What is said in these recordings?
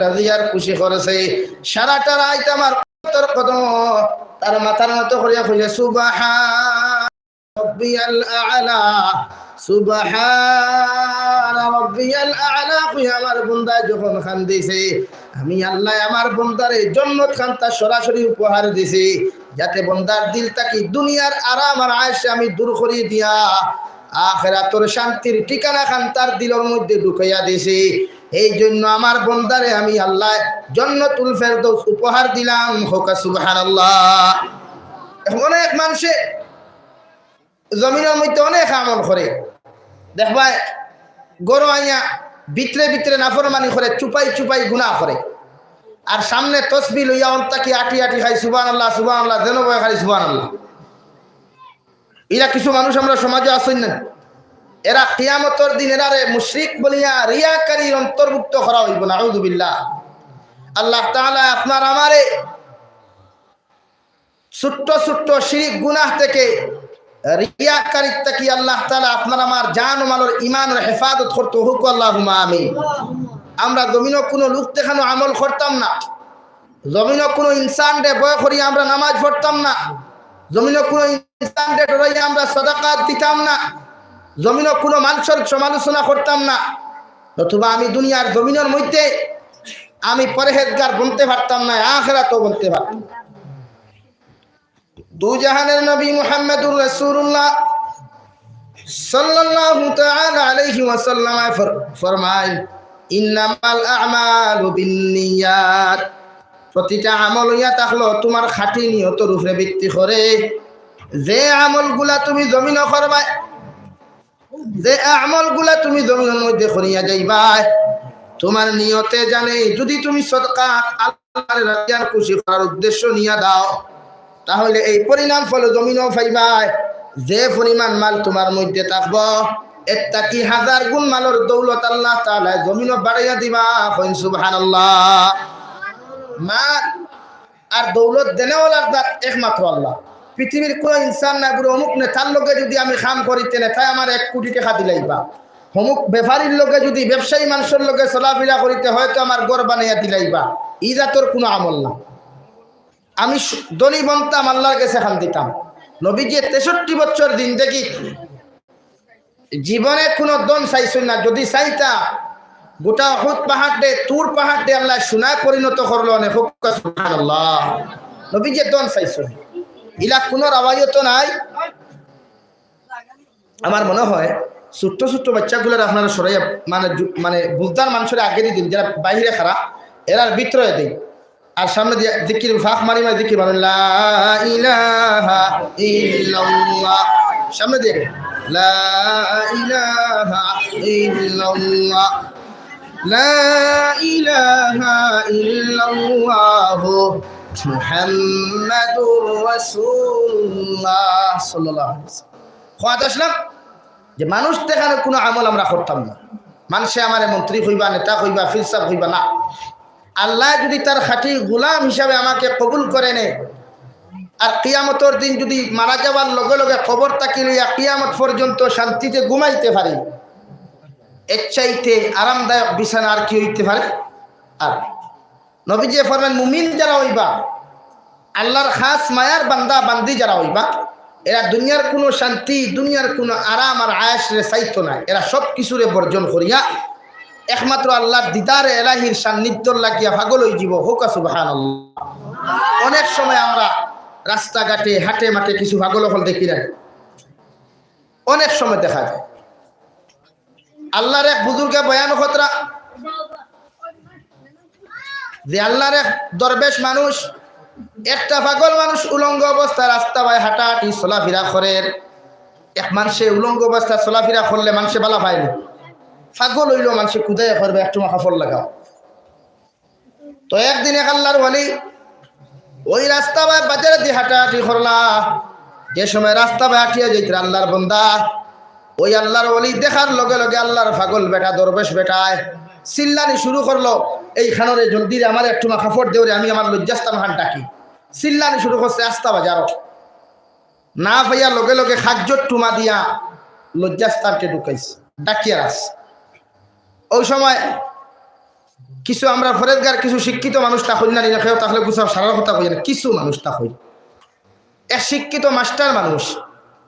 রাজি আর খুশি করেছে। সারাটা রাত আমার কদম তার মাথার মতো করিয়া খুঁজে সুবহান রাব্বিয়াল আ'লা, সুবহান রাব্বিয়াল আ'লা কইয়া আমার বান্দা যখন কান্দিছে, আমি আল্লাহ আমার বান্দারে জান্নাত খানটা সরাসরি উপহার দিছি, যাতে বান্দার দিল থেকে দুনিয়ার আরাম আর আয়েশ আমি দূর করিয়ে দিয়া আখিরাতের শান্তির ঠিকানা খান তার দিলের মধ্যে ঢুকাইয়া দিছি। এই জন্য আমার বান্দারে আমি আল্লাহ জান্নাতুল ফেরদৌস উপহার দিলাম। হোক সুবহানাল্লাহ। অনেক মানুষে জমিনের মধ্যে অনেক আমল করে, দেখবা গরু আইয়া ভিতরে ভিতরে নাফরমানি করে, চুপাই চুপাই গুনাহ করে, আর সামনে তসবিহ লইয়া অন্তাকি আটি আটি খাই সুবহানাল্লাহ সুবহানাল্লাহ, যেন বয় খালি সুবহানাল্লাহ। এরা কিছু মানুষ আমরা সমাজে আসেন না, এরা কিয়ামতের দিন এরারে মুশরিক বলিয়া রিয়াকারীর অন্তর্ভুক্ত করা হইব, নাউযু বিল্লাহ। আল্লাহ তাআলা আপনার আমারে ছোট্ট ছোট্ট শিরক গুনাহ থেকে, রিয়াকারীর থেকে আল্লাহ তাআলা আপনার আমার জান ও মালের ঈমানের হেফাজত করতে হোক, আল্লাহুম্মা আমিন। আমরা জমিনে কোনো লোক দেখানো আমল করতাম না, জমিনে কোনো ইনসানকে ভয় করিয়া আমরা নামাজ পড়তাম না, জমিনে কোনো ইনসানকে ডরাইয়া আমরা সাদাকাত দিতাম না, জমিনে কোনো মানুষের সমালোচনা করতাম না, নতুবা আমি দুনিয়ার জমিনের মধ্যে আমি পরহেজগার বলতে পারতাম না, আখিরাতও বলতে পারতাম। দু জাহানের নবী মুহাম্মদুর রাসূলুল্লাহ সাল্লাল্লাহু তাআলা আলাইহি ওয়াসাল্লাম ফরমায়, ইন্নামাল আ'মালু বিন্নিয়াত, প্রতিটা আমল ইয়া থাকলো তোমার খাঁটি নিয়তের উপরে ভিত্তি করে। যে আমলগুলা তুমি জমিনে করবা, যে আমলগুলা তুমি জমিনের মধ্যে করিয়া যাইবা, তোমার নিয়তে জানে যদি তুমি সদকা আল্লাহর রাজিয়ার খুশি করার উদ্দেশ্য নিয়ে দাও, তাহলে এই পরিণাম ফল জমিনও পাইবা। যে পরিমাণ মাল তোমার মধ্যে থাকবো, এর থেকে 1000 গুণ মালের দৌলত আল্লাহ তাআলা জমিনও বাড়াইয়া দিবা। কইন সুবহানাল্লাহ। মাল আর দৌলত দেনেওয়ালার জাত একমাত্র আল্লাহ। পৃথিবীর কোন ইনসান না বলে অমুক নেতার লোকে যদি আমি কাম করিতে নেতাই আমার 1 কোটি টাকা দিলাইবা, অমুক ব্যাপারীর লোকে যদি ব্যবসায়ী মানুষের লোকে চলাফেরা করিতে হয়তো আমার গড় বানাইয়া দিলাইবা। ই জাতর কোনো আমল না। আমি দনি বনতাম, আল্লাহর কাছে খান দিতাম। নবীজি 63 বছর দিন দেখি জীবনে কোনো দন চাইছেন না। যদি চাইতা গোটা উহুদ পাহাড় দে, তুর পাহাড় দে আল্লাহ সোনায় পরিণত করলো না। সুবহানাল্লাহ। নবীজি দন চাইছেন, ইলা কোনো আওয়াজও নাই। আমার মনে হয় ছোট্ট ছোট্ট বাচ্চাগুলোর আপনারা সরাইয়া মানে বুঝদার মানুষের আগে দিন, যারা বাইরে খারাপ এরার ভিতরে দিন, আর সামনে দিয়ে জিকির ফাঁক মারি মারি জিকির বলেন লা ইলাহা ইল্লাল্লাহ, সামনে দিয়ে লা ইলাহা ইল্লাল্লাহ, লা ইলাহা ইল্লাল্লাহ মুহাম্মাদুর রাসূলুল্লাহ সাল্লাল্লাহু আলাইহি ওয়াসাল্লাম। খোয়াদ আসলাম যে মানুষ দেখানো কোনো আমল আমরা করতাম না। মানুষে আমার মন্ত্রী হইবা, নেতা হইবা, ফিরসাব হইবা না। আল্লাহ যদি তার খাঁটি গোলাম হিসাবে আমাকে কবুল করে নেয়, আর কিয়ামতের দিন যদি মারা যাওয়ার লগে লগে কবর তাকি লইয়া কিয়ামত পর্যন্ত শান্তিতে ঘুমাইতে পারি, এর চাইতে আরামদায়ক বিছানা আর কি হইতে পারে? আর নবীজি ফরমান, মুমিন যারা হইবা, আল্লাহর খাস মায়ার বান্দা বান্দি যারা হইবা, এরা দুনিয়ার কোনো শান্তি, দুনিয়ার কোনো আরাম আর আয়েশরে চাইতো না। এরা সব কিছুরে বর্জন করিয়া একমাত্র আল্লাহর দিদারে এলাহির সান্নিধ্যর লাগিয়া পাগল হয়ে যাব। হোক সুবহানাল্লাহ। অনেক সময় আমরা রাস্তাঘাটে হাটে মাঠে কিছু পাগল হল দেখি না, অনেক সময় দেখা যায়। আল্লাহর এক বুজুর্গে বয়ান খতরা যে আল্লাহর এক দরবেশ মানুষ, একটা পাগল মানুষ উলঙ্গ অবস্থা রাস্তা বাই হাঁটাহাঁটি চলাফেরা করে। এক মানুষে উলঙ্গ অবস্থা চলাফেরা করলে মানুষে বালা পায়নি, পাগল হইল মানুষে কুদায় করবে, একটু কাপড় লাগাও। তো একদিন এক আল্লাহর ওয়ালি ওই রাস্তা বাই বাজারে দিয়ে হাঁটাহাঁটি করলা। যে সময় রাস্তা বাই হাঁটিয়া যেত আল্লাহর বন্দা, ওই আল্লাহর ওয়ালি দেখার লগে লগে আল্লাহর পাগল বেটা দরবেশ বেটায় চিল্লানি শুরু করলো, এইখানে জলদি আমার একটু কাপড় দেওরে, আমি আমার লজ্জাস্তান হান ডাকি। চিল্লানি শুরু করছে আস্তা বাজারও না পাইয়া লগে লগে খাজ্জর টুমা দিয়া লজ্জাস্তানকে ঢুকাইছে, ডাকিয়া রাস। ওই সময় কিছু আমরা ফরেজগার কিছু শিক্ষিত মানুষ তা হইল না নিনা খেয়েও তাহলে গুছাও সারা কথা হই না কিছু মানুষ তা হইল এক শিক্ষিত মাস্টার মানুষ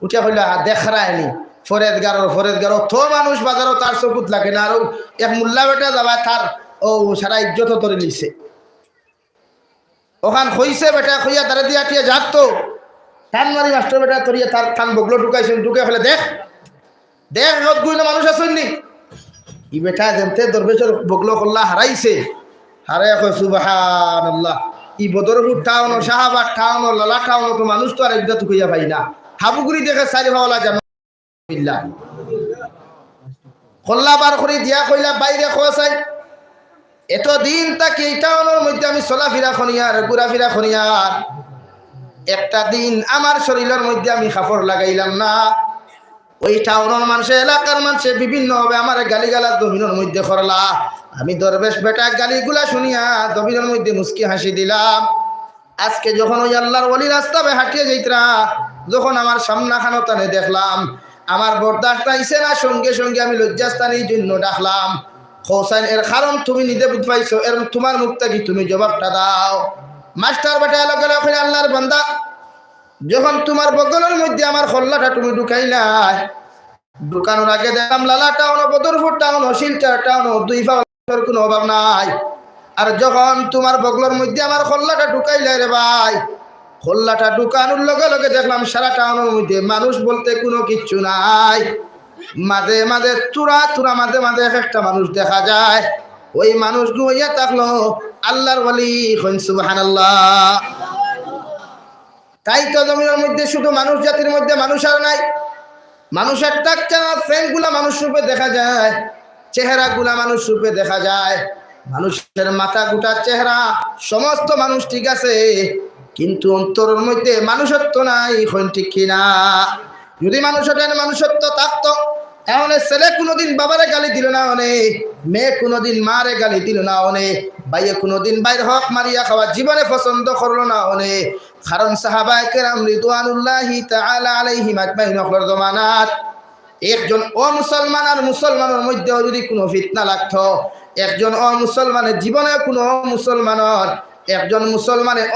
উঠিয়া হইল দেখরা এনি ফরেজগার তো মানুষ বাজারও তার চকুত লাগে না আর এক মোল্লা বেটা যাবা তার ও সারা ইজ্জত তরে নিছে ওখান হইছে বেটা খুইয়া দাঁড়ে দিয়া টিয়া যাক তো টান মারি মাস্টার বেটা তরিয়া তার টান বগলো ঢুকাইছেন ঢুকে ফেলে দেখ গুই না মানুষ আসেননি ই বেটা যেমতে দরবেশের বগলো কল্লা হারাইছে হারাই কয় সুবহানাল্লাহ ই বদরপুর টাউন শাহাবাদ টাউন লালা টাউন তো মানুষ তো আর ইজ্জত কইয়া পাই না হাবুগুড়ি দেখে সারি ভাওলা জানো বিল্লাহ কল্লা বার করে দিয়া কইলা বাইরে খোয়াছাই এতদিন তাকে এই টাউনের মধ্যে আমি চলাফেরা খনিয়ার ঘুরাফেরা খনিয়ার একটা দিন আমার শরীরের মধ্যে আমি কাপড় লাগাইলাম না ওই টাউনের মানুষে এলাকার মানুষে বিভিন্নভাবে আমার গালিগালা জমিনের মধ্যে করলা আমি দরবেশ বেটা গালিগুলা শুনিয়া জমিনের মধ্যে মুস্কি হাসি দিলাম আজকে যখন ওই আল্লাহর ওলি রাস্তাবে হাঁটিয়ে যাইতরা যখন আমার সামনাখানো টানে দেখলাম আমার বরদাস্ত আইছে না সঙ্গে সঙ্গে আমি লজ্জাস্থানের জন্য ডাকলাম হোসেন এর কারণ তুমি নিজে বুঝ পাইছো এর তোমার মুখটা কি তুমি জবাবটা দাও মাস্টার বেটা লগে লগে আল্লাহর বান্দা যখন তোমার বগলের মধ্যে আমার খল্লাটা তুমি ঢুকাইলাই ঢুকানোর আগে দেখলাম লালা town Badarpur town Silchar town দুই পাওয়ার কোনো অভাব নাই আর যখন তোমার বগলের মধ্যে আমার খল্লাটা ঢুকাইলাই রে ভাই খল্লাটা ঢুকানোর লগে লগে দেখলাম সারা টাউনের মধ্যে মানুষ বলতে কোনো কিচ্ছু নাই মাঝে মাঝে তুরা মাঝে মাঝে একটা মানুষ দেখা যায় ওই মানুষগুলো ইয়া থাকলো আল্লাহর ওলি কইন সুবহানাল্লাহ তাই তো জমিনের মধ্যে শুধু মানুষ জাতির মধ্যে মানুষ আর নাই মানুষের টাকা ফ্রেন্ডগুলা মানুষ রূপে দেখা যায় চেহারাগুলা মানুষ রূপে দেখা যায় মানুষের মাথা গোটা চেহারা সমস্ত মানুষ ঠিক আছে কিন্তু অন্তরের মধ্যে মানুষত্ব নাই কইন ঠিক কিনা যদি মানুষত্ব থাকতো তাহলে ছেলে কোনোদিন বাবারে গালি দিল না অনেক মেয়ে কোনোদিন মারে গালি দিল না অনেক ভাইয়ে কোনোদিন বাইর হক মারিয়া খাওয়া জীবনে পছন্দ করলো না অনেক কারণ সাহাবায়ে কেরাম রিদওয়ানুল্লাহি তাআলা আলাইহিম আজমাইন হকর জমানাত একজন অমুসলমান আর মুসলমানের মধ্যে যদি কোনো ফিতনা লাগতো একজন অমুসলমানের জীবনে কোনো মুসলমানের একজন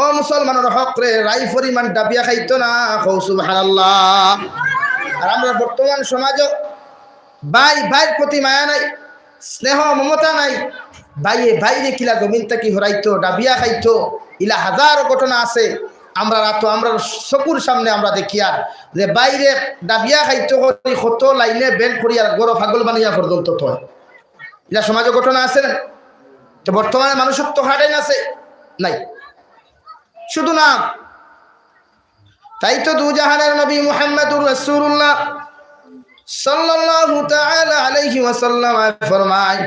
অমুসলমানের হকরে রাই পরিমাণ ডাবিয়া খাইতো না সুবহানাল্লাহ আর আমরা বর্তমান সমাজে ভাইয়ের প্রতি মায়া নাই স্নেহ মমতা নাই বাইরে কিলা জমিন থেকে হরাইতো ডাবিয়া খাইতো ইলা হাজারো ঘটনা আছে আমরা চকুর সামনে আমরা দেখি আর যে বাইরে ডাবিয়া খাইতো কত লাইনে বেল্ট করিয়া গরো পাগল বানিয়া পর্যন্ত তো ইলা সমাজে ঘটনা আছে না তো বর্তমানে মানুষের তো হারাই আছে নাই শুধু না তাই তো দুজাহানের নবী মুহাম্মদুর রাসূলুল্লাহ সাল্লাল্লাহু তাআলা আলাইহি ওয়াসাল্লাম ফরমায়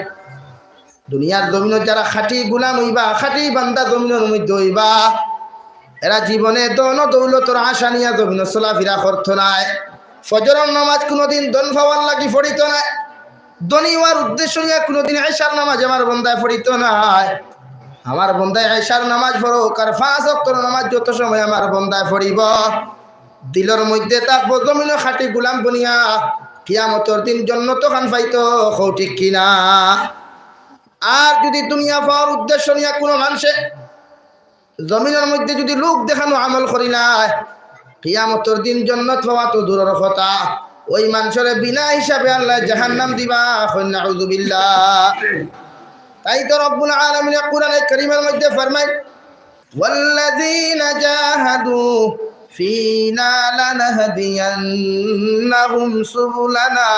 দুনিয়ার জমিনে যারা খাঁটি গোলাম হইবা খাঁটি বান্দা জমিনের মধ্যে হইবা এরা জীবনে দন দৌলতর আশা নিয়া জমিনে চলাফেরা করতো নাই ফজরের নামাজ কোনোদিন দন পাওয়ার লাগি পড়িত নাই দনি হওয়ার উদ্দেশ্য নিয়ে কোনোদিন ঈশার নামাজ আমার বন্দায় পড়িত নাই আমার বন্দায় ঈশার নামাজ পড়ো কার 5 ওয়াক্তের নামাজ যত সময় আমার বন্দায় পড়িব দিলের মধ্যে থাকবো জমিনে খাঁটি গোলাম বনিয়া কিয়ামতের দিন জান্নাত খান পাইতো ঠিক কিনা আর যদি দুনিয়া পাওয়ার উদ্দেশ্য নিয়ে কোনো মানুষে জমিনের মধ্যে যদি লোক দেখানো আমল করি না কিয়ামতের দিন জান্নাত পাওয়া তো দূরের কথা ওই মানুষের বিনা হিসাবে আল্লাহ জাহান্নাম দিবা নাউযু বিল্লাহ তাই তো রব্বুল আলামিন কোরআনে কারীমের মধ্যে ফরমায় ওয়াল্লাযীনা জাহাদু ফিনা লানাহদিয়ান্নাহুম সুবুলানা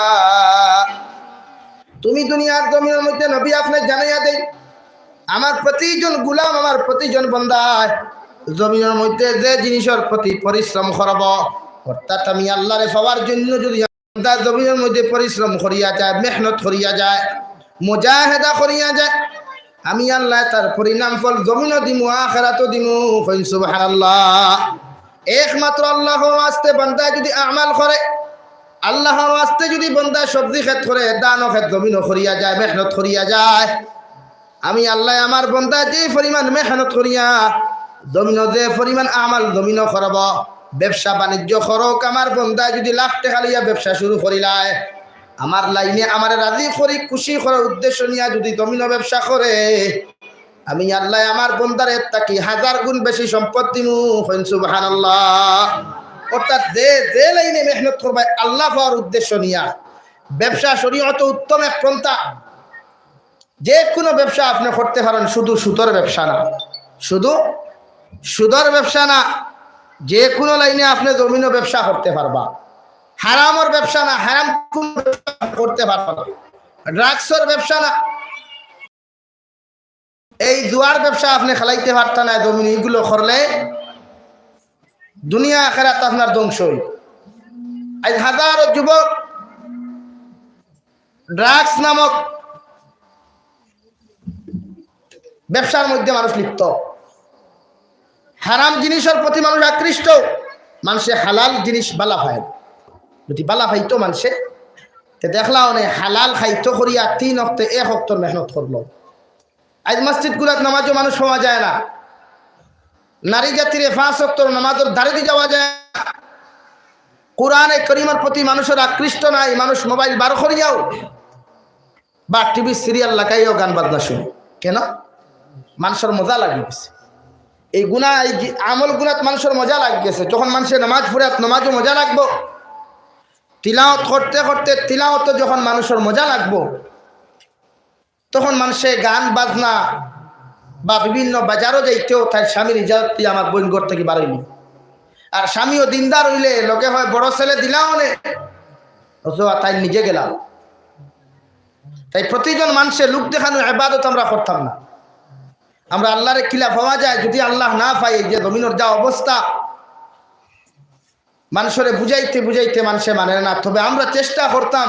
তুমি দুনিয়ার জমিনের মধ্যে নবী আপনি জানাইয়া দেন আমার প্রতিজন গোলাম আমার প্রতিজন বান্দা জমিনের মধ্যে যে জিনিসের প্রতি পরিশ্রম করব অর্থাৎ আমি আল্লাহরে পাওয়ার জন্য যদি জমিনের মধ্যে পরিশ্রম করিয়া যায় মেহনত করিয়া যায় মুজাহিদা করিয়া যায় আমি আল্লাহ তার পরিণাম ফল জমিনও দিমু আখিরাতও দিমু সুবহানাল্লাহ একমাত্র আল্লাহর ওয়াস্তে বান্দা যদি আমাল করে আল্লাহর ওয়াস্তে যদি বান্দা সবজি খেত করে দান খেত জমিনও করিয়া যায় মেহনত করিয়া যায় আমি আল্লাহ আমার বান্দা যে পরিমাণ মেহনত করিয়া জমিনও যে পরিমাণ আমাল জমিনও করব ব্যবসা বাণিজ্য করক আমার বান্দা যদি লাখ টাকা লইয়া ব্যবসা শুরু করিলায় আমার লাইনে আমার রাজি করি খুশি করার উদ্দেশ্য নিয়ে যদি জমিন ব্যবসা করে, আমি আল্লাহ আমার বন্দারে তাকি 1000 গুণ বেশি সম্পদ দিমু। সুবহানাল্লাহ। অর্থাৎ যে লাইনে মেহনত করবে আল্লাহ পাওয়ার উদ্দেশ্য নিয়া, ব্যবসা শরীয়ত উত্তম এক পন্থা। যে কোনো ব্যবসা আপনি করতে পারেন, শুধু সুদের ব্যবসা না, শুধু সুদের ব্যবসা না, যে কোনো লাইনে আপনি জমিনও ব্যবসা করতে পারবা। হারামের ব্যবসা না, হারাম কোন ব্যবসা করতে পারবা না। ড্রাগসের ব্যবসা না, এই জুয়ার ব্যবসা আপনি খেলাইতে পারতেন না। জমিন এইগুলো করলে দুনিয়া আখিরাত আপনার ধ্বংস হই। আজ হাজারো যুবক ড্রাগস নামক ব্যবসার মধ্যে মানুষ লিপ্ত। হারাম জিনিসের প্রতি মানুষ আকৃষ্ট। মানুষে হালাল জিনিস বালা পায়, যদি বালা পাইতো মানুষে দেখলা অনেক হালাল খাইতো করিয়া 3 ওয়াক্তে 1 ওয়াক্তের মেহনত করলো। আজ মসজিদ গুলাত নামাজও মানুষ পাওয়া যায় না। নারী জাতিরে 5 ওয়াক্তের নামাজের দাঁড়িয়ে যাওয়া যায় না। কোরআনে করিমের প্রতি মানুষের আকৃষ্ট নাই। মানুষ মোবাইল বার করিয়াও বা টিভি সিরিয়াল লাগাইও গান বাজনা শুনে। কেন? মানুষের মজা লাগে গেছে। এই গুণা, এই আমল গুণাত মানুষের মজা লাগে গেছে। যখন মানুষের নামাজ পড়ে নামাজও মজা লাগবো, তিলাওয়াত করতে করতে তিলাওয়াত যখন মানুষের মজা লাগবো, তখন মানুষে গান বাজনা বা বিভিন্ন বাজারও যাইতেও তাই স্বামীর ইজাজত দিয়ে আমার বোন ঘর থেকে বাড়াইনি। আর স্বামীও দিনদার হইলে লোকে হয় বড় ছেলে দিলাম অথবা তাই নিজে গেলাম। তাই প্রতিজন মানুষের লোক দেখানো ইবাদত আমরা করতাম না। আমরা আল্লাহরে কিলা পাওয়া যায় যদি আল্লাহ না পাই। যে জমিনের যা অবস্থা, মানুষরে বুঝাইতে বুঝাইতে মানুষে মানে না। তবে আমরা চেষ্টা করতাম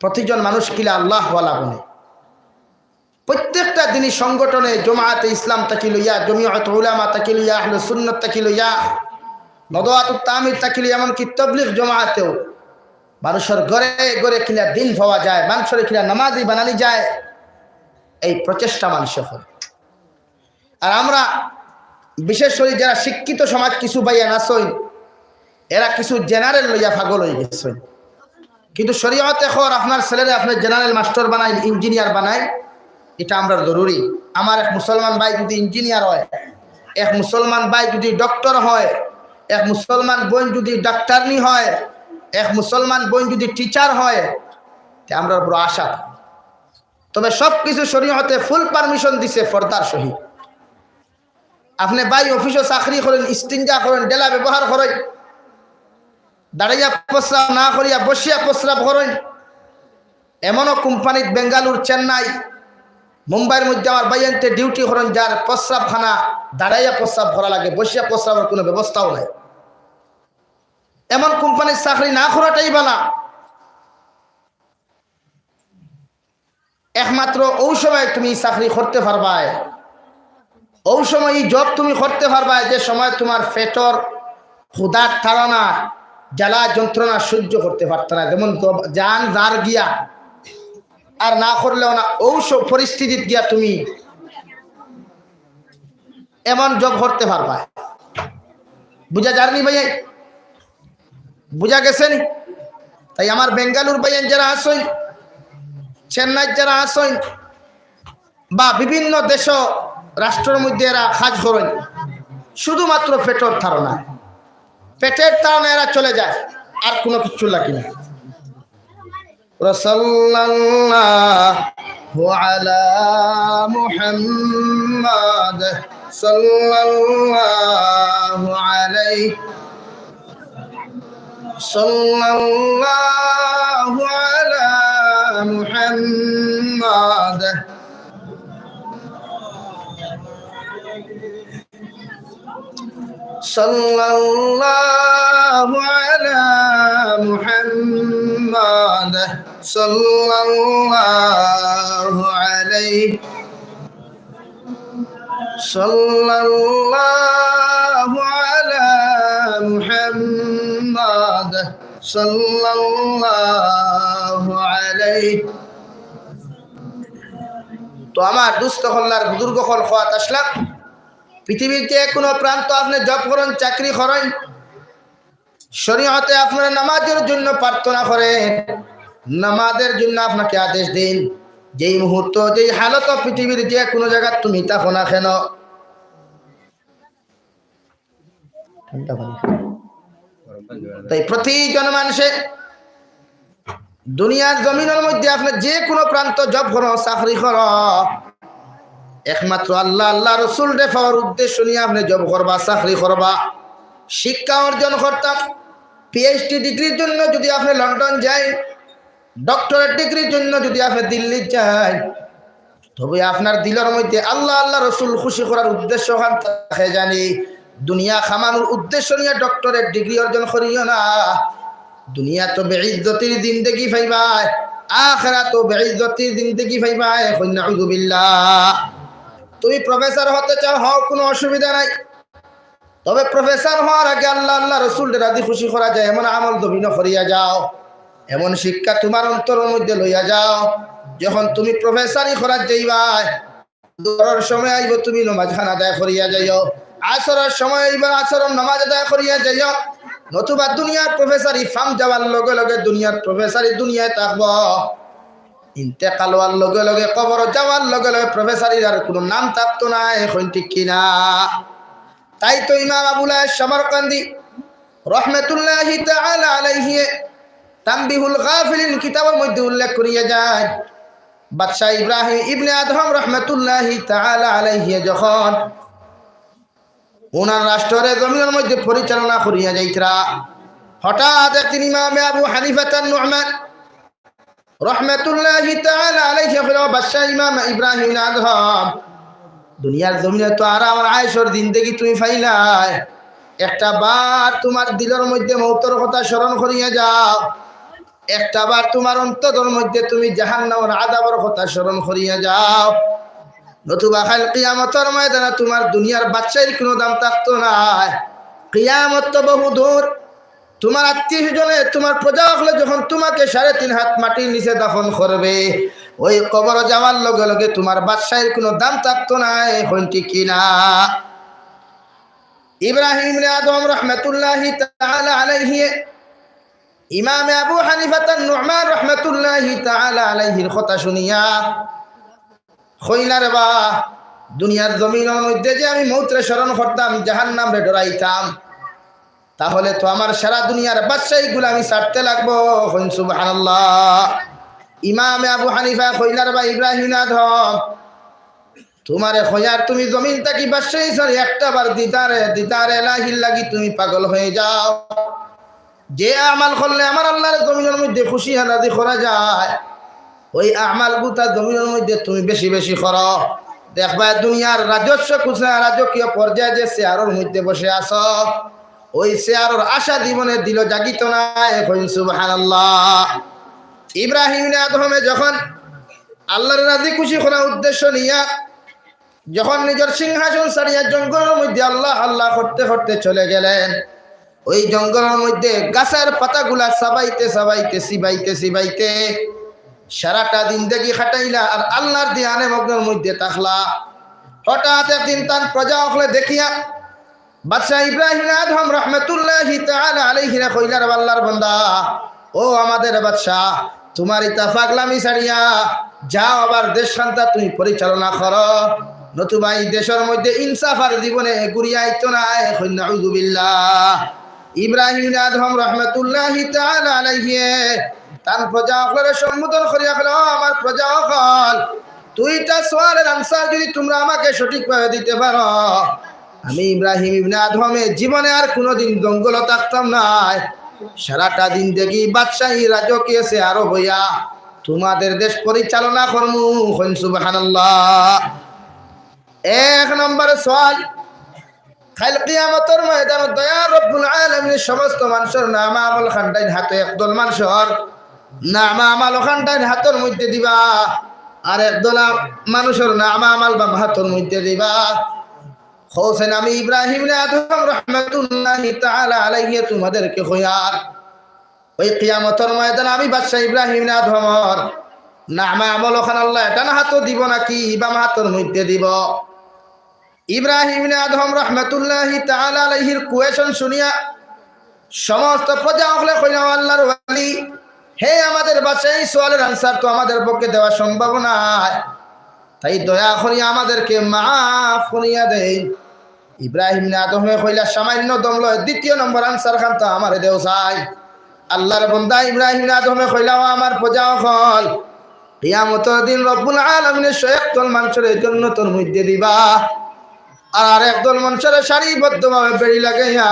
প্রতিজন মানুষ কিলা আল্লাহ ওয়ালা বনে। প্রত্যেকটা দিনই সংগঠনে জমাআতে ইসলাম তাকি লইয়া, জমিয়ত উলামা তাকি লইয়া, আহলে সুন্নাত তাকি লইয়া, নদওয়াতুত তামির তাকি লইয়া, এমনকি তাবলীগ জমাআতেও মানুষের ঘরে ঘরে কিলা দিন পাওয়া যায়, মানুষের কিলা নামাজি বানানি যায়, এই প্রচেষ্টা মানুষের হয়। আর আমরা বিশেষ করে যারা শিক্ষিত সমাজ কিছু বাইয়া নাসইন, এরা কিছু জেনারেল লইয়া পাগল হয়ে গেছেন। কিন্তু শরীয়তে এখন আপনার ছেলেরা আপনার জেনারেল মাস্টার বানায়, ইঞ্জিনিয়ার বানায়, এটা আমরা জরুরি। আমার এক মুসলমান ভাই যদি ইঞ্জিনিয়ার হয়, এক মুসলমান ভাই যদি ডক্টর হয়, এক মুসলমান বোন যদি ডাক্তারনি হয়, এক মুসলমান বোন যদি টিচার হয়, আমরা বড় আশা। তবে সব কিছু শরীয়তে ফুল পারমিশন দিছে ফর্দার সহিত। আপনি ভাই অফিসে চাকরি করেন, ইস্তিনজা করেন, ডেলা ব্যবহার করেন, দাঁড়াইয়া প্রস্রাব না করিয়া বসিয়া প্রস্রাব করেন। এমনও কোম্পানির বেঙ্গালুর, চেন্নাই, মুম্বাইয়ের মধ্যে আমার বাইনতে ডিউটি করেন, যার প্রস্রাবখানা দাঁড়াইয়া প্রস্রাব করা লাগে, বসিয়া প্রস্রাবের কোনো ব্যবস্থাও নাই। এমন কোম্পানির চাকরি না করাটাই বালা। একমাত্র ওই সময় তুমি চাকরি করতে পারবা, ওই সময় জব তুমি করতে পারবা যে সময় তোমার পেটর ক্ষুধার তাড়না, জ্বালা যন্ত্রণা সহ্য করতে পারত না। যেমন জান যার গিয়া আর না করলেও না, ওই সব পরিস্থিতিত গিয়া তুমি এমন জব করতে পারবা। বুঝা যারনি ভাই? বুঝা গেছেন? তাই আমার বেঙ্গালুর ভাইয়ের যারা আসেন, চেন্নাই যারা আসেন, বা বিভিন্ন দেশ রাষ্ট্রের মধ্যে এরা কাজ করেন, শুধুমাত্র পেটের ধারণা, পেটের ধারণা এরা চলে যায়, আর কোনো কিছু লাগে না। সাল্লাল্লাহু আলা মুহাম্মাদ সাল্লাল্লাহু আলাইহি সাল্লাল্লাহু আলা মুহাম্মাদ সাল্লাল্লাহু আলা মুহাম্মাদ সাল্লাল্লাহু আলাইহি সাল্লাল্লাহু আলা মুহাম্মাদ সাল্লাল্লাহু আলাইহি। তো আমার দুস্থ হল্লার বুজুর্গ হল খাওয়াত আসলাম। পৃথিবীর যে কোনো প্রান্ত আপনি জব করেন, চাকরি করেন, শরীয়তে আপনারা নামাজের জন্য প্রার্থনা করেন, নামাজের জন্য আপনাকে আদেশ দিন। যেই মুহূর্ত যেই হালত পৃথিবীর যে কোনো জায়গা তুমি থাকো না কেন, তাই প্রতিজন মানুষে দুনিয়ার জমিনের মধ্যে আপনার যে কোনো প্রান্ত জব করো, চাকরি করো, একমাত্র আল্লাহ আল্লাহ রসুল পাওয়ার উদ্দেশ্য নিয়ে আপনি জব করবা, চাকরি করবা, শিক্ষা অর্জন করতাম। পিএইচডি ডিগ্রির জন্য যদি আপনি লন্ডন যাই, ডক্টরেট ডিগ্রির জন্য যদি আপনি দিল্লি যাই, তবে আপনার দিলের মধ্যে আল্লাহ আল্লাহ রসুল খুশি করার উদ্দেশ্য থাকে জানি। দুনিয়া খামানোর উদ্দেশ্য নিয়ে ডক্টরেট ডিগ্রি অর্জন করিও না। দুনিয়া তো বেইজ্জতির জিন্দেগি পাইবাই, আখিরাত তো বেইজ্জতির জিন্দেগি পাইবাই। নাউযু বিল্লাহ। তুমি প্রফেসর হতে চাও, হও, কোনো অসুবিধা নাই। তবে প্রফেসর হওয়ার আগে আল্লাহ আল্লাহ রসুল রাজি খুশি করা যায় এমন আমল তুমি করিয়া যাও, এমন শিক্ষা তোমার অন্তরের মধ্যে লইয়া যাও। যখন তুমি প্রফেসরই করার যাইবাই, দুপুরের সময় আইব তুমি নামাজ খানা আদায় করিয়া যাইও, আসরের সময় আইব আসরের নামাজ আদায় করিয়া যাইও। নতুবা দুনিয়ার প্রফেসরই ফার্ম যাওয়ার লগে লগে দুনিয়ার প্রফেসরই দুনিয়ায় থাকব, ইন্তেকাল হওয়ার লগে লগে কবর যাওয়ার লগে লগে প্রফেসরের আর কোনো নাম থাকতো না। এখন ঠিক কিনা? তাই তো ইমাম আবুল সামরকান্দি রহমতুল্লাহি তাআলা আলাইহি তানবিহুল গাফিলিন কিতাবের মধ্যে উল্লেখ করিয়া যায়, বাদশাহ ইব্রাহিম ইবনে আদহাম রহমতুল্লাহি তাআলা আলাইহি যখন ওনার রাষ্ট্রের জমিনের মধ্যে পরিচালনা করিয়া যাইতরা, হঠাৎ একদিন ইমাম আবু হানিফা নুমান রহমতুল্লাহি তাআলা আলাইহি বাদশাহ ইমাম ইব্রাহিম আদহাম, দুনিয়ার জমিনে তো আর আমার আয়েশর জিন্দেগি তুমি ফাইলাই, একটা বার তোমার দিলের মধ্যে মৌতের কথা স্মরণ করিয়া যাও, একটা বার তোমার অন্তরের মধ্যে তুমি জাহান্নামের আযাবের কথা স্মরণ করিয়া যাও, নতুবা কাল কিয়ামতের ময়দানে তোমার দুনিয়ার বাচ্চার কোনো দাম থাকতো না। কিয়ামত তো বহু দূর। তোমার আত্মীয়স্বজনে তোমার প্রজা হলে যখন তোমাকে 3.5 হাত মাটির নিচে দাফন করবে, ওই কবর যাওয়ার লগে লগে তোমার বাদশার কোনো দাম থাকতো না। এখন ঠিক কিনা? ইব্রাহিম ইবনে আদম রহমতুল্লাহি তাআলা আলাইহি ইমাম আবু হানিফা নুমান রহমতুল্লাহি তাআলা আলাইহির কথা শুনিয়া কইলা, রে বা, দুনিয়ার জমিনের মধ্যে যে আমি মৌতরে স্মরণ করতাম, জাহান্নাম রে ডরাইতাম, তাহলে তো আমার সারা দুনিয়ার বাদশাহীগুলো আমি ছাড়তে লাগবো। সুবহানাল্লাহ। ইমাম আবু হানিফা কইলার বা ইব্রাহিম আদম, তোমারে খোঁজার তুমি জমিন থাকি বাদশাহী ছাড়ি একটা বার দিতারে এলাহির লাগি তুমি পাগল হয়ে যাও। যে আমাল করলে আমার আল্লাহর জমিনের মধ্যে খুশি হানাদি করা যায়, ওই আমাল গুতা জমিনের মধ্যে তুমি বেশি বেশি করো। দেখবা দুনিয়ার রাজস্ব খুচরা রাজকীয় পর্যায়ে যে চেয়ারের মধ্যে বসে আছো, ওই চেয়ারের আশা জীবনে দিল জাগিত না। এখন সুবহানাল্লাহ। ইব্রাহিম আদমে যখন আল্লাহর রাজি খুশি করার উদ্দেশ্য নিয়া যখন নিজের সিংহাসন ছাড়িয়া জঙ্গলের মধ্যে আল্লাহ আল্লাহ করতে করতে চলে গেলেন, ওই জঙ্গলের মধ্যে গাছের পাতাগুলা সাবাইতে সাবাইতে সিবাইতে সিবাইতে সারাটা দিন দেখি খাটাইলা আর আল্লাহর ধ্যানে মগ্নের মধ্যে থাকলা। হঠাৎ একদিন তার প্রজা হলে দেখিয়া বাদশাহ ইব্রাহিম আদম রহমতুল্লাহি তাআলা আলাইহি কইলার, আল্লাহর বান্দা, ও আমাদের বাদশাহ, তোমার ইতা পাগলামি ছাড়িয়া যাও, আবার দেশ শান্তা তুমি পরিচালনা করো, নতুবা এই দেশের মধ্যে ইনসাফ আর জীবনে ঘুরিয়া আইতো না। নাউযু বিল্লাহ। ইব্রাহিম আদম রহমতুল্লাহি তাআলা আলাইহি তান প্রজা হলের সম্বোধন করিয়া গেল, আমার প্রজা হল, দুইটা সোয়ালের আনসার যদি তোমরা আমাকে সঠিকভাবে দিতে পারো, আমি ইব্রাহিম ইবনে আদমে জীবনে আর কোনোদিন জঙ্গল থাকতাম না, সারাটা দিন দেখি বাদশাহী রাজকীয় সে আরো হইয়া তোমাদের দেশ পরিচালনা করমু। সুবহানাল্লাহ। এক নম্বর সোয়াল, কাল কিয়ামতের ময়দানে দয়া রব্বুল আলামিন সমস্ত মানুষের নাম আমল খান্ডাইন হাতে একদল মানুষের নাম আমল খান্ডাইন হাতের মধ্যে দিবা, আর একদল মানুষের নাম আমল বাম হাতের মধ্যে দিবা। হোসেন আমি ইব্রাহিম আদম রহমতুল্লাহি তাআলা আলাইহি তোমাদেরকে খোয়ার ওই কিয়ামতের ময়দানে আমি বাদশা ইব্রাহিম আদমর নাম আমল খান আল্লাহ ডান হাতও দিব নাকি বাম হাতের মধ্যে দিব? ইব্রাহিম আদম রহমতুল্লাহি তাআলা আলাইহির কোয়েশন শুনিয়া সমস্ত প্রজা হলে কইলা, আল্লাহর ওয়ালি, হে আমাদের বাচ্চা, এই সোয়ালের আনসার তো আমাদের পক্ষে দেওয়া সম্ভব নয়, তাই দয়া করিয়া আমাদেরকে মাফ করিয়া দেন। ইব্রাহিম না আদমে কইলা সামান্য দম লয়, দ্বিতীয় নম্বর আনসার খান তো আমার দেও চাই। আল্লাহর বান্দা ইব্রাহিম না আদমে কইলা আমার প্রজা হল, কিয়ামতের দিন রব্বুল আলামিনের একদল মানুষের জন্য তোর মধ্যে দিবা, আর একদল মানুষের সারিবদ্ধভাবে বেড়ি লাগাইয়া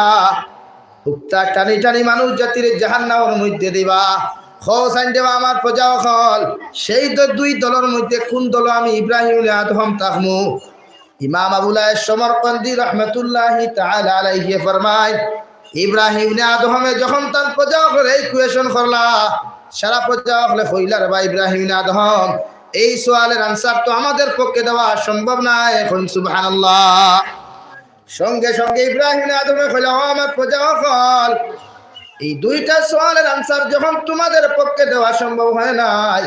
উক্তা টানি টানি মানুষ জাতির জাহান্নামের মধ্যে দিবা। খোসাইন দেওয়া আমার প্রজা হল, সেই দুই দলের মধ্যে কোন দল আমি ইব্রাহিম আদম তাহমু। ইমাম আবুল সমরকন্দি রহমতুল্লাহি তাআলা আলাইহি ফরমায়, ইব্রাহিম আদমে যখন তার প্রজা হল এই কোয়েশন করলা, সারা প্রজা হলে কইলার বা ইব্রাহিম আদম এই সোয়ালের আনসার তো আমাদের পক্ষে দেওয়া সম্ভব নয়, এখন সুবহানাল্লাহ। সঙ্গে সঙ্গে ইব্রাহিম আদমে কইলা আমার প্রজা হল, এই দুইটা সোয়ালের আনসার যখন তোমাদের পক্ষে দেওয়া সম্ভব হয় নাই,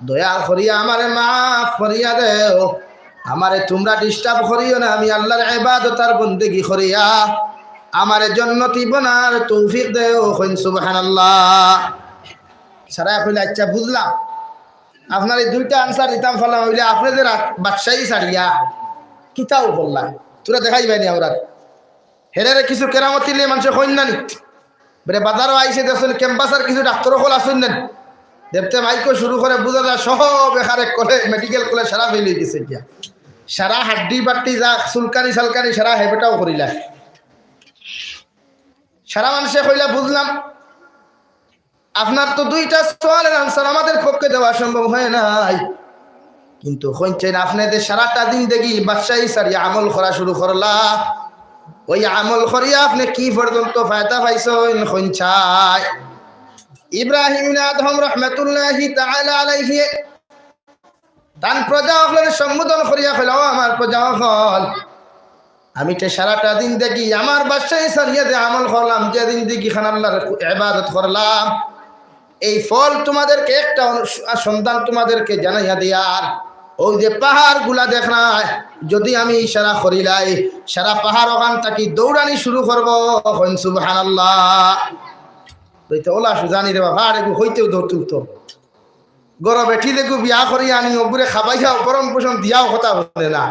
দয়া করিয়া আমারে মাফ করিয়া দেও, আমারে তোমরা ডিস্টার্ব করিও না, আমি আল্লাহর ইবাদত আর বন্দেগী করিয়া আমারে জান্নাতি বানার তৌফিক দেও, কইন সুবহানাল্লাহ। সারা কইলা আচ্ছা বুঝলাম, আপনার এই দুইটা আনসার দিতাম ফলাম হইলে আপনাদের বাদশাহী ছাড়িয়া কিতাও বললা তোরা দেখাই পাইনি আমরা হেরে কিছু কেরামতি নিয়ে মানুষের কন্যানি বেরে বাজারও আইসে দেখছেন ক্যাম্পাসের কিছু ডাক্তারও কল আসুন নেন দেখতে মাইকো শুরু করে বোঝা যায় সব এখানে কলে মেডিকেল কলে সারা ফেলে গেছে, এতিয়া সারা হাড্ডি বাট্টি যা চুলকানি সালকানি সারা হেবেটাও করিলা, সারা মানুষে কইলা বুঝলাম আপনার তো দুইটা সোয়ালের আনসার আমাদের পক্ষে দেওয়া সম্ভব হয় নাই, কিন্তু কইছেন আপনাদের সারাটা দিন দেখি বাদশাহী সারিয়া আমল করা শুরু করলা, ওই আমল করিয়া আপনি কি পর্যন্ত ফায়দা পাইছেন কইছাই। ইব্রাহিম আদম রহমতুল্লাহি তাআলা আলাইহি তান প্রজা হলের সম্বোধন করিয়া কইল, আমার প্রজা হল আমি তো সারাটা দিন দেখি আমার বাদশাহী সারিয়া যে আমল করলাম, যেদিন দেখি খান আল্লাহর ইবাদত করলাম, এই ফল তোমাদেরকে একটা সন্ধান তোমাদেরকে জানাইয়া দিয়ার, ওই যে পাহাড় গুলা দেখ না, যদি আমি ইশারা করিলাই সারা পাহাড় ওখান থাকি দৌড়ানি শুরু করবো, সুবহানাল্লাহ। ওলা সুজানি রে বাবা এগু হইতেও দৌড় তুলতো, গরম বেঠি দেখু বিয়া করি আনি ওগুরে খাবাইয়াও গরম পোষণ দিয়াও কথা বলে না,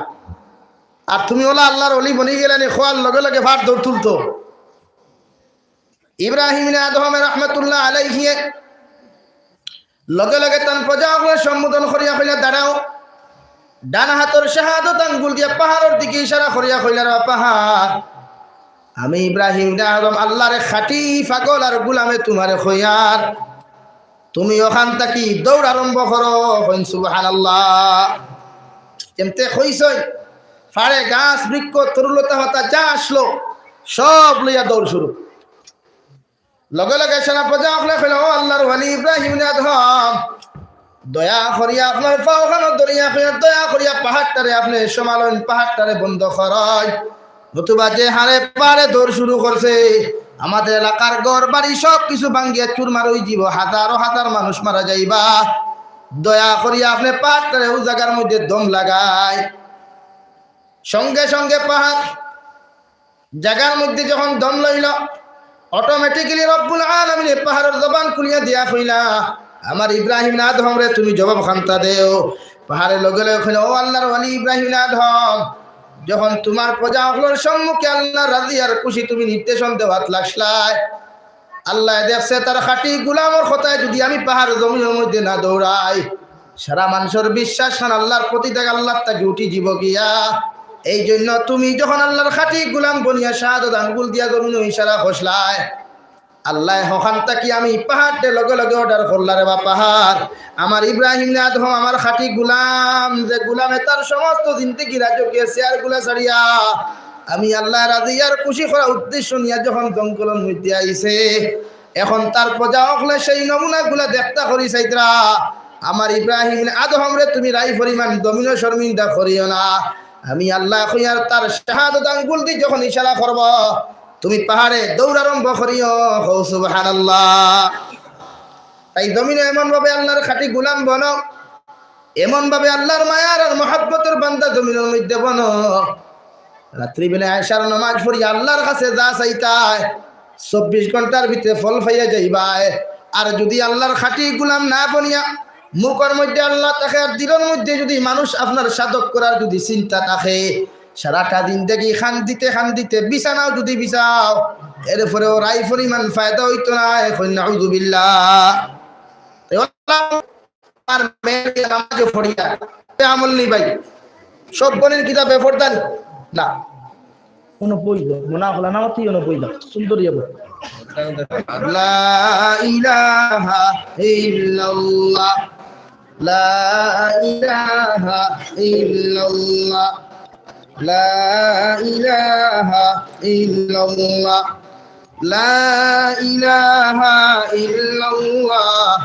আর তুমি ওলা আল্লাহর অলি বনি গেলেন খোয়ার লগে লগে ভাট দৌড় তুলতো। ইব্রাহিম আদম রহমতুল্লাহ আলাইহি লগে লগে তান প্রজা সম্বোধন করিয়া কইলা দাঁড়াও, ডান হাতর শাহাদত আঙ্গুল দিয়ে পাহাড়ের দিকে ইশারা করিয়া কইলা রে পাহাড়, আমি ইব্রাহিম আদম আল্লাহরে খাটি পাগল আর গুলামে তোমারে খইয়ার, তুমি ওখান থাকি দৌড় আরম্ভ করো, কইন সুবহানাল্লাহ। কেমতে কইছই ফাড়ে গাছ বৃক্ষ তরুলতা হতা যা আসলো সব লইয়া দৌড় শুরু, লগে লগে সারা প্রজা কইল ও আল্লাহর ওয়ালি ইব্রাহিম আদম দয়া করিয়া আপনার পাওখানো দরিয়া দয়া করিয়া পাহাড়টারে আপনি সমালন পাহাড়টারে বন্ধ করাই, নতুবা যে হারে পারে দৌড় শুরু করছে আমাদের এলাকার ঘর বাড়ি সব কিছু ভাঙ্গিয়া চুরমার হয়ে যাব, হাজারো হাজার মানুষ মারা যাইবা, দয়া করিয়া আপনি পাহাড়টারে ওই জায়গার মধ্যে দম লাগাই। সঙ্গে সঙ্গে পাহাড় জায়গার মধ্যে যখন দম লইল, অটোমেটিক্যালি রব্বুল আলামিন পাহাড়ের জবান খুলিয়া দিয়া কইলা আমার ইব্রাহিম আদম রে তুমি জবাব খান্তা দেও। পাহাড়ের লগে লগে কইলা ও আল্লাহর ওয়ালি ইব্রাহিম আদম, যখন তোমার প্রজা হলোর সম্মুখে আল্লাহ রাজি আর খুশি তুমি নির্দেশন দেওয়াত লাগলাই, আল্লাহ দেখছে তার খাঁটি গুলামর কথায় যদি আমি পাহাড় জমিনের মধ্যে না দৌড়াই, সারা মানুষের বিশ্বাস খান আল্লাহর প্রতি দেখ আল্লাহ তাকে উঠি জীব গিয়া, এই জন্য তুমি যখন আল্লাহর খাঁটি গুলাম বনিয়া শাহাদত আঙ্গুল দিয়া জমিন ইশারা খসলায়, আল্লাহ হখান তাকি আমি পাহাড়ে লগে লগে অর্ডার করলা রে বা পাহাড় আমার ইব্রাহিম আদম আমার খাঁটি গুলাম, যে গুলামে তার সমস্ত দিন থেকে রাজকীয় শেয়ার গুলা ছাড়িয়া আমি আল্লাহ রাজি আর খুশি করা উদ্দেশ্য নিয়ে যখন জঙ্গলের মধ্যে আইছে, এখন তার প্রজা হলে সেই নমুনা গুলা দেখতা করি চাইতরা আমার ইব্রাহিম আদম রে তুমি রাই পরিমাণ দমিন শর্মিন্দা করিও না, আমি আল্লাহ কইয়ার তার শাহাদত আঙ্গুল দিয়ে যখন ইশারা করব তুমি পাহাড়ে দৌড় আরম্ভ করিও, সুবহানাল্লাহ। তাই জমিনে এমন ভাবে আল্লাহর খাঁটি গুলাম বনো, এমন ভাবে আল্লাহর মায়ার আর মহব্বতের বান্দা জমিনের মধ্যে বনো, রাত্রিবেলা আয়েশার নামাজ পড়ি আল্লাহর কাছে যা চাইতায় 24 ঘন্টার ভিতরে ফল পাইয়া যাইবাই, আর যদি আল্লাহর খাঁটি গোলাম না বনিয়া মুখের মধ্যে আল্লাহ থাকে আর দিলের মধ্যে যদি মানুষ আপনার সাধক করার যদি চিন্তা থাকে, সারাটা দিন দেখি খান দিতে বিছানাও যদি বিছাও, এরপরেও রাই পরিমাণ ফায়দা হইতো না। এখন নাউযুবিল্লাহ। আর মেয়েকে নামাজে পড়িয়া আমল নেই ভাই, সব বলেন কিতাবে পড়তেন না, কোনো বই মনে হলো না মতই কোনো বই সুন্দর যাবো। লা ইলাহা ইল্লাল্লাহ, লা ইলাহা ইল্লাল্লাহ, লা ইলাহা ইল্লাল্লাহ, লা ইলাহা ইল্লাল্লাহ,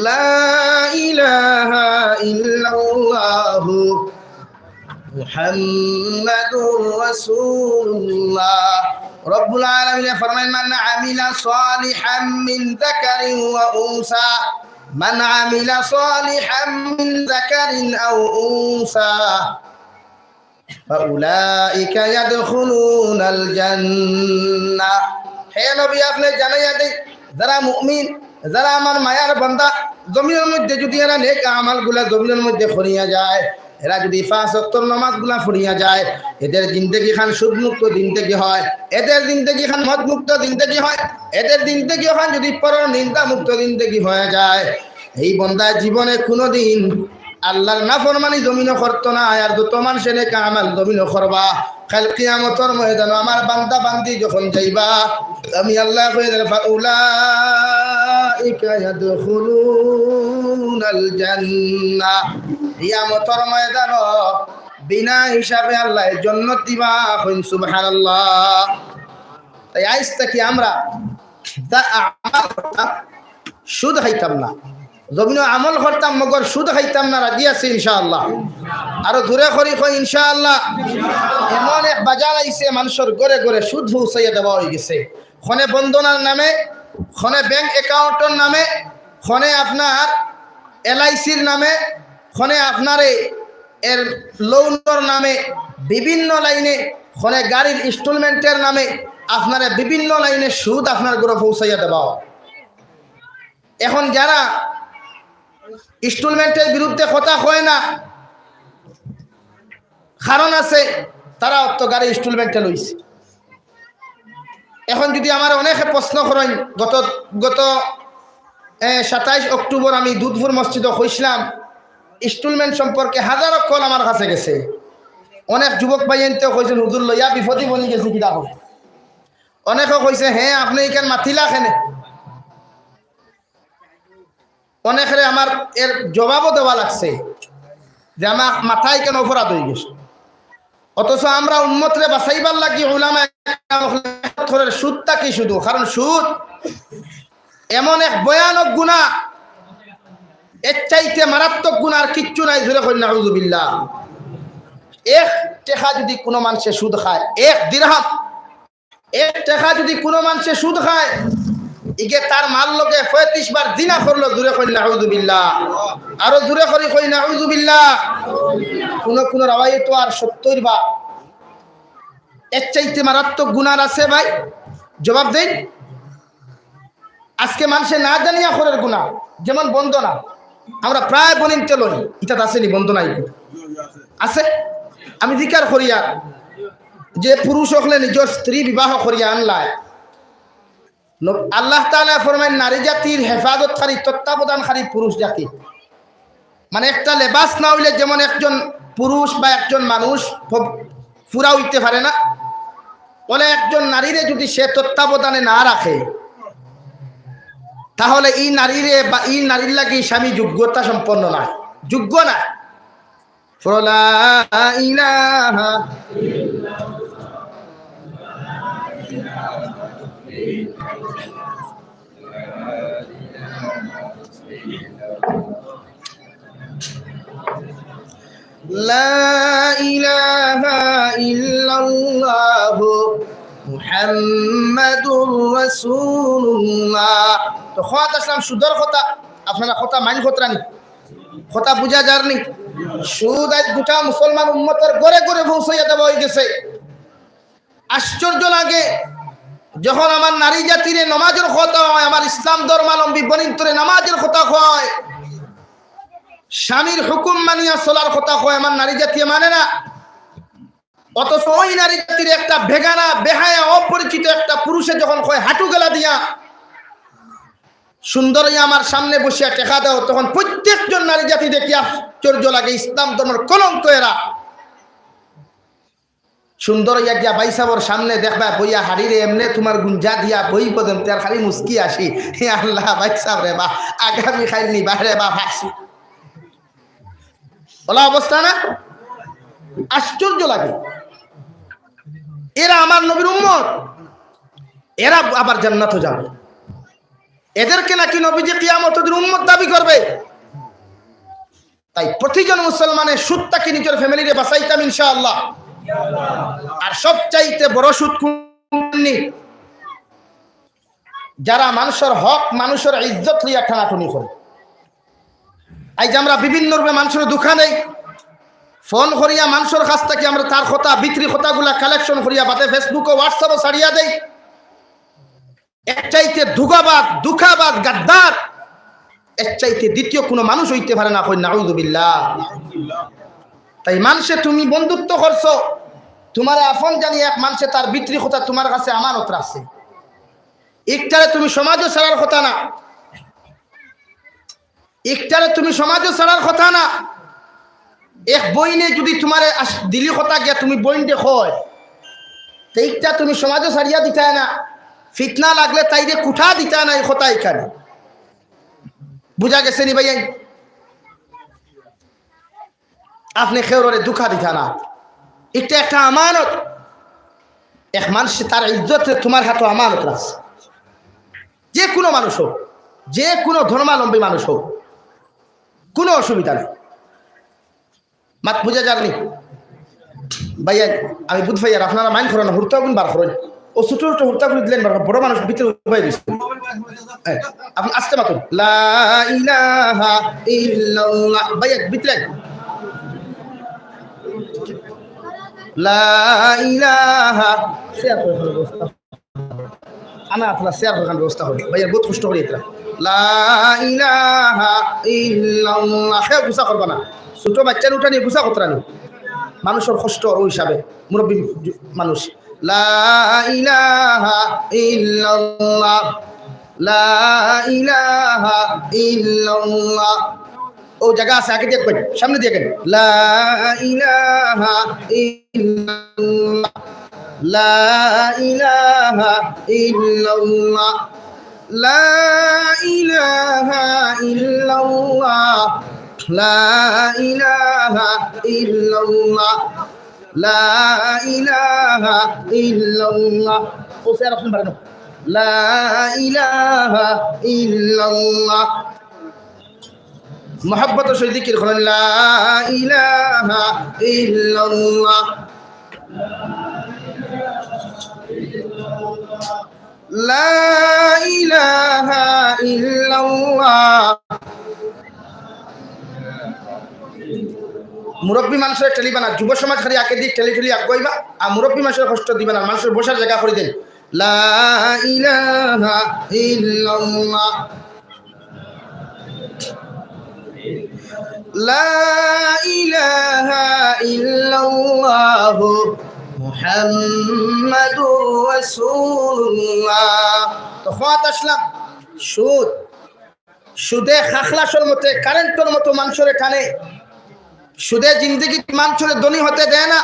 লা ইলাহা ইল্লাল্লাহ মুহাম্মাদুর রাসূলুল্লাহ। রব্বুল আলামিন ফরমান, মান আমিলা সালিহাম মিন যাকারিন ওয়া উনসা, মান আমিলা সালিহাম মিন যাকারিন আও উনসা ফাউলাইকা ইয়াদখুলুনাল জান্নাহ। হে নবী, আপনি জানাইয়া দেন, যারা মুমিন, যারা আমার মায়ার বান্দা, জমিনের মধ্যে যদি এরা নেক আমালগুলা জমিনের মধ্যে ফরিয়া যায়, এরা যদি 5 ওয়াক্ত নামাজগুলা ফরিয়া যায়, এদের জিন্দেগি খান সুদমুক্ত জিন্দেগি হয়, এদের জিন্দেগি খান মদমুক্ত জিন্দেগি হয়, এদের জিন্দেগি খান যদি পরের নিন্দা মুক্ত জিন্দেগি হয়ে যায়। এই বান্দা জীবনে কোনোদিন আল্লাহর নাফরমানি জমিনও করতো না। আর যত মানুষে নেক আমাল জমিনও করবা, কাল কিয়ামতের ময়দানে আমার বান্দা বান্দি যখন যাইবা, আমি আল্লাহ কই দেব, ফাউলাইকা ইয়াদখুলুনাল জান্নাহ। কিয়ামতের ময়দানে বিনা হিসাবে আল্লাহ জান্নাত দিবা। কইন সুবহানাল্লাহ। তাই আইজ থেকে আমরা তা আমল করতাম, সুদ খাইতাম না, জমিন আমল করতাম, মগর সুদ খাইতাম না। রাজি আছি ইনশাআল্লাহ? আরো দূরে করি কই ইনশাআল্লাহ। এমন এক বাজার আইছে, মানুষের ঘরে ঘরে সুদ পৌঁছাইয়া দেওয়া হয়ে গেছে। ক্ষণে বন্ধনার নামে, ক্ষণে ব্যাংক অ্যাকাউন্টের নামে, ক্ষণে আপনার LICর নামে, ক্ষণে আপনার এর লোনের নামে, বিভিন্ন লাইনে, ক্ষণে গাড়ির ইনস্টলমেন্টের নামে, আপনার বিভিন্ন লাইনে সুদ আপনার ঘরে পৌঁছাইয়া দেওয়া। এখন যারা ইনস্টলমেন্টের বিরুদ্ধে কথা হয় না, কারণ আছে, তারা অত গাড়ি ইনস্টলমেন্টে লইছে। এখন যদি আমার অনেকে প্রশ্ন করেন, গত 27 অক্টোবর আমি দুধপুর মসজিদে হইছিলাম, ইনস্টলমেন্ট সম্পর্কে হাজারো কল আমার কাছে গেছে। অনেক যুবক ভাইয়েনতেও কইছেন, হুজুর লইয়া বিপদই বনি গেছি কিনা। অনেকে কইছে, হ্যাঁ আপনি এখানে মাতিলা খেনে। অনেকের আমার এর জবাবও দেওয়া লাগছে যে আমার মাথায় কেন অপরাধ হয়ে গেছে। অথচ আমরা উম্মতরে বাঁচাইবার লাগি উলামা কেরামের সুদটা কি শুধু, কারণ সুদ এমন এক ভয়ানক গুনাহ, এর চাইতে মারাত্মক গুনাহ আর কিচ্ছু নাই। ধরে কই নাউযুবিল্লাহ। এক টাকা যদি কোনো মানুষে সুদ খায়, 1 দিরহাম, 1 টাকা যদি কোনো মানুষে সুদ খায়, ইগে তার মাল লগে 35 বার জিনা করলো। দূরে কই নাউযুবিল্লাহ। আরো দূরে করি কই নাউযুবিল্লাহ। কোন রাওয়ায়ে তো আর 70 বার। এর চাইতে মারাত্মক গুনাহ আছে ভাই? জবাব দেন। আজকে মানুষে না জানিয়া করার গুনাহ, যেমন বন্দনা, আমরা প্রায় বনিনতে লই, এটা আসেনি বন্দনাই আছে। আমি জিকার করিয়া যে পুরুষ হলে নিজের স্ত্রী বিবাহ করিয়া আনলায়, আল্লাহ তাআলা ফরমান, নারী জাতির হেফাজতকারী তত্ত্বাবধানকারী পুরুষ জাতি। মানে একটা লেবাস না হইলে যেমন একজন পুরুষ বা একজন মানুষ পুরা হইতে পারে না, বলে একজন নারীরে যদি সে তত্ত্বাবধানে না রাখে, তাহলে এই নারীরে বা এই নারীর লাগি স্বামী যোগ্যতা সম্পন্ন না, যোগ্য না। লা ইলাহা ইল্লাল্লাহ মুহাম্মাদুর রাসূলুল্লাহ। তো খোয়াত আসলাম সুদর কথা, আপনারা কথা মাইন খতরানি, কথা বুঝা যারনি। সুদ আজ গোটা মুসলমান উম্মতের ঘরে ঘরে পৌঁছাইয়া দেওয়া হয়ে গেছে। আশ্চর্য লাগে যখন আমার নারী জাতিরে নামাজের কথা হয়, আমার ইসলাম ধর্মাবলম্বী বনিন্তরে নামাজের কথা হয়, স্বামীর হুকুম মানিয়া চলার কথা হয়, আমার নারী জাতি মানে না। অথচ ওই নারী জাতির একটা বেগানা বেহায়া অপরিচিত একটা পুরুষে যখন কয় হাঁটু গেলা দিয়া সুন্দরী আমার সামনে বসিয়া টেকা দাও, তখন প্রত্যেকজন নারী জাতি দেখি আশ্চর্য লাগে। ইসলাম ধর্মের কলঙ্ক এরা। সুন্দর ইয়া গিয়া বাইসাবর সামনে দেখবা বইয়া হাড়িরে এমনে তোমার গুঞ্জা দিয়া বই পর্যন্ত আর খালি মুস্কি আসি, হে আল্লাহ বাইসাব রে বা আগামী খাইনি বাইরে বা ভাসি বলা অবস্থা না? আশ্চর্য লাগে। এরা আমার নবীর উম্মত, এরা আবার জান্নাতে যাবে। এদেরকে নাকি নবীজি কিয়ামতের উম্মত দাবি করবে। তাই প্রতিজন মুসলমানের সুদটাকে নিজের ফ্যামিলিরে বাঁচাইতাম ইনশাআল্লাহ। আর সবচাইতে বড় সুদ কোননি? যারা মানুষের হক, মানুষের ইজ্জত লিয়া টানাটুনি করে। আজ আমরা বিভিন্ন রূপে মানুষের দুঃখা নেই, ফোন করিয়া মানুষের কাছ থেকে আমরা তার কথা বিক্রি কথাগুলা কালেকশন করিয়া বাদে ফেসবুকে হোয়াটসঅ্যাপে ছাড়িয়া দেই। এর চাইতে দুঃখাবাদ গাদ্দার এর চাইতে দ্বিতীয় কোনো মানুষ হইতে পারে না। কই নাউযুবিল্লাহ। তাই মানুষে তুমি বন্ধুত্ব করছো, তোমার আপন জানি এক মানুষে তার বিক্রি কথা তোমার কাছে আমানত রাখছে। একটারে তুমি সমাজও ছাড়ার কথা না, একটারে তুমি সমাজও ছাড়ার কথা না। এক বইনে যদি তোমার দিলি কথা গিয়া তুমি বইন দেখয়, এইটা তুমি সমাজও ছাড়িয়া দিতে না। ফিতনা লাগলে তাইরে কুঠা দিতে না, এই কথা এখানে বুঝা গেছে নি ভাই? আপনি খেউরে দুঃখা দিতে না, এটা একটা আমানত। এক মানুষ তার ইজ্জত তোমার হাতে আমানত রাখছে। যে কোনো মানুষ হোক, যে কোনো ধর্মাবলম্বী মানুষ হোক, কোনো অসুবিধা নেই। মাত বুঝা যাননি ভাইয়া? আমি বুঝ ভাইয়ার আপনারা মাইন্ড করেন, হুর্তা গুণ বার করেন। ও ছোট ছোট হুর্তা গুলি দিলেন, বড় মানুষ ভিতরে উপায় দিচ্ছে। আপনি আসতে মাতুন লা ইলাহা ইল্লাল্লাহ ভাইয়া ভিতরে লা ইলাহা শেয়ার করে ব্যবস্থা আনা আপনার শেয়ার করার ব্যবস্থা হবে ভাইয়া, বহুত কষ্ট করি এটা। লা ইলাহা ইল্লাল্লাহ হে গুসা করবা না, ছোট বাচ্চার উঠা নিয়ে গুসা করতে রানি মানুষের কষ্ট ওই হিসাবে মুরব্বী মানুষ। লা ইলাহা ইল্লাল্লাহ লা ইলাহা ইল্লাল্লাহ। ও জায়গা আছে, আগে দেখবেন, সামনে দেখেন। লা ইলাহা ইল্লাল্লাহ লা ইলাহা ইল্লাল্লাহ লা ইলাহা ইল্লাল্লাহ লা ইলাহা ইল্লাল্লাহ লা ইলাহা ইল্লাল্লাহ। ও স্যার আপনি বলেন লা ইলাহা ইল্লাল্লাহ। মোহাব্বত সহিত জিকির করেন লা ইলাহা ইল্লাল্লাহ লা ইলাহা ইল্লাল্লাহ। মুরব্বী মানুষের টেলিবা না, যুব সমাজ খালি আগে দিয়ে টেলি আগাইবা, আর মুরব্বী মানুষের কষ্ট দিবে না, মানুষের বসার জায়গা করে দেন। লা ইলাহা ইল্লাল্লাহ লা ইলাহা ইল্লাল্লাহ মুহাম্মাদুর রাসূলুল্লাহ। তো খাত আসলাম সুদে খাখলাসের মতে কারেন্টের মতো মানুষের টানে। সুদে জিন্দগি মানুষের ধনী হতে দেয় না।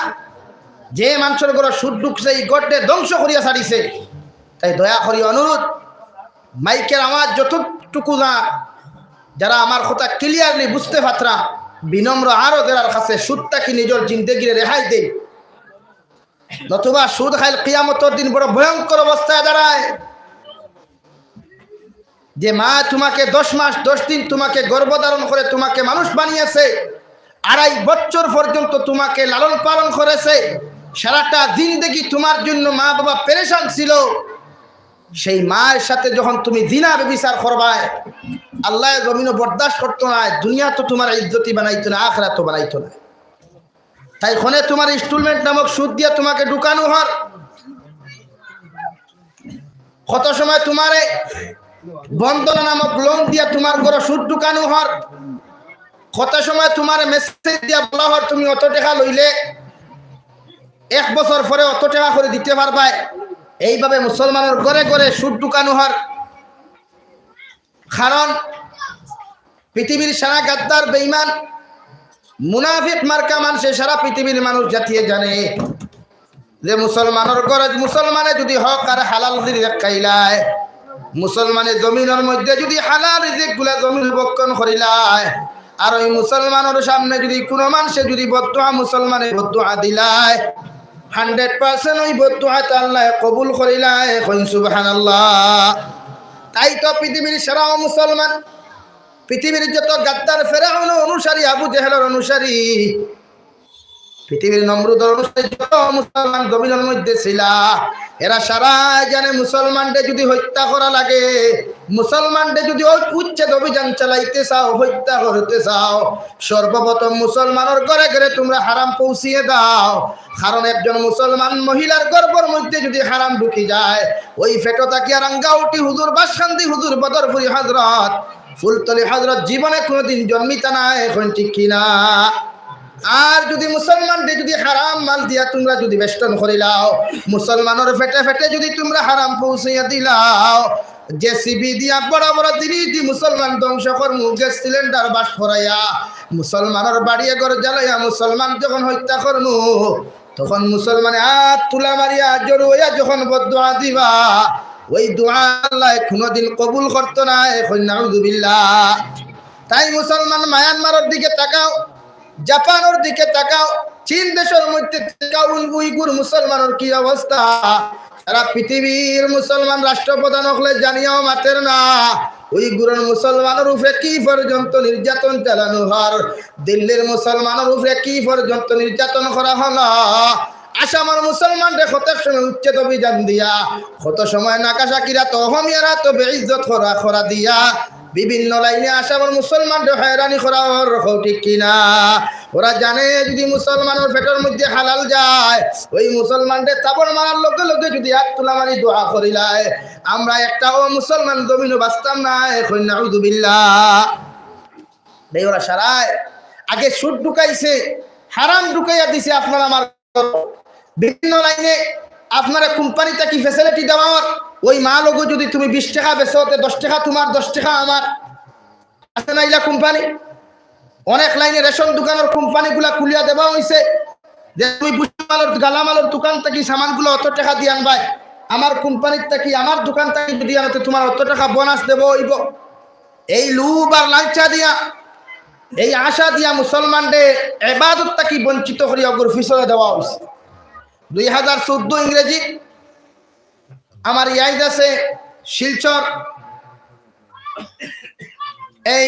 যে মানুষের ঘরে সুদ ঢুকছে এই গড়ে ধ্বংস করিয়া ছাড়িছে। তাই দয়া করি অনুরোধ, মাইকের আওয়াজ যতটুকু না, যারা আমার কথা ক্লিয়ারলি বুঝতে পারতরা, বিনম্র আরো দেওয়ার কাছে সুদটাকে নিজের জিন্দগিরে রেহাই দেয়, নতুবা সুদ খাইল কিয়ামতের দিন বড় ভয়ঙ্কর অবস্থায় দাঁড়ায়। যে মা তোমাকে 10 মাস 10 দিন তোমাকে গর্ভধারণ করে তোমাকে মানুষ বানিয়েছে, 2.5 বছর পর্যন্ত তোমাকে লালন পালন করেছে, সারাটা জিন্দগি তোমার জন্য মা বাবা পেরেশান ছিল, সেই মায়ের সাথে যখন তুমি জিনা ব্যভিচার করবায়, আল্লাহ জমিনও বরদাস্ত করতো না। দুনিয়া তো তোমার ইজ্জতি বানাইতো না, আখিরাত তো বানাইতো না। তাই খনে তোমার ইনস্টলমেন্ট নামক সুদ দিয়ে তোমাকে ঢুকানো হর, কত সময় তোমারে বন্দনা নামক লোন দিয়া তোমার ঘরে সুদ ঢুকানো হর, কত সময় তোমার মেসেজ দিয়া বলা হর তুমি অত টাকা লইলে 1 বছর পরে অত টাকা করে দিতে পারবা। এইভাবে মুসলমানের ঘরে ঘরে সুদ ঢুকানো হর। কারণ পৃথিবীর সারা গাদ্দার বেঈমান মুনাফিক মার্কা মানুষ সারা পৃথিবীর মানুষ জাতিয়ে জানে যে মুসলমানের ঘরে মুসলমানে যদি হক আর হালাল রিজিক খাইলায়, মুসলমানের জমিনের মধ্যে যদি হালাল রিজিক গুলা জমিন বক্ষণ করিলায়, আর ওই মুসলমানের সামনে যদি কোনো মানুষে যদি বদদুয়া মুসলমানে বদদুয়া দিলায় 100% ওই বদদুয়াটা আল্লাহ কবুল করিলায়। কইন সুবহানাল্লাহ। তাই তো পৃথিবীর সারা মুসলমান, পৃথিবীর যত গাদ্দার ফেরাউন অনুসারী, আবু জেহেলের অনুসারী, পৃথিবীর নমরুদের অনুসারী যত মুসলমান জমিনের মধ্যে ছিল, এরা সারা জানে মুসলমানদের যদি হত্যা করা লাগে, মুসলমানদের যদি উচ্ছেদ অভিযান চালাইতে চাও, হত্যা করতে চাও, সর্বপ্রথম মুসলমানের ঘরে ঘরে তোমরা হারাম পৌঁছিয়ে দাও। কারণ একজন মুসলমান মহিলার গর্ভের মধ্যে যদি হারাম ঢুকি যায়, ওই ফেটো তাকিয়া রাঙ্গাউটি হুজুর বাসকান্দি হুজুর বদরপুরি হযরত ফুলতলি হযরত জীবনে কোনোদিন জন্মিতা না। এখন ঠিক কিনা? আর যদি মুসলমানদের যদি হারাম মাল দিয়া তোমরা যদি বেষ্টন করিলাও, মুসলমানের ফেটে ফেটে যদি তোমরা হারাম পৌঁছাইয়া দিলাও, জেসিবি দিয়া বড় বড় দিদি মুসলমান ধ্বংস করমু, গ্যাস সিলিন্ডার বাস করাইয়া মুসলমানের বাড়িয়ে ঘর জ্বালাইয়া মুসলমান যখন হত্যা করমু, তখন মুসলমানে হাত তুলা মারিয়া জড়ো হইয়া যখন বদদুয়া দিবা, ওই দোয়া আল্লাহ কোনোদিন কবুল করতো না। এখন নাউযুবিল্লাহ। তাই মুসলমান মায়ানমারের দিকে তাকাও, জাপানের দিকে তাকাও, চীন দেশের মধ্যে তাকাও, উইগুর মুসলমানের কি অবস্থা। সারা পৃথিবীর মুসলমান রাষ্ট্রপ্রধান হলে জানিয়াও মাতের না উইগুরের মুসলমানের উপরে কি পর্যন্ত নির্যাতন চালানো হর, দিল্লির মুসলমানের উপরে কি পর্যন্ত নির্যাতন করা হলো, আসামের মুসলমানদের কত সময় উচ্ছেদ অভিযান দিয়া, কত সময় নাকাশাকিরা তো হমিয়ারা তো বেইজ্জত করা দিয়া বিভিন্ন লাইনে আসামের মুসলমানদের হয়রানি করা ঠিক কিনা? ওরা জানে যদি মুসলমানের পেটের মধ্যে হালাল যায়, ওই মুসলমানদের তাবড় মারার লগে লগে যদি হাত তোলা মারি দোয়া করিলায়, আমরা একটাও মুসলমান জমিনও বাঁচতাম না। এখন নাউযুবিল্লাহ। দেই ওরা সারায় আগে সুদ ঢুকাইছে, হারাম ঢুকাইয়া দিছে আপনার আমার বিভিন্ন লাইনে। আপনারা কোম্পানিতে কি ফ্যাসিলিটি দেওয়ার, ওই মালগো যদি তুমি 20 টাকা বেচো, 10 টাকা তোমার, 10 টাকা আমার, আছে না? ইলা কোম্পানি অনেক লাইনে রেশন দোকানের কোম্পানিগুলা খুলিয়া দেওয়া হয়েছে যে তুমি বুঝমালের গালামালের দোকান থেকে সামানগুলো অত টাকা দিয়ে আনবাই, আমার কোম্পানির থেকে আমার দোকান থেকে যদি আনতে তোমার অত টাকা বোনাস দেবো হইব। এই লুব আর লাঞ্চা দিয়া, এই আশা দিয়া মুসলমানদের ইবাদত থেকে বঞ্চিত করিয়া অগ্র ফিসলে দেওয়া হয়েছে। 2014 ইংরেজি আমার ইয়াদ আছে, শিলচর এই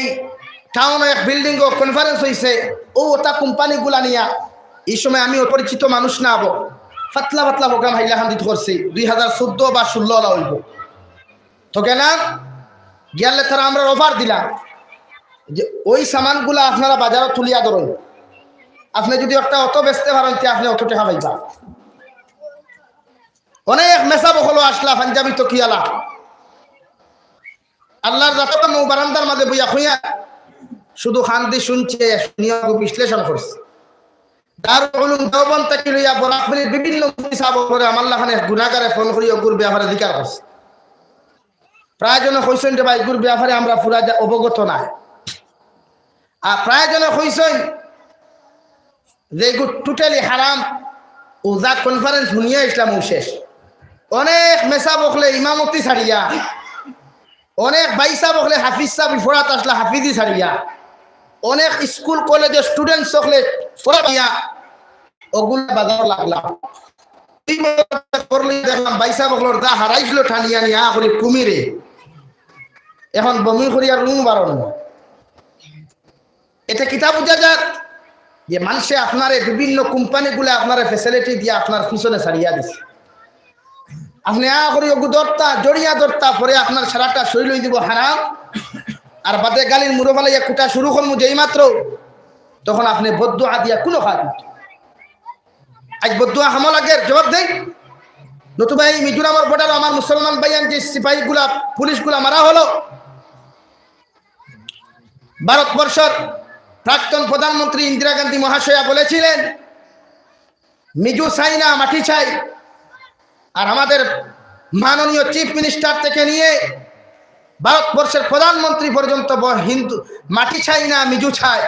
টাউনে এক বিল্ডিং কনফারেন্স হয়েছে, ওটা কোম্পানিগুলা নিয়া। এই সময় আমি অপরিচিত মানুষ না হবো, পাতলা পাতলা প্রোগ্রাম হাইলাখান দিতে করছি। 2014 বা 16 হইব তো গেলাম, গেলে তারা আমরা অফার দিলাম যে ওই সামানগুলা আপনারা বাজারে তুলিয়া ধরুন, আপনি যদি একটা অত বেচতে পারেন আপনি অত টাকা পাইবা। অনেক মেসা বহলো আসলা পাঞ্জাবি তো কিয়ালা আল্লাহর রাতে মৌ বারান্দার মাঝে বইয়া খুঁয়া শুধু খান্দি শুনছে, শুনিয়া বিশ্লেষণ করছে। দারুল উলুম দেওবন্দ থেকে লইয়া বরাকবির বিভিন্ন সাহাব করে আমার লাখানে গুনাহগারে ফোন করি অগুর ব্যাপারে অধিকার করছে। প্রায় জন কইছেন যে ভাই গুর ব্যাপারে আমরা পুরা অবগত না, আর প্রায় জন কইছেন যে এগুলো টোটালি হারাম। ও যা কনফারেন্স শুনিয়া ইসলাম শেষ। অনেক মেসা বকলে ইমামতি ছাড়িয়া, অনেক বাইসা বকলে হাফিজ সাহেব ফোরাত আসলে হাফিজি ছাড়িয়া, অনেক স্কুল কলেজের স্টুডেন্ট সকলে ফোরাইয়া ওগুলো বাজার লাগলাম। দেখলাম বাইসা বকলর যা হারাইছিল ঠানিয়া নিয়া করে কুমিরে এখন বমি করিয়া রুম বারণ। এটা কিতাব বুঝা যাক যে মানুষে আপনার বিভিন্ন কোম্পানিগুলো আপনার ফ্যাসিলিটি দিয়ে আপনার পিছনে ছাড়িয়া দিছে। আপনি করি দরতা জড়িয়া দরতা পরে আপনার সারাটা শরীর দিব হারাম, আর বাদে গালির মুড়ো ফালাইয়া কুটা শুরু করবো যেই মাত্র, তখন আপনি বদদুয়া দিয়া কোনো খাত আজ বদদুয়া হামল আগের জবাব দেই। নতুবা এই মিজোরামের বর্ডার আমার মুসলমান ভাইয়ান যে সিপাহীগুলা পুলিশগুলা মারা হলো, ভারতবর্ষের প্রাক্তন প্রধানমন্ত্রী ইন্দিরা গান্ধী মহাশয়া বলেছিলেন মিজু চাই না, মাটি চাই। আর আমাদের মাননীয় চিফ মিনিস্টার থেকে নিয়ে ভারতবর্ষের প্রধানমন্ত্রী পর্যন্ত হিন্দু মাটি চাই না, মিজু চাই।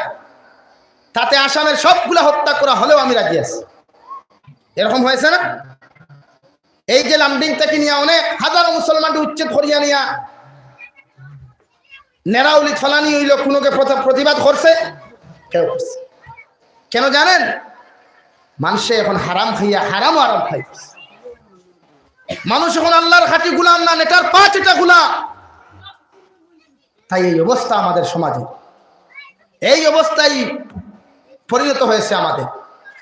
তাতে আসামের সবগুলা হত্যা করা হলেও আমি রাজি আছি। এরকম হয়েছে না? এই যে লামডিং থেকে নিয়ে অনেক হাজারো মুসলমানকে উচ্ছেদ করিয়া নিয়া নেরাউলি ফালানি হইল, কোনোকে প্রতিবাদ করছে? কেউ করছে। কেন জানেন? মানুষে এখন হারাম খাইয়া হারাম আরাম খাইছে। মানুষ এখন আল্লাহর খাঁটি গুলাম না, নেটার পাঁচ এটা গুলাম। তাই এই অবস্থা আমাদের সমাজে, এই অবস্থায় পরিণত হয়েছে আমাদের।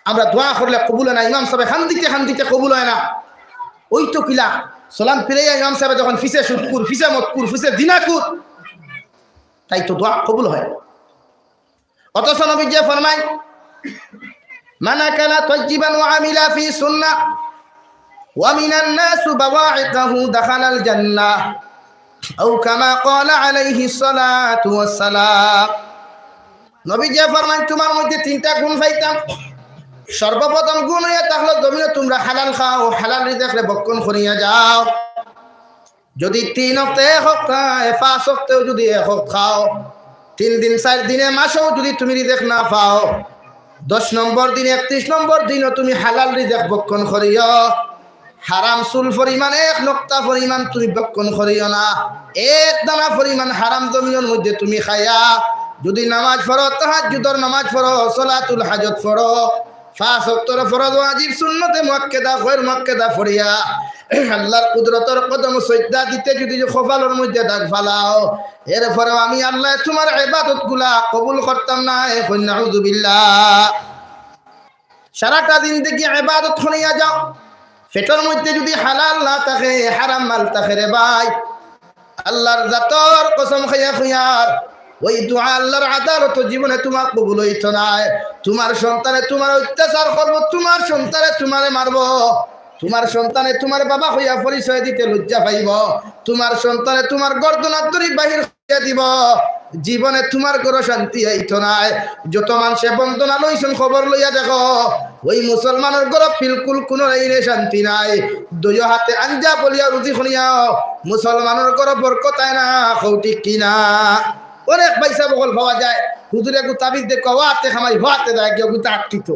আমরা দোয়া করলে কবুল হয় না, ইমাম সাহেব খান দিতে কবুল হয় না। ওই তো কিলা সালাম ফিরে ইমাম সাহেব যখন ফিসে সুদকুর, ফিসে মতকুর, ফিসে দিনাকুর, তাই তো দোয়া কবুল হয়। অথচ নবী যে ফরমায় মান আকালা তাইয়িবান ওয়া আমিলা ফি সুন্নাহ ওয়া মিনান নাস বাওয়া'iকাহু দাখালাল জান্নাহ আও কামা ক্বালা আলাইহিস সালাতু ওয়াস সালাম। নবী যে ফরমায় তোমার মধ্যে তিনটা গুণ পাইতাম। সর্বপ্রথম গুণ হইয়া থাকলো জমিনে তোমরা হালাল খাও, হালাল রিজিক বক্ষণ করিয়া যাও। যদি 3 ওয়াক্তে এক ওয়াক্ত, 5 ওয়াক্তেও যদি এক ওয়াক্ত খাও, 3 দিন 4 দিনে মাসেও যদি তুমি রিজিক না পাও, 10 নম্বর দিন 31 নম্বর দিনও তুমি হালাল রিজিক বক্ষণ করিও। হারাম চুল পরিমাণ 1 নোক্তা পরিমাণ তুমি বক্ষণ করিও না। 1 দানা পরিমাণ হারাম জমিনের মধ্যে তুমি খাইয়া যদি নামাজ পড়ো, তাহাজ্জুদের নামাজ পড়ো, সালাতুল হাজত পড়ো, 5 ওয়াক্তের ফরজ ওয়াজিব সুন্নতে মুআক্কাদা গয়র মুআক্কাদা পড়িয়া আল্লাহর কুদরতের কদম সজদা দিতে যদি কপালের মধ্যে দাগ ফালাও, এরপরেও আমি আল্লাহ তোমার ইবাদতগুলা কবুল করতাম না। নাউযু বিল্লাহ। সারাটা দিন থেকে ইবাদত করিয়া যাও, পেটের মধ্যে যদি হালাল না থাকে, হারাম মাল থাকে রে ভাই, আল্লাহর জাতর কসম খাইয়া খুইয়ার ওই দোয়া আল্লাহর আদালত জীবনে তোমার কবুল হইতো না। তোমার সন্তানে তোমার অত্যাচার করবো, তোমার সন্তানে তোমারে মারবো, তোমার সন্তানে তোমার বাবা হইয়া পরিচয় দিতে লজ্জা পাইব, তোমার সন্তানে তোমার গর্দনার দড়ি বাহির হইয়া দিব। জীবনে তোমার কোনো শান্তি হইতো না। যত মানুষে বন্দনা লইছেন খবর লইয়া দেখো, ওই মুসলমানের ঘর বিলকুল কোনো শান্তি নাই। 2 হাতে আঞ্জা বলিয়া রুটি খুনিয়াও মুসলমানের ঘর বরকতায় না, ঠিক কিনা? অনেক পয়সা বকল পাওয়া যায়, হুজুরে গু তাবিজ দেখো ওয়াতে খামাই হওয়াতে দেয়, কেউ গুতা আটকিত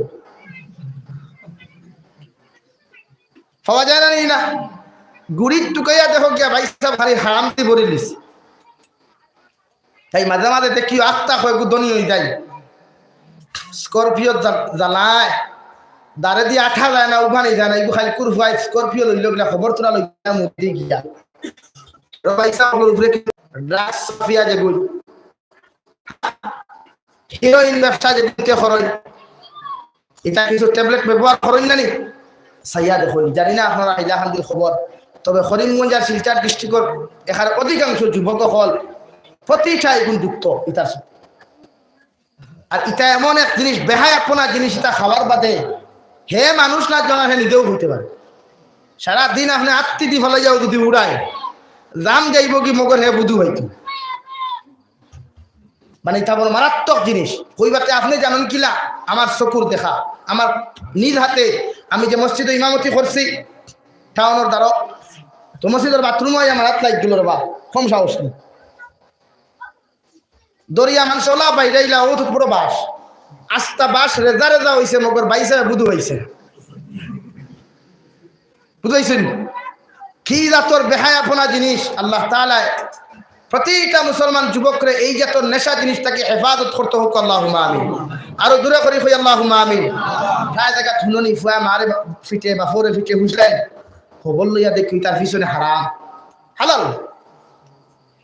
পাওয়া যায় না। না গুড়ির টুকাইয়া দেখো গিয়া পয়সা ভারী হারামতি ভরি লিস। তাই মাঝে মাঝে দেখি আত্মা হয় গুদনি হয়ে যায়। স্করপিও জ্বালায় দাঁড়ে দিয়ে আঠা যায় না, উভানি যায় না, এগুলো খালি কুরফাই স্করপিও লইল গিয়া খবর তোলা লইয়া মধ্যে গিয়া পয়সা উপরে ড্রাগস মাফিয়া যেগুলো হিরোইন ব্যবসা যেতে করেন, এটা কিছু ট্যাবলেট ব্যবহার করেন না নি সাইয়া দেখুন। জানি না আপনারা ইলাকান্দির খবর, তবে করিমগঞ্জ আর শিলচর ডিস্ট্রিক্টর এখানে অধিকাংশ যুবক হল প্রতিটাই গুণযুক্ত ইতার সাথে। আর এটা এমন এক জিনিস, বেহায়াপনা জিনিস, এটা খাওয়ার বাদে হে মানুষ না জানা হে নিজেও হইতে পারে। সারাদিন আপনি আত্মি দি ফেলে যাও যদি উড়ায় জাম যাইব কি মগর হে বুধু হইতো, মানে এটা বড় মারাত্মক জিনিস। কইবাতে আপনি জানেন কিলা, আমার চকুর দেখা, আমার নিজ হাতে আমি যে মসজিদে ইমামতি করছি টাউনের দ্বারা, তো মসজিদের বাথরুম হয় আমার হাত লাগছিল রে বা কম সাহস নেই। দরিয়া মানুষ ওলা বাইরে ইলা ও তো পুরো বাস আস্তা বাস রেজা রেজা হয়েছে, মগর বাইসে বুধু হয়েছে, বুঝাইছেন কি জাতর বেহায়াপনা জিনিস। আল্লাহ তাআলা প্রতিটা মুসলমান যুবকরে এই জাতর নেশা জিনিসটাকে হেফাজত করতে হোক, আল্লাহুম্মা আমিন। আরো দূরে করি হই আল্লাহুম্মা আমিন। প্রায় জায়গা থুননি ফুয়া মারে ফিটে বা ফোরে ফিটে বুঝলেন, খবর লইয়া দেখি তার পিছনে হারাম হালাল।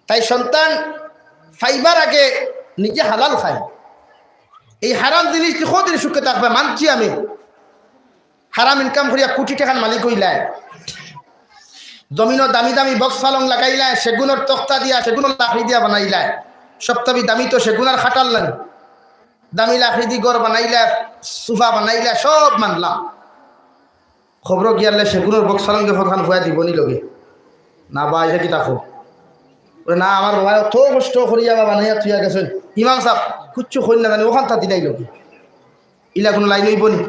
তাই সন্তান ফাইবার আগে নিজে হালাল খায়। এই হারাম জিনিসটি কতদিন সুখে থাকবে মানছি আমি। হারাম ইনকাম করিয়া কোটি টাকার মালিক হইলায়, জমিনও দামি দামি বক্স ফালং লাগাইলায়, সেগুনের তক্তা দিয়া সেগুনের লাকড়ি দিয়া বানাইলায়। সপ্তাহে দামি তো সেগুনার খাটাল্লেন, দামি লাকড়ি দি ঘর বানাইলা, সোফা বানাইলা, সব মানলাম। খবর গিয়ালে সেগুলোর বক্সালঙ্গে ফরহান ভয়া দিবনি লগে না বা এটা কি তাকো না আমার বাবা অত কষ্ট করিয়া বাবা নাইয়া তুইয়া গেছেন ইমাম সাহেব কুচ্ছু করি না জানি ওখান তা দিলাই লগে ইলা কোনো লাইন হইবনি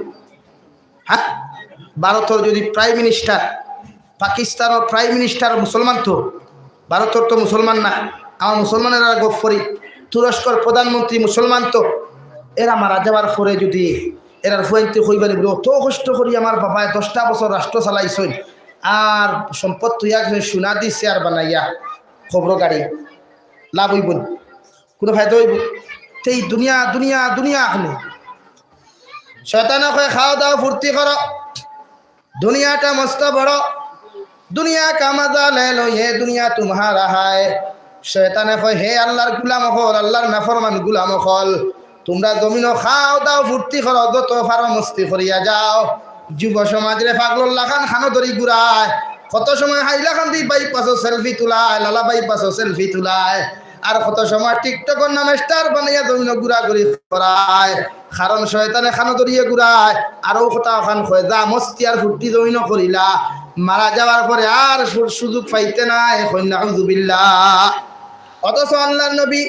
হ্যাঁ ভারতের যদি প্রাইম মিনিস্টার পাকিস্তানের প্রাইম মিনিস্টার মুসলমান তো ভারতের তো মুসলমান না আমার মুসলমানেরা গফরি তুরস্কর প্রধানমন্ত্রী মুসলমান তো এরা মারা যাওয়ার পরে যদি এরার ফুয়েন্তে হইবানি বলে অত কষ্ট করি আমার বাবায় 10টা বছর রাষ্ট্র চালাইছই আর সম্পদ তুইয়া সোনা দি চেয়ার বানাইয়া খবর গাড়ি লাভ হইব কোনো ফায়দা হইব সেই দুনিয়া দুনিয়া দুনিয়া এখন শয়তানে কয় খাও দাও ফুর্তি করো দুনিয়াটা মস্ত বড় দুনিয়া কা মজা লে লো ये दुनिया तुम्हारा है শয়তানে কয় হে আল্লাহর গোলাম হল আল্লাহর নাফরমান গোলাম হল তোমরা জমিনও খাও দাও ফুর্তি করো যত পারো মস্তি করিয়া যাও যুব সমাজরে পাগলুল্লাহ খান খানো ধরি ঘুরায় কত সময় হাইলা খান দি বাইপাসও সেলফি তুলায় লালা বাইপাসও সেলফি তুলায় আর কত সময় টিকটকের নামে স্টার বানাইয়া জমিন ঘুরাঘুরি করায় কারণ শয়তানে খানো ধরিয়ে ঘুরায় আরও কথা খান কয় যা মস্তি আর ফুর্তি জমিন করিলা মারা যাওয়ার পরে আর সুযোগ পাইতে নাই নাউযুবিল্লাহ অথচ আল্লাহর নবী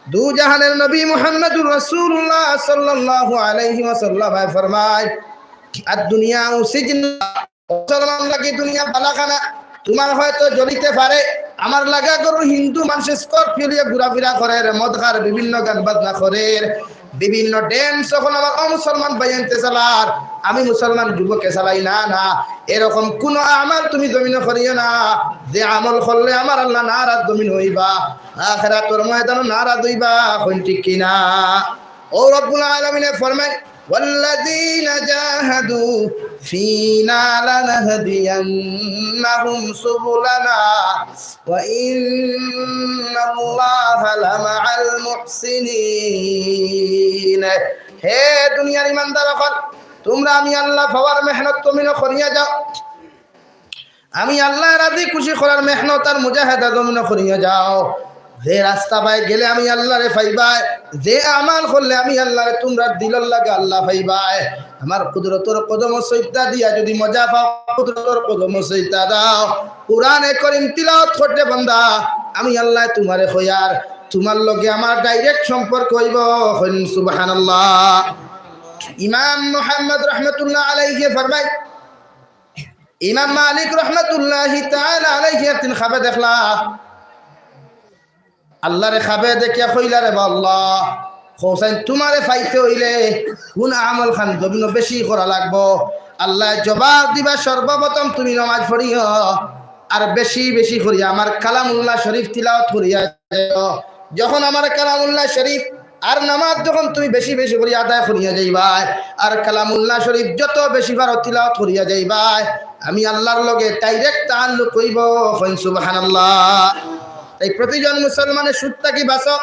দু জাহানের নবী মুহাম্মদুর রাসূলুল্লাহ সাল্লাল্লাহু আলাইহি ওয়াসাল্লাম ফরমায় আর দুনিয়া সিজন মুসলমান লাগি দুনিয়া বালাখানা তোমার হয়তো জ্বলিতে পারে আমার লাগা করো হিন্দু মানুষ স্কর্পিও নিয়ে ঘোরাফেরা করে মদ খার বিভিন্ন গান বাজনা করে বিভিন্ন ড্যান্স যখন আমার অমুসলমান বাইনতে চালার আমি মুসলমান যুবকে চালাই না না এরকম কোন আমল তুমি জমিনে করিও না যে আমল করলে আমার আল্লাহ নারাজ জমিন হইবা আখিরাতের ময়দানে নারাজ হইবা কোন ঠিক কিনা ও রব্বুল আলামিন ফরমান والذين جاهدوا فينا لنهدينهم سبلنا وإن الله لمع المحسنين হে দুনিয়ার ইমানদার হল তোমরা আমি আল্লাহ পাওয়ার মেহনত তুমি করিয়া যাও আমি আল্লাহ রাজি খুশি করার মেহনত আর মুজাহিদা তুমি করিয়া যাও যে রাস্তা পায় গেলে আমি আল্লাহরে পাইবাই যে আমাল করলে আমি আল্লাহরে তোমরা দিলর লাগে আল্লাহ পাইবাই আমার কুদরতের কদম সৈদা দিয়া যদি মজা পাও কুদরতের কদম সৈদা দাও কুরআনে কারীম তিলাওয়াত করতে বান্দা আমি আল্লাহ তোমারে কইয়ার তোমার লগে আমার ডাইরেক্ট সম্পর্ক হইব হইন সুবহানাল্লাহ ইমাম মুহাম্মদ রাহমাতুল্লাহ আলাইহি ফরমায় ইমাম মালিক রাহমাতুল্লাহি তাআলা আলাইহি তিন খাবে দেখলা আল্লাহরে খাবে দেখিয়া কইলা রে আল্লাহ হোসেন তোমারে পাইতে হইলে কোন আমল খান জমিন বেশি করা লাগবো আল্লাহ জবাব দিবা সর্বপ্রথম তুমি নামাজ পড়িও আর বেশি বেশি করিয়া আমার কালামুল্লাহ শরীফ তিলাওয়াত করিয়া যখন আমার কালামুল্লাহ শরীফ আর নামাজ যখন তুমি বেশি বেশি করিয়া আদায় করিয়া যাইবা আর কালামুল্লাহ শরীফ যত বেশি বার তিলাওয়াত করিয়া যাইবা আমি আল্লাহর লগে ডাইরেক্ট তাআল্লুক কইব সুবহানাল্লাহ তাই প্রতিজন মুসলমানের সুদটা কি বাঁচাও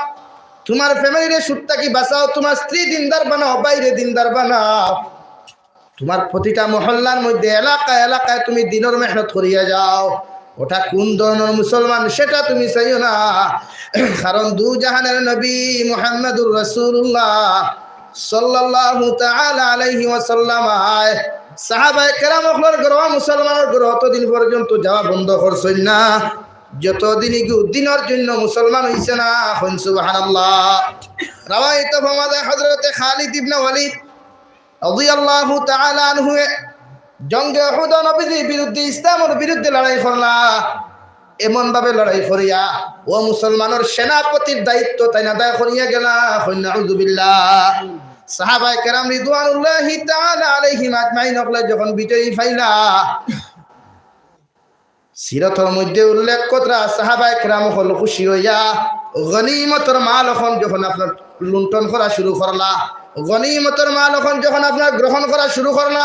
তোমার ফ্যামিলির সুদটা কি বাঁচাও তোমার স্ত্রী দিনদার বানাও বাইরে দিনদার বানাও তোমার প্রতিটা মহল্লার মধ্যে এলাকায় এলাকায় তুমি দিনের মেহনত করিয়া যাও ওটা কোন ধরনের মুসলমান সেটা তুমি চাইও না কারণ দু জাহানের নবী মুহাম্মদুর রাসূলুল্লাহ সাল্লাল্লাহু তাআলা আলাইহি ওয়াসাল্লাম সাহাবায়ে কেরাম হলর গ্রহ মুসলমানের গ্রহ ততদিন পর্যন্ত যাওয়া বন্ধ করছেন না যতদিন দিনের জন্য মুসলমান হইছে না হন সুবহানাল্লাহ রাওয়াইত ফামাদা হযরত খালিদ ইবনে ওয়ালিদ রাদিয়াল্লাহু তাআলা আনহু জঙ্গে উহুদ নবীর বিরুদ্ধে ইসলামের বিরুদ্ধে লড়াই করলা এমন ভাবে লড়াই করিয়া ও মুসলমানের সেনাপতির দায়িত্ব তাই না দায় করিয়া গেলা হন নাউযুবিল্লাহ সাহাবায়ে কেরাম রিদওয়ানুল্লাহি তাআলা আলাইহিম আজমাইন যখন বিজয়ী পাইলা সিরাতের মধ্যে উল্লেখ করা সাহাবায়ে কেরাম হল খুশি হইয়া গনিমতের মাল যখন আপনার লুণ্ঠন করা শুরু করলা গনিমতের মাল যখন আপনার গ্রহণ করা শুরু করলা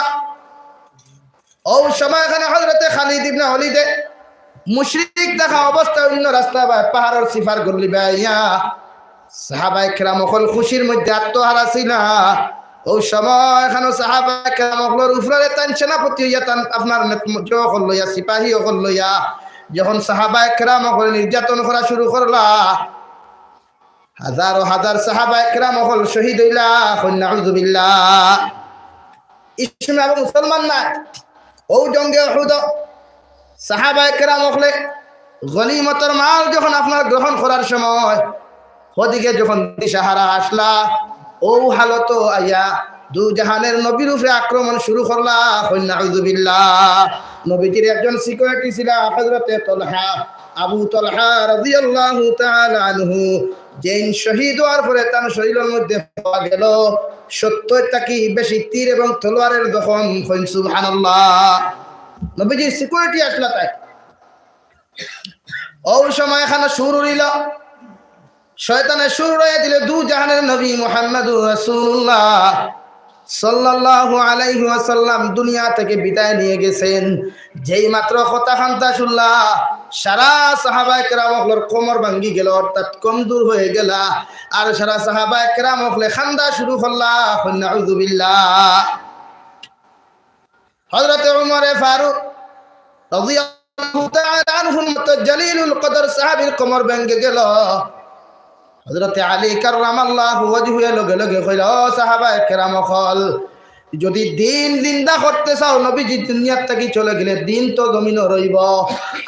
ও সময় এখানে হযরতে খালিদ ইবনে ওয়ালিদ মুশরিক দেখা অবস্থা অন্য রাস্তা পাহাড়ের সিফার গরলি বাইয়া সাহাবায়ে কেরাম হল খুশির মধ্যে আত্মহারা ছিল ও সময় এখানে সাহাবায়ে কেরাম হলর উপরে তান সেনাপতি হইয়া তান আপনার নেতৃত্ব হল লইয়া সিপাহী হল লইয়া যখন সাহাবায়ে কেরাম হল নির্যাতন করা শুরু করলা হাজার হাজার সাহাবায়ে কেরাম হল শহীদ হইলা নাউযুবিল্লাহ ইসলাম মুসলমান না ও জঙ্গে উহুদ সাহাবায়ে কেরাম হলে গনিমতের মাল যখন আপনার গ্রহণ করার সময় ওদিকে যখন দিশাহারা আসলা ও হালত আইয়া দু জাহানের নবীর উপরে আক্রমণ শুরু করলা নাউযুবিল্লাহ। নবীজির একজন সিকিউরিটি ছিল হযরতে তালহা, আবু তালহা রাদিয়াল্লাহু তাআলা আনহু, যেই শহীদ হওয়ার পরে তার শরীরের মধ্যে পাওয়া গেল 70টা কি বেশি তীর এবং তলোয়ারের জখম। সুবহানাল্লাহ। নবীজির সিকিউরিটি আসলা তাই ও সময় এখানে শুরু হইল, শয়তানের শুরু হয়ে দিল দু জাহানের নবী মুহাম্মদুর রাসূলুল্লাহ সাল্লাল্লাহু আলাইহি ওয়াসাল্লাম দুনিয়া থেকে বিদায় নিয়ে গেছেন। যেই মাত্র কথা খান্তা শুনলা সারা সাহাবায়ে কেরাম হলর কোমর ভাঙ্গি গেল, অর্থাৎ কমজোর হয়ে গেল। আর সারা সাহাবায়ে কেরাম হলে খান্দা শুরু করলা। নাউযুবিল্লাহ। হযরত ওমর ফারুক রাদিয়াল্লাহু তাআলা আনহু জলিলুল কদর সাহাবীর কোমর ভেঙে গেল। হযরতে আলী কাররামাল্লাহু ওয়াজহু লগে লগে কইল, সাহাবায়ে কেরাম হল যদি দিন জিন্দা করতে চাও নবীজি দুনিয়ার থেকে চলে গেলে দিন তো জমিনও রইব,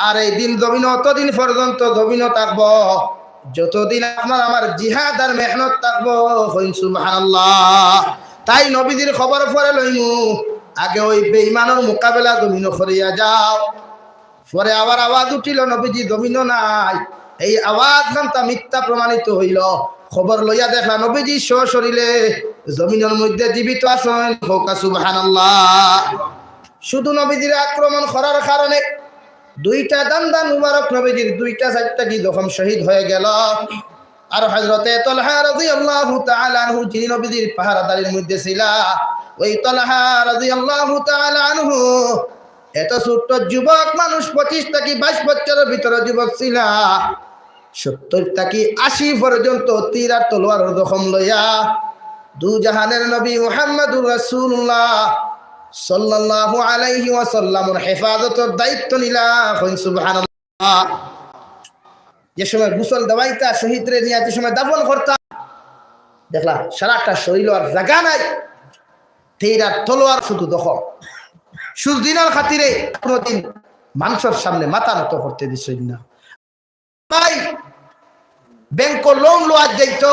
আর এই দিন জমিন অতদিন পর্যন্ত জমিনও থাকবো যতদিন আপনার আমার জিহাদ আর মেহনত থাকবো। সুবহানাল্লাহ। তাই নবীজির খবর পরে লইমু, আগে ওই বেঈমানের মোকাবেলা জমিনও করিয়া যাও। পরে আবার আওয়াজ উঠিল নবীজি জমিনও নাই। এই আওয়াজ খানটা মিথ্যা প্রমাণিত হইল। খবর লইয়া দেখলা নবীজি সশরীরে জমিনের মধ্যে জীবিত আছেন। সুবহানাল্লাহ। শুধু নবীজির আক্রমণ করার কারণে দুইটা দান্দান মুবারক নবীজির দুইটা চারটা কি যখন শহীদ হয়ে গেল। আর হযরতে তালহা রাদিয়াল্লাহু তাআলা আনহু যিনি নবীজির পাহারাদারির মধ্যে ছিল, ওই তালহা রাদিয়াল্লাহু তাআলা আনহু এত ছোট্ট যুবক মানুষ, 25 থেকে 22 বছরের ভিতরে যুবক ছিল, 70 থেকে 80 পর্যন্ত তীর আর তলোয়ারের জখম লইয়া দু জাহানের নবী মুহাম্মদুর রাসূলুল্লাহ সাল্লাল্লাহু আলাইহি ওয়াসাল্লামের হেফাজতের দায়িত্ব নিলা। সুবহানাল্লাহ। যে সময় গোসল দেওয়াইতা শহীদরে নিয়ে যে সময় দাফন করতা দেখলা সারাটা শরীর আর জায়গা নাই, তীর আর তলোয়ার শুধু জখম। শুধু দিনের খাতিরে কোনদিন মানুষের সামনে মাথা নত করতে দিছেন না। ভাই ব্যাংক লোন লোয়া যাইত,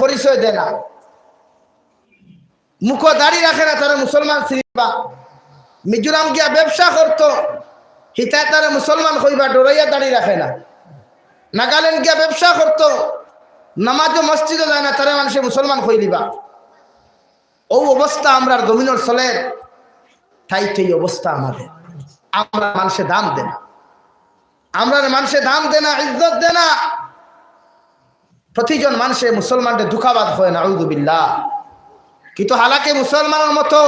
পরিচয় দেয় না, মুখ দাড়ি রাখে না, তারা মুসলমান ছিলিবা। মিজোরাম গিয়া ব্যবসা করতো, হিতায় তারা মুসলমান হইবা, ডরাইয়া দাড়ি রাখে না। নাগাল্যান্ড গিয়া ব্যবসা করতো, নামাজও মসজিদও যায় না, তারা মানুষে মুসলমান হইলিবা। ও অবস্থা আমরা জমিনের চলের তাই তো এই অবস্থা আমাদের। আমরা মানুষের দাম দেয় না, আমরা মানুষের দাম দেয় না, ইজ্জত দেয় না। প্রতিজন মানুষের মুসলমানদের দুঃখাবাদ হয় না। নাউযুবিল্লাহ। কিন্তু হালাকে মুসলমানের মতো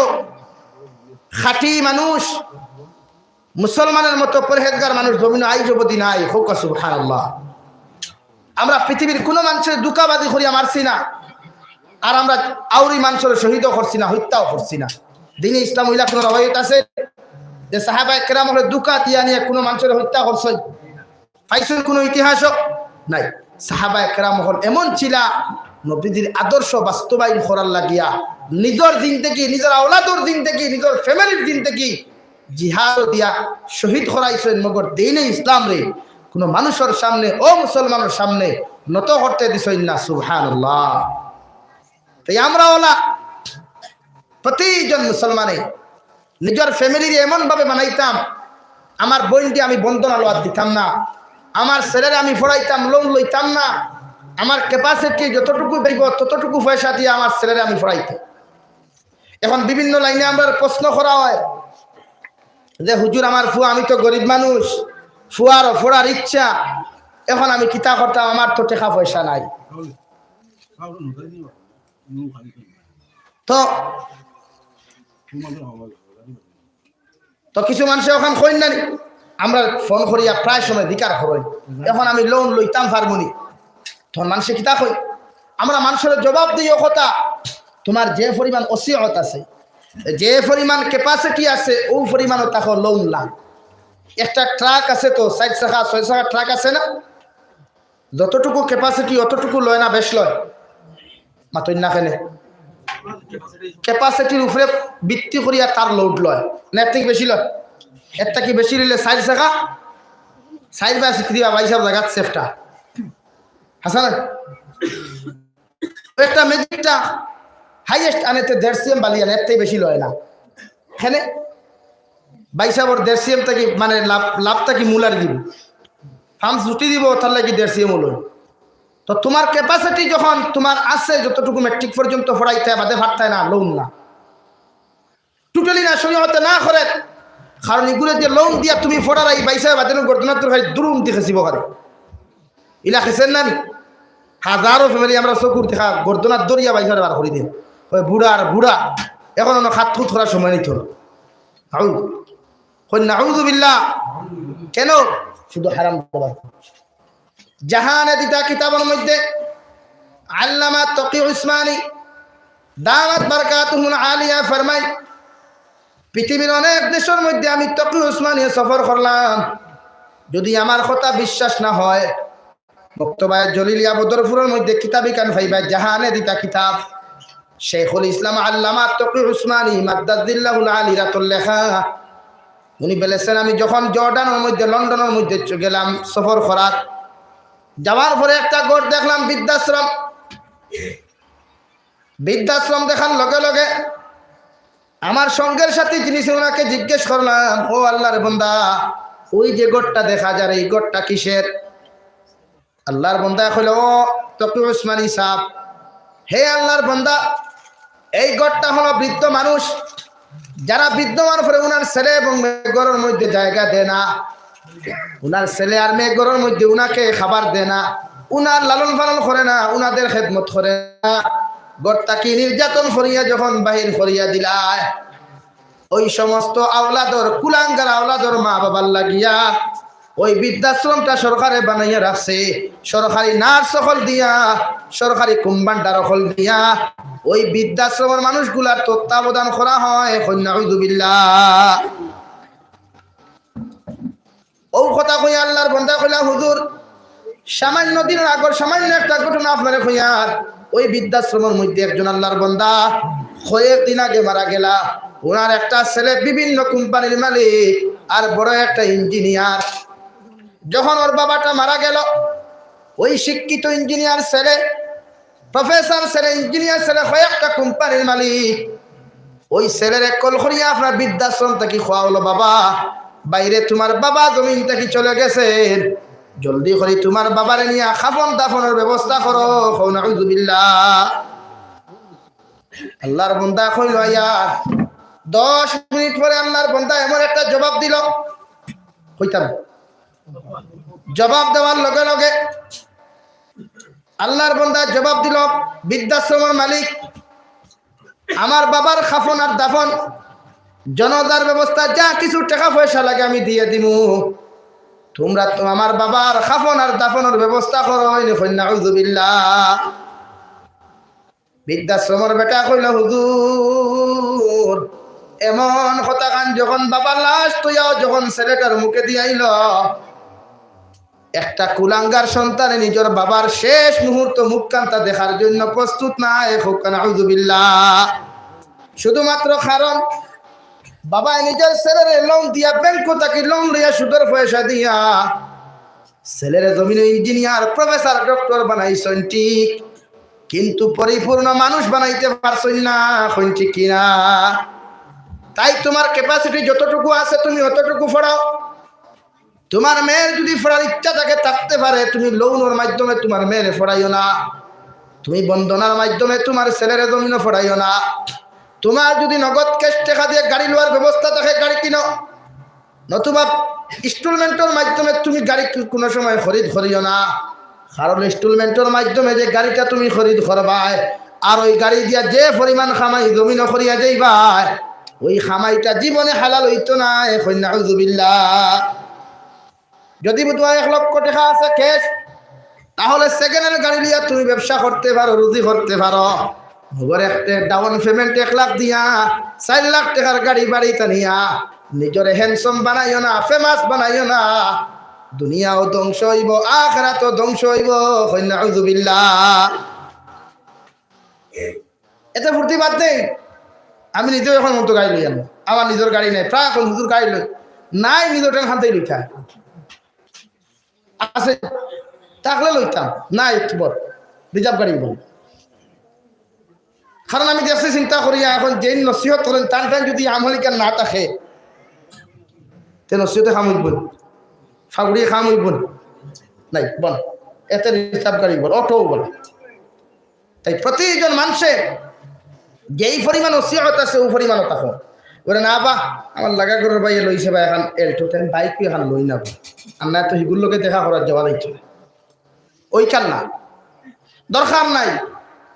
খাঁটি মানুষ, মুসলমানের মতো পরহেজগার মানুষ জমিনে আইজ অবধি নাই। সুবহানাল্লাহ। আমরা পৃথিবীর কোনো মানুষের দুঃখাবাদী করিয়া মারছি না, আর আমরা আউরি মানুষের শহীদও করছি না, হত্যাও করছি না। দিনে ইসলাম হইলা কোনো রবায়ত আছে যে সাহাবায়ে কেরাম হলে দুকা তিয়া নিয়ে কোনো মানুষের হত্যা করছে? পাইছেন কোনো ইতিহাসও নাই। সাহাবায়ে কেরাম হল এমন ছিল, নবীজির আদর্শ বাস্তবায়ন করার লাগিয়া নিজের দিন থেকে, নিজের আওলাদর দিন থেকে, নিজের ফ্যামিলির দিন থেকে জিহাদ দিয়া শহীদ করাইছেন। মগর দিনে ইসলাম রে কোনো মানুষের সামনে, ও মুসলমানের সামনে নত করতে দিছেন না। সুবহানাল্লাহ। তাই আমরা ওলা প্রতিজন মুসলমানে নিজের ফ্যামিলির এমন ভাবে বানাইতাম, আমার বোনটি আমি বন্ধনা লোয়ার দিতাম না, আমার ছেলেরে আমি পড়াইতাম, লোন লইতাম না, আমার ক্যাপাসিটি যতটুকু দেখব ততটুকু পয়সা দিয়ে আমার ছেলেরে আমি পড়াইতাম। এখন বিভিন্ন লাইনে আমরা প্রশ্ন করা হয় যে হুজুর আমার ফুয়া, আমি তো গরিব মানুষ, ফুয়ার ফোড়ার ইচ্ছা, এখন আমি কিতা করতাম, আমার তো টাকা পয়সা নাই। তো কিছু মানুষ এখন কই না, আমরা ফোন করিয়া প্রায় সময় বিকার করই, এখন আমি লোন লইতাম পারবনি। তখন মানুষে কিতা কই, আমরা মানুষের জবাব দিই ও কথা, তোমার যে পরিমাণ ওসিয়ত আছে, যে পরিমাণ ক্যাপাসিটি আছে, ও পরিমাণও তাকে লোন লাগ। একটা ট্রাক আছে তো 4 চাকা 6 চাকা ট্রাক আছে না, যতটুকু ক্যাপাসিটি অতটুকু লয় না, বেশ লয় মাতই না খেলে। ক্যাপাসিটির উপরে ভিত্তি করিয়া তার লোড লয় না, এর থেকে বেশি লয়? এর থেকে বেশি নিলে 4 জায়গা 4 বা 6 দিবা 22 জায়গা সেফটা হাসান। একটা ম্যাজিকটা হাইয়েস্ট আনেতে 1.5 CM বালি আনে, এর থেকে বেশি লয় না। এখানে 22 1.5 CM থেকে মানে লাভটা কি মূলার দিব ফার্ম ছুটি দিব তার লাগে 1.5 CM হলো। তো তোমার ক্যাপাসিটি যখন তোমার আছে যতটুকু ম্যাট্রিক পর্যন্ত পড়াইতে বাদে ভাটতায় না, লোন না টোটালি না শরীয়তে না করে। কারণ এগুলো যে লোন দিয়া তুমি ফোড়ারাই 22 বাদে গর্দনার তরকারি দুরুম দেখেছি বকারে ইলা খেছেন না হাজারো ফ্যামিলি আমরা চকুর দেখা গর্দনার দরিয়া 22 বার করে দিন। ওই বুড়া এখন খাত খুত করার সময় নিত নাউযুবিল্লাহ। কেন? শুধু হারাম খাবার। জাহানে দিতা কিতাবের মধ্যে আল্লামা তকি উসমানী দামাত বারাকাতুহুল আলিয়া ফরমায়, পৃথিবীর অনেক দেশের মধ্যে আমি তকি উসমানী সফর করলাম। যদি আমার কথা বিশ্বাস না হয়, মক্তবায় জলিলিয়া বদরপুরের মধ্যে কিতাবি কান ফাইবা জাহানে দিতা কিতাব শেখুল ইসলাম আল্লামা তকি উসমানী মাদ্দাজিল্লাহুল আলী রাতুল লেখা। উনি বলেছেন, আমি যখন জর্ডানের মধ্যে লন্ডনের মধ্যে গেলাম সফর করার, যাওয়ার পরে একটা গোট দেখলাম বৃদ্ধাশ্রম দেখার লগে লগে আমার সঙ্গের সাথে যিনি ওনাকে জিজ্ঞেস করলাম, ও আল্লাহর বান্দা, ওই যে গোটটা দেখা যায় এই গোটটা কিসের? আল্লাহর বান্দা কইল, ও তকি উসমানী সাহেব, হে আল্লাহর বান্দা, এই গোটটা হলো বৃদ্ধ মানুষ, যারা বিদ্যমান পরে উনার ছেলে এবং মেয়ের মধ্যে জায়গা দেয় না, উনার ছেলে আর মেয়ের মধ্যে উনাকে খাবার দেয় না, উনার লালন পালন করে না, উনাদের খেদমত করে না, গড়টাকে নির্যাতন করিয়া যখন বাহির করিয়া দিলায়, ওই সমস্ত আওলাদর কুলাঙ্গার আওলাদর মা বাবার লাগিয়া ওই বৃদ্ধাশ্রমটা সরকারে বানাইয়া রাখছে, সরকারি নার্স সকল দিয়া, সরকারি কুম্বান্ডার সকল দিয়া ওই বৃদ্ধাশ্রমের মানুষগুলার তত্ত্বাবধান করা হয়। নাউযুবিল্লাহ। ও কথা কই আল্লাহর বান্দা কইলা, হুজুর সামান্য দিনের আগর সামান্য একটা ঘটনা আপনারে কইয়ার, ওই বৃদ্ধাশ্রমের মধ্যে একজন আল্লাহর বান্দা কয়েকদিন আগে মারা গেলা। ওনার একটা ছেলে বিভিন্ন কোম্পানির মালিক আর বড় একটা ইঞ্জিনিয়ার। যখন ওর বাবাটা মারা গেল, ওই শিক্ষিত ইঞ্জিনিয়ার ছেলে, প্রফেসর ছেলে, ইঞ্জিনিয়ার ছেলে, কয়েকটা কোম্পানির মালিক, ওই ছেলের কল করিয়া আপনার বৃদ্ধাশ্রম থেকে খোয়া হলো, বাবা বাইরে তোমার বাবা জমিন থেকে চলে গেছেন, জলদি করে তোমার বাবারে নিয়ে খাফন দাফনের ব্যবস্থা করো। নাউযুবিল্লাহ। আল্লাহর বান্দা কইল, ইয়া 10 মিনিট পরে আল্লাহর বান্দা এমন একটা জবাব দিল, কইতাম জবাব দেওয়ার লগে লগে আল্লাহর বান্দা জবাব দিল, বৃদ্ধাশ্রমের মালিক, আমার বাবার খাফন আর দাফন জনজার ব্যবস্থা যা কিছু টাকা পয়সা লাগে আমি দিয়ে দিমু, তোমরা তো আমার বাবার খাফন আর দাফনের ব্যবস্থা করো। নাউযুবিল্লাহ। বৃদ্ধাশ্রমের বেটা কইল, হুজুর এমন কথা কান যখন বাবার লাশ তুইয়াও যখন ছেলেটার মুখে দিয়াইল, একটা কুলাঙ্গার সন্তানে নিজের বাবার শেষ মুহূর্ত মুখকান্তা দেখার জন্য প্রস্তুত নাই। নাউযুবিল্লাহ। শুধুমাত্র কারণ বাবা নিজের ছেলের লোন দিয়া, ব্যাংক থেকে লোন লইয়া সুদের পয়সা দিয়া ছেলের জমিনে ইঞ্জিনিয়ার, প্রফেসর, ডক্টর বানাইছেন ঠিক, কিন্তু পরিপূর্ণ মানুষ বানাইতে পারছেন না। ঠিক কিনা? তাই তোমার ক্যাপাসিটি যতটুকু আছে তুমি অতটুকু পড়াও। তোমার মেয়ের যদি পড়ার ইচ্ছা থাকে থাকতে পারে, তুমি লোনের মাধ্যমে তোমার মেয়ের পড়াইও না, তুমি বন্ধনার মাধ্যমে তোমার ছেলের জমিনে পড়াইও না। তোমার যদি নগদ ক্যাশ টাকা দিয়ে গাড়ি লওয়ার ব্যবস্থা থাকে গাড়ি কিনো, নতুবা ইনস্টলমেন্টের মাধ্যমে তুমি গাড়ি কোনো সময় খরিদ করিও না। কারণ ইনস্টলমেন্টের মাধ্যমে যে গাড়িটা তুমি খরিদ করবাই আর ওই গাড়ি দিয়া যে পরিমাণ খামাই জমিনে করিয়া যাইবাই, ওই খামাইটা জীবনে হালাল হইতো না। নাউযুবিল্লাহ। যদি তোমার 1 লক্ষ টাকা আছে ক্যাশ, তাহলে সেকেন্ড হ্যান্ড গাড়ি নিয়ে তুমি ব্যবসা করতে পারো, রুজি করতে পারো। ঘরে একটা ডাউন পেমেন্ট 1 লাখ দিয়া 4 লাখ টাকার গাড়ি বাড়িতে নিয়া নিজের হ্যান্ডসাম বানাইও না, ফেমাস বানাইও না, দুনিয়াও ধ্বংস হইব, আখিরাতও ধ্বংস হইব। নাউযুবিল্লাহ। এতে ফুর্তি বাদ নেই। আমি নিজেও এখন মতো গাড়ি লই আনো, আমার নিজের গাড়ি নেই, প্রায় এখন হুজুর গাড়ি লই নাই, নিজের ট্রেন খানতেই লইতা আছে থাকলে লইতাম না, একটু বল রিজার্ভ গাড়ি বল। কারণ আমি দেখছি চিন্তা করি এখন যে নসিহত করেন টান টান যদি আমলিকার না থাকে তে নসিহতে খাম হইব, ফাগুড়িয়ে খাম হইব নাই বল, এতে রিজার্ভ গাড়ি বল, অটো বল। তাই প্রতিজন মানুষের যেই পরিমাণ নসিহত আছে ওই পরিমাণও থাকো ওরা না বা আমার লাগা ঘরের বাইরে লইছে বা এখন এলটো টাইম বাইক এখন লই না, আর না তো সেগুলোকে দেখা করার যাওয়া যাইছে ওইখান না, দরকার নাই।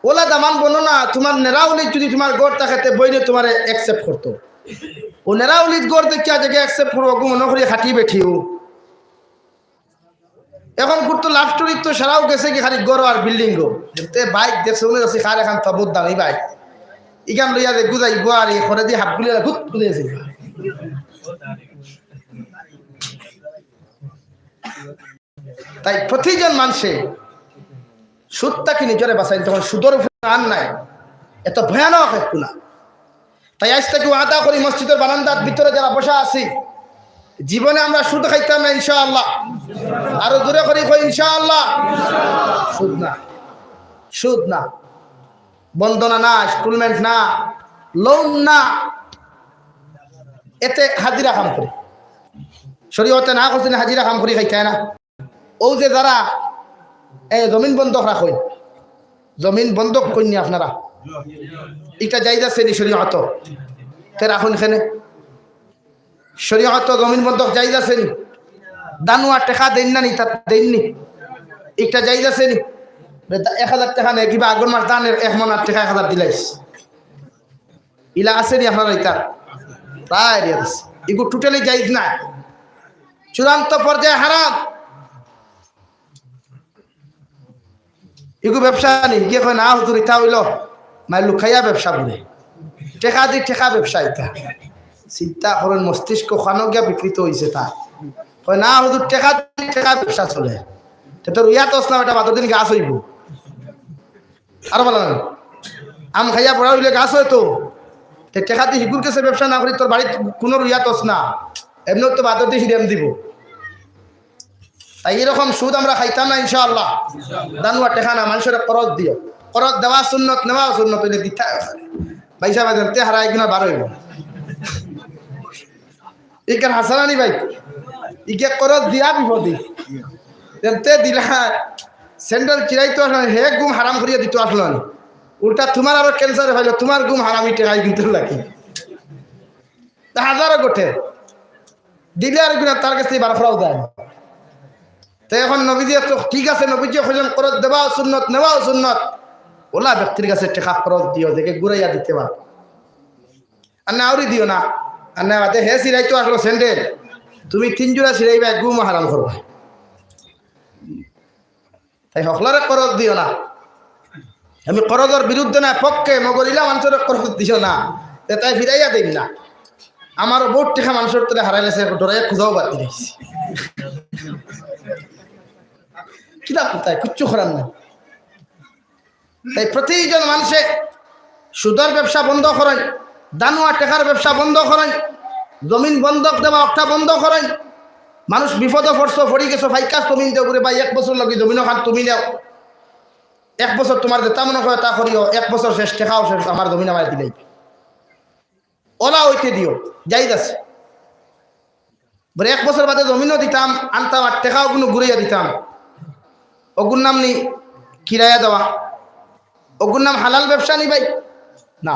ওলা দামান বলো না, তোমার নেরাউলিত যদি তোমার গড় থাকেতে বইনে তোমার অ্যাকসেপ্ট করতো, ও নেরাউলিত গড় দেখি আজকে অ্যাকসেপ্ট করবো মনে করি খাটি বেঠিও। এখন করতো লাভ স্টোরির তো সারাও গেছে কি খালি গড় আর বিল্ডিং গো বাইক দেখছে উনি যাচ্ছে খার এখন তবুত দামি বাইক ইখান লইয়া যে গুজাইব আর এই করে দিয়ে হাত গুলিয়ে ঘুত গুলিয়েছে। তাই প্রতিজন মানুষে সুদটাকে নিজরে বাঁচাই, তখন সুদর আন নাই এত ভয়ানক একটু না। তাই আজ থেকে আদা করি মসজিদের বারান্দার ভিতরে যারা বসা আছি, জীবনে আমরা সুদ খাইতাম না ইনশাআল্লাহ, আরো দূরে করি ইনশাআল্লাহ। সুদ না, সুদ না, বন্দনা না, ইনস্টলমেন্ট না, লোন না, এতে হাজিরা কাম করি শরীয়তে না করছেন হাজিরা কাম করি খাইতে না। ও যে যারা এই জমিন বন্ধক রাখুন, জমিন বন্ধক করিনি আপনারা, এটা জায়গা শ্রেণী শরীয়ত তে রাখুন এখানে, শরীয়ত জমিন বন্ধক জায়গা শ্রেণী দানুয়া টেকা দেন না নি, তা দেননি, একটা জায়গা শ্রেণী 1000 টাকা নেই কিবা আগর মাস দানের 1 মন 8 টাকা 1000 দিলাইস ইলা আছে নি আপনারা, এটা প্রায় এগুলো টোটালি জায়েজ না, চূড়ান্ত পর্যায়ে হারাম। এগুলো ব্যবসা নেই গিয়ে কয় না হুজুর এটা হইল মাই লুকাইয়া ব্যবসা করে টেকা দি টেকা ব্যবসা, এটা চিন্তা করেন মস্তিষ্ক খানো গিয়া বিকৃত হয়েছে। তা কয় না হুজুর টেকা দি টেকা ব্যবসা চলে, তোর ইয়াত আসলাম এটা বাদ দিন গাছ হইব আর বলেন আম খাইয়া পড়া হইলে গাছ হয়তো টেকা দিয়ে হিগুর কাছে ব্যবসা না করি তোর বাড়ির কোনো রুইয়াত না, এমনি তো বাদ দিয়ে হিরেম দিব। তাই এরকম সুদ আমরা খাইতাম না ইনশাআল্লাহ। দানুয়া টেকা না, মানুষের করজ দিও, করজ দেওয়া সুন্নত নেওয়া সুন্নত হইলে দিতে পয়সা বাজার তে হারাই কিনা 12 হইব ইকার হাসানানি ভাই ইকে করজ দিয়া বিপদি তে দিলা স্যান্ডেল চিরাই তো আসলে হে গুম হারাম করিয়া দিত আসলো না, উল্টা তোমার আরো ক্যান্সার হইলো, তোমার গুম হারামি টেকাই কিন্তু লাগে হাজারো গোটে দিলে আর কিনা তার কাছে বারফরাও দেয়। তো এখন নবীজি তো ঠিক আছে, নবীজি খোঁজন করজ দেওয়াও সুন্নত নেওয়াও সুন্নত, ওলা ব্যক্তির কাছে টেকা খরচ দিও দেখে ঘুরাইয়া দিতে পার, আর না আউরি দিও না, আর না বাদে হে সিরাই তো আসলো স্যান্ডেল তুমি 3 জোড়া সিরাইবা গুম হারাম করবা, তাই হকলারে করজ দিও না। আমি করজের বিরুদ্ধে না, পক্ষে মগরিলা মানুষের করজ দিও না, তাই ফিরাইয়া দিন না। আমারও বহুত টেকা মানুষের তোরে হারাইলেছে, ডরাইয়া খুঁজাও বাদ দিয়েছি কিনা কোথায় কিচ্ছু করার না। তাই প্রতিজন মানুষে সুদের ব্যবসা বন্ধ করেন, দানুয়া টেকার ব্যবসা বন্ধ করেন, জমিন বন্ধক দেওয়া অর্থা বন্ধ করেন। মানুষ বিপদে পড়ছো, পড়ি গেছো, ফাইকাস তুমি দেও করে ভাই 1 বছর লাগি জমিন খান তুমি নেও, 1 বছর তোমার যেটা মনে করে তা করিও, 1 বছর শেষ টেকাও শেষ, আমার জমিন আমার দিলেই ওলা হইতে দিও যাই আছে বলে 1 বছর বাদে জমিনও দিতাম আনতাম আর টেকাও কোনো ঘুরাইয়া দিতাম, ওগুর নাম নি কিরায়া দেওয়া, ওগুর নাম হালাল ব্যবসা নি ভাই না।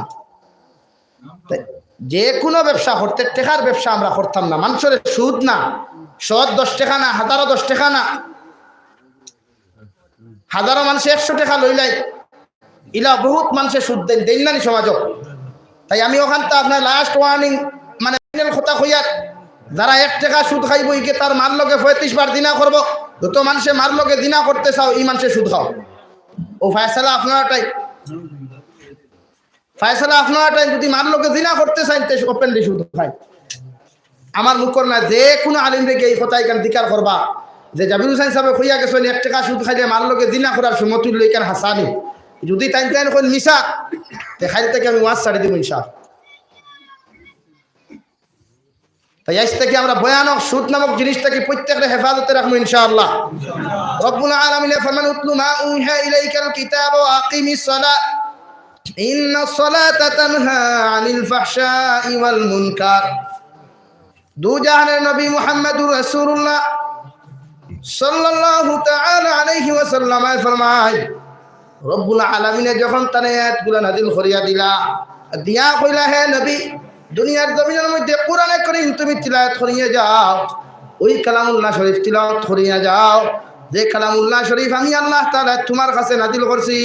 যে কোনো ব্যবসা করতে টেকার ব্যবসা আমরা করতাম না, মানুষের সুদ না, সৎ 10 টাকা না, হাজারো 10 টাকা না, হাজারো মানুষ 100 টাকা লইলাই ইলা বহুত মানুষের সুদ দেন দেন না সমাজ। তাই আমি ওখান তো আপনার লাস্ট ওয়ার্নিং মানে ফাইনাল কথা কইয়ার, যারা 1 টাকা সুদ খাইব ইকে তার মার লগে 35 বার দিনা করব, যত মানুষে মার লগে দিনা করতে চাও এই মানুষের সুদ খাও, ও ফয়সালা আপনারটাই, ফয়সালা আপনারটাই। যদি মার লগে দিনা করতে চাই তে ওপেনলি সুদ খাই, আমার মুখ কর না। যে কোনো আলিম রেগে এই কথা এখান দিকার করবা যে জাবির হুসাইন সাহেব কইয়া গেছেন 1 টাকা সুদ খাইলে মার লগে দিনা করার সমতুল্য এখান হাসানি, যদি তাই তাই কোন মিশা খাইল থেকে আমি ওয়াজ ছাড়ি দিব ইনশাআল্লাহ। তাই আজ থেকে আমরা ভয়ানক সুদ নামক জিনিসটাকে প্রত্যেকটা হেফাজতে রাখবো ইনশাআল্লাহ। রব্বুল আলামিন ফরমান উতলু মা উহিয়া ইলাইকাল কিতাব ওয়া আকিমিস সালাত ইন্নাস সালাতা তানহা আনিল ফাহশাই ওয়াল মুনকার। দু জাহানের নবী মুহাম্মদুর রাসূলুল্লাহ সাল্লাল্লাহু তাআলা আলাইহি ওয়াসাল্লাম ফরমায়, রব্বুল আলামিন যখন তার আয়াতগুলো নাযিল করিয়া দিয়া কইলা, হে নবী, দুনিয়ার জমিনের মধ্যে কোরআনে কারীম তুমি তিলাওয়াত করিয়া যাও, ওই কালামুল্লাহ শরীফ তিলাওয়াত করিয়া যাও যে কালামুল্লাহ শরীফ আমি আল্লাহ তাআলা তোমার কাছে নাযিল করছি।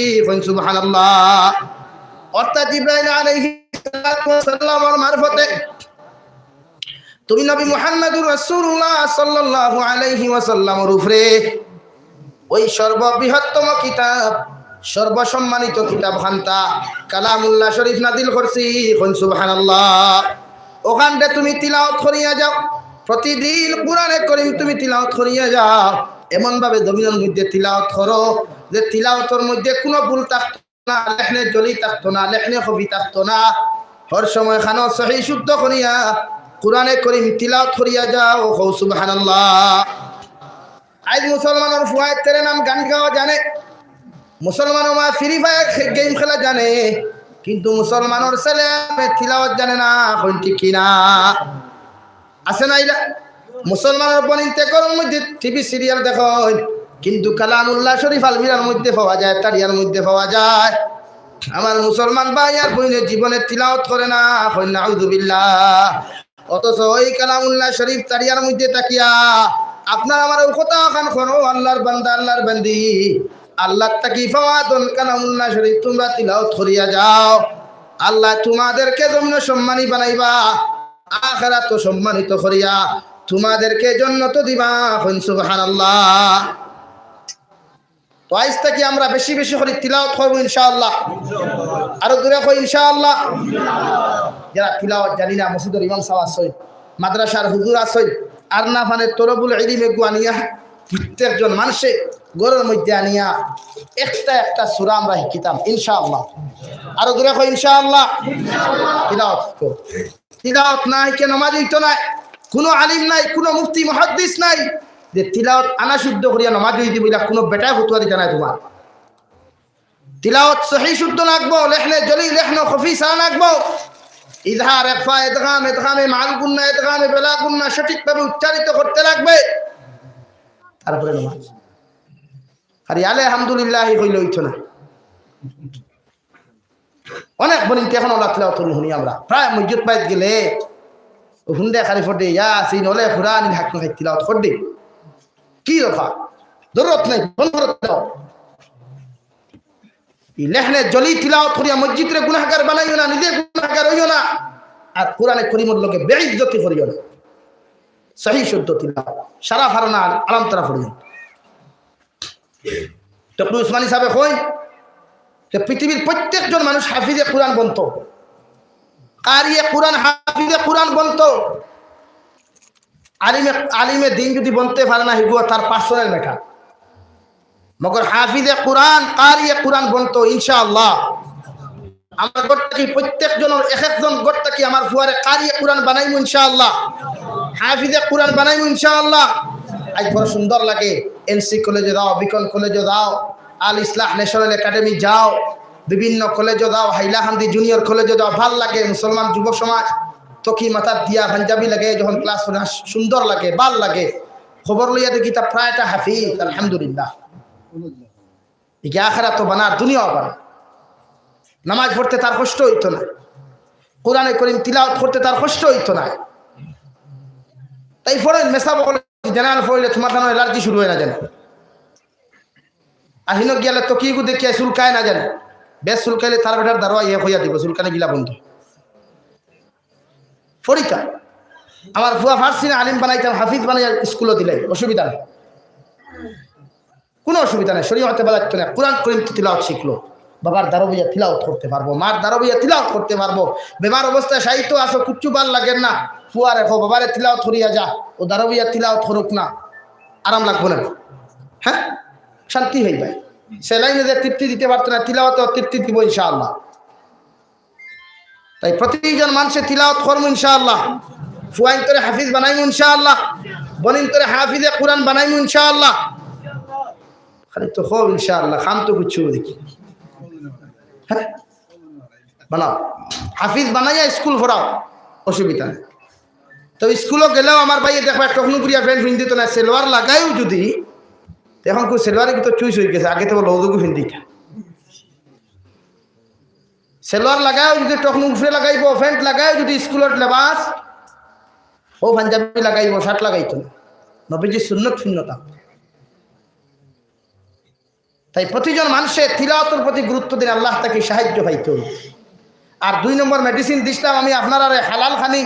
সুবহানাল্লাহ। অর্থাৎ জিবরাইল আলাইহিস সালামের মারফতে তুমি নবী মুহাম্মদুর রাসূলুল্লাহ সাল্লাল্লাহু আলাইহি ওয়াসাল্লামের উপরে ওই সর্ববৃহত্তম কিতাব, সর্বসম্মানিত কিতাব খান্তা কালামুল্লাহ শরীফ নাযিল করছি। সুবহানাল্লাহ। ওখানটা তুমি তিলাওয়াত করিয়া যাও, প্রতিদিন কোরআনে কারীম তুমি তিলাওয়াত করিয়া যাও। এমন ভাবে জমিনের মধ্যে তিলাওয়াত করো যে তিলাওয়াতের মধ্যে কোনো ভুল থাকতো না, লেখনে জলি থাকতো না, লেখনে কবি থাকতো না। হর সময় খানো সহি শুদ্ধ করিয়া কোরআনে কারীম তিলাওয়াত করিয়া যাও। সুবহানাল্লাহ। আজ মুসলমানের ফুয়ায় তেরে নাম গান গাওয়া জানে, মুসলমান মা ফ্রি ফায়ার গেম খেলা জানে, কিন্তু মুসলমানের ছেলে তিলাওয়াত জানে না। কোনটি কিনা আছে না? ইলা মুসলমানের বনিতে করম মধ্যে টিভি সিরিয়াল দেখো, কিন্তু কালামুল্লাহ শরীফ আলমিরার মধ্যে পাওয়া যায়, তারিয়ার মধ্যে পাওয়া যায়। আমার মুসলমান ভাই আর বোনের জীবনে তিলাওয়াত করে না। নাউযুবিল্লাহ। অথচ ওই কালামুল্লাহ শরীফ তারিয়ার মধ্যে তাকিয়া আপনার আমার কথা খান খনো, আল্লাহর বান্দা, আল্লাহর বান্দি, আল্লাহ তাকি ফাওয়াদুন কালামুল্লাহ শরীফ তোমরা তিলাওয়াত করিয়া যাও। আল্লাহ তোমাদেরকে জন্য সম্মানী বানাইবা, আখিরাত সম্মানিত করিয়া তোমাদেরকে জান্নাত দিবা। সুবহানাল্লাহ। তো আজ থেকে আমরা বেশি বেশি করে তিলাওয়াত করব ইনশাআল্লাহ। আরো দূরে কই ইনশাআল্লাহ। যারা তিলাওয়াত জানি না, মসজিদের ইমাম সাহেব আছেন, মাদ্রাসার হুজুর আছেন, আর না ফানে তরবুল ইলমে গুয়ানিয়া প্রত্যেকজন মানুষে ঘরের মধ্যে আনিয়া একটা একটা সূরা আমরা শিখিতাম ইনশাআল্লাহ। আরো দূরে কই ইনশাআল্লাহ। তিলাওয়াত করব। তিলাওয়াত নাই কে নামাজ হইতো না, কোনো আলিম নাই, কোনো মুফতি মুহাদ্দিস নাই যে তিলাওয়াত আনা শুদ্ধ করিয়া নামাজ হইতে বইলা কোনো বেটা ফতোয়া দিতে নাই। তোমার তিলাওয়াত সহি শুদ্ধ লাগবো, লেখনে জলি লেখনো খফি সারা লাগবো, ইজহার ইখফা ইদগাম ইদগামে মাল গুন্না ইদগামে বেলা গুন্না সঠিকভাবে উচ্চারিত করতে লাগবে, তারপরে নামাজ। আর আলহামদুলিল্লাহ হইলে হইতো না। অনেক বনিতে এখন ওলা তিলাওয়াত শুনি আমরা, প্রায় মসজিদ পাইত গেলে হুন্ডে খালি ফটে ইয়াসিন ওলে কুরআন হাক না তিলাওয়াত ফটে। কি রফা জরুরত নাই, বন্ধরত দাও। এই লেখনে জলি তিলাওয়াত করিয়া মসজিদে গুনাহগার বানাইও না, নিজে গুনাহগার হইও না, আর কোরআনে কারীমের লগে বেইজ্জতি করিও না। সহি শুদ্ধ তিলাওয়াত সারা ফারনা আলাম তারা পড়িও। ডক্টর উসমানী সাহেব কই যে পৃথিবীর প্রত্যেকজন মানুষ হাফিজে কোরআন বনত, কারিয়ে কোরআন, হাফিজে কোরআন বনত। আলিমে দিন যদি বনতে পারে না, হিগুয়া তার পার্সোনাল ম্যাটার। মগর হাফিজে কোরআন, কারিয়ে কোরআন বনত ইনশাআল্লাহ। আমার গোট্টা কি প্রত্যেকজনের এক একজন গোট্টা কি আমার ফুয়ারে কারিয়ে কোরআন বানাইমু ইনশাআল্লাহ, হাফিজে কোরআন বানাইমু ইনশাআল্লাহ। আজ বড় সুন্দর লাগে। এনসি কলেজে যাও, বিকন কলেজে যাও, আল ইসলাহ ন্যাশনাল একাডেমি যাও, বিভিন্ন কলেজে যাও, হাইলাকান্দি জুনিয়র কলেজে যাও, ভাল লাগে। মুসলমান যুব সমাজ তকি মাথা দিয়া পাঞ্জাবি লাগে, যখন ক্লাস করে সুন্দর লাগে, ভাল লাগে। খবর লইয়া দেখি তা প্রায়টা হাফিজ, আলহামদুলিল্লাহ। একে আখিরাত তো বানা, দুনিয়াও বানা। নামাজ পড়তে তার কষ্ট হইতো না, কোরআনে কারীম তিলাওয়াত করতে তার কষ্ট হইতো না। তাই পড়েন মেসা বলে জেনারেল পড়লে তোমার ধান এলার্জি শুরু হয়ে না জানে, আর হিনক গেলে তো কি দেখিয়া চুলকায় না জানে, বেশ চুলকাইলে তার বেটার দাঁড়োয়া ইয়ে হইয়া দিব, চুলকানে গিলা বন্ধু ফরিকা। আমার ফুয়া ফার্সি না আলিম বানাইতাম, হাফিজ বানাই স্কুলও দিলাই, অসুবিধা নেই, কোনো অসুবিধা নেই। শরীয়তে বাজাইতো না, কোরআন কারীম তিলাওয়াত শিখলো, বাবার দারবিয়া তিলাওয়াত করতে পারবো, মার দারবিয়া তিলাওয়াত করতে পারবো। বেমার অবস্থায় সাহিত্য আসো, কুচ্ছু ভাল লাগে না, ফুয়া রেখো, বাবারে তিলাওয়াত করিয়া যা, ও দারবিয়া তিলাওয়াত করুক না, আরাম লাগবো না? হ্যাঁ, শান্তি হয়ে যায়। সেলাইনে যে তৃপ্তি দিতে পারতো না, তিলাওয়াতে তৃপ্তি দিব ইনশাআল্লাহ। তাই প্রতিজন মানুষে তিলাওয়াত করবো ইনশাআল্লাহ, ফুয়াইন করে হাফিজ বানাইমু ইনশাআল্লাহ, বনিন করে হাফিজে কোরআন বানাইমু ইনশাআল্লাহ। খালি তো হোক ইনশাআল্লাহ, খাম তো কিছু দেখি। হ্যাঁ বানাও, হাফিজ বানাইয়া স্কুল ভরাও, অসুবিধা নেই। তো স্কুলও গেলেও আমার ভাইয়ে দেখবা টকনু করিয়া ফ্যান ফিন দিত না, সেলোয়ার লাগাইও যদি, এখন কেউ সেলোয়ারে কিন্তু চুইস হয়ে গেছে, আগে তো লৌদুকু ফিন দিতা। সেলোয়ার লাগাইও যদি টকনু উফরে লাগাইব, ফ্যান্ট লাগাইও যদি স্কুলের লেবাস, ও পাঞ্জাবি লাগাইব, শার্ট লাগাইত না, নবীজি সুন্নত শূন্যতা। তাই প্রতিজন মানুষের তিলাওয়াতের প্রতি গুরুত্ব দিন, আল্লাহ তাকে সাহায্য পাইত। আর 2 নম্বর মেডিসিন দিছিলাম আমি আপনারা, হালাল খানি,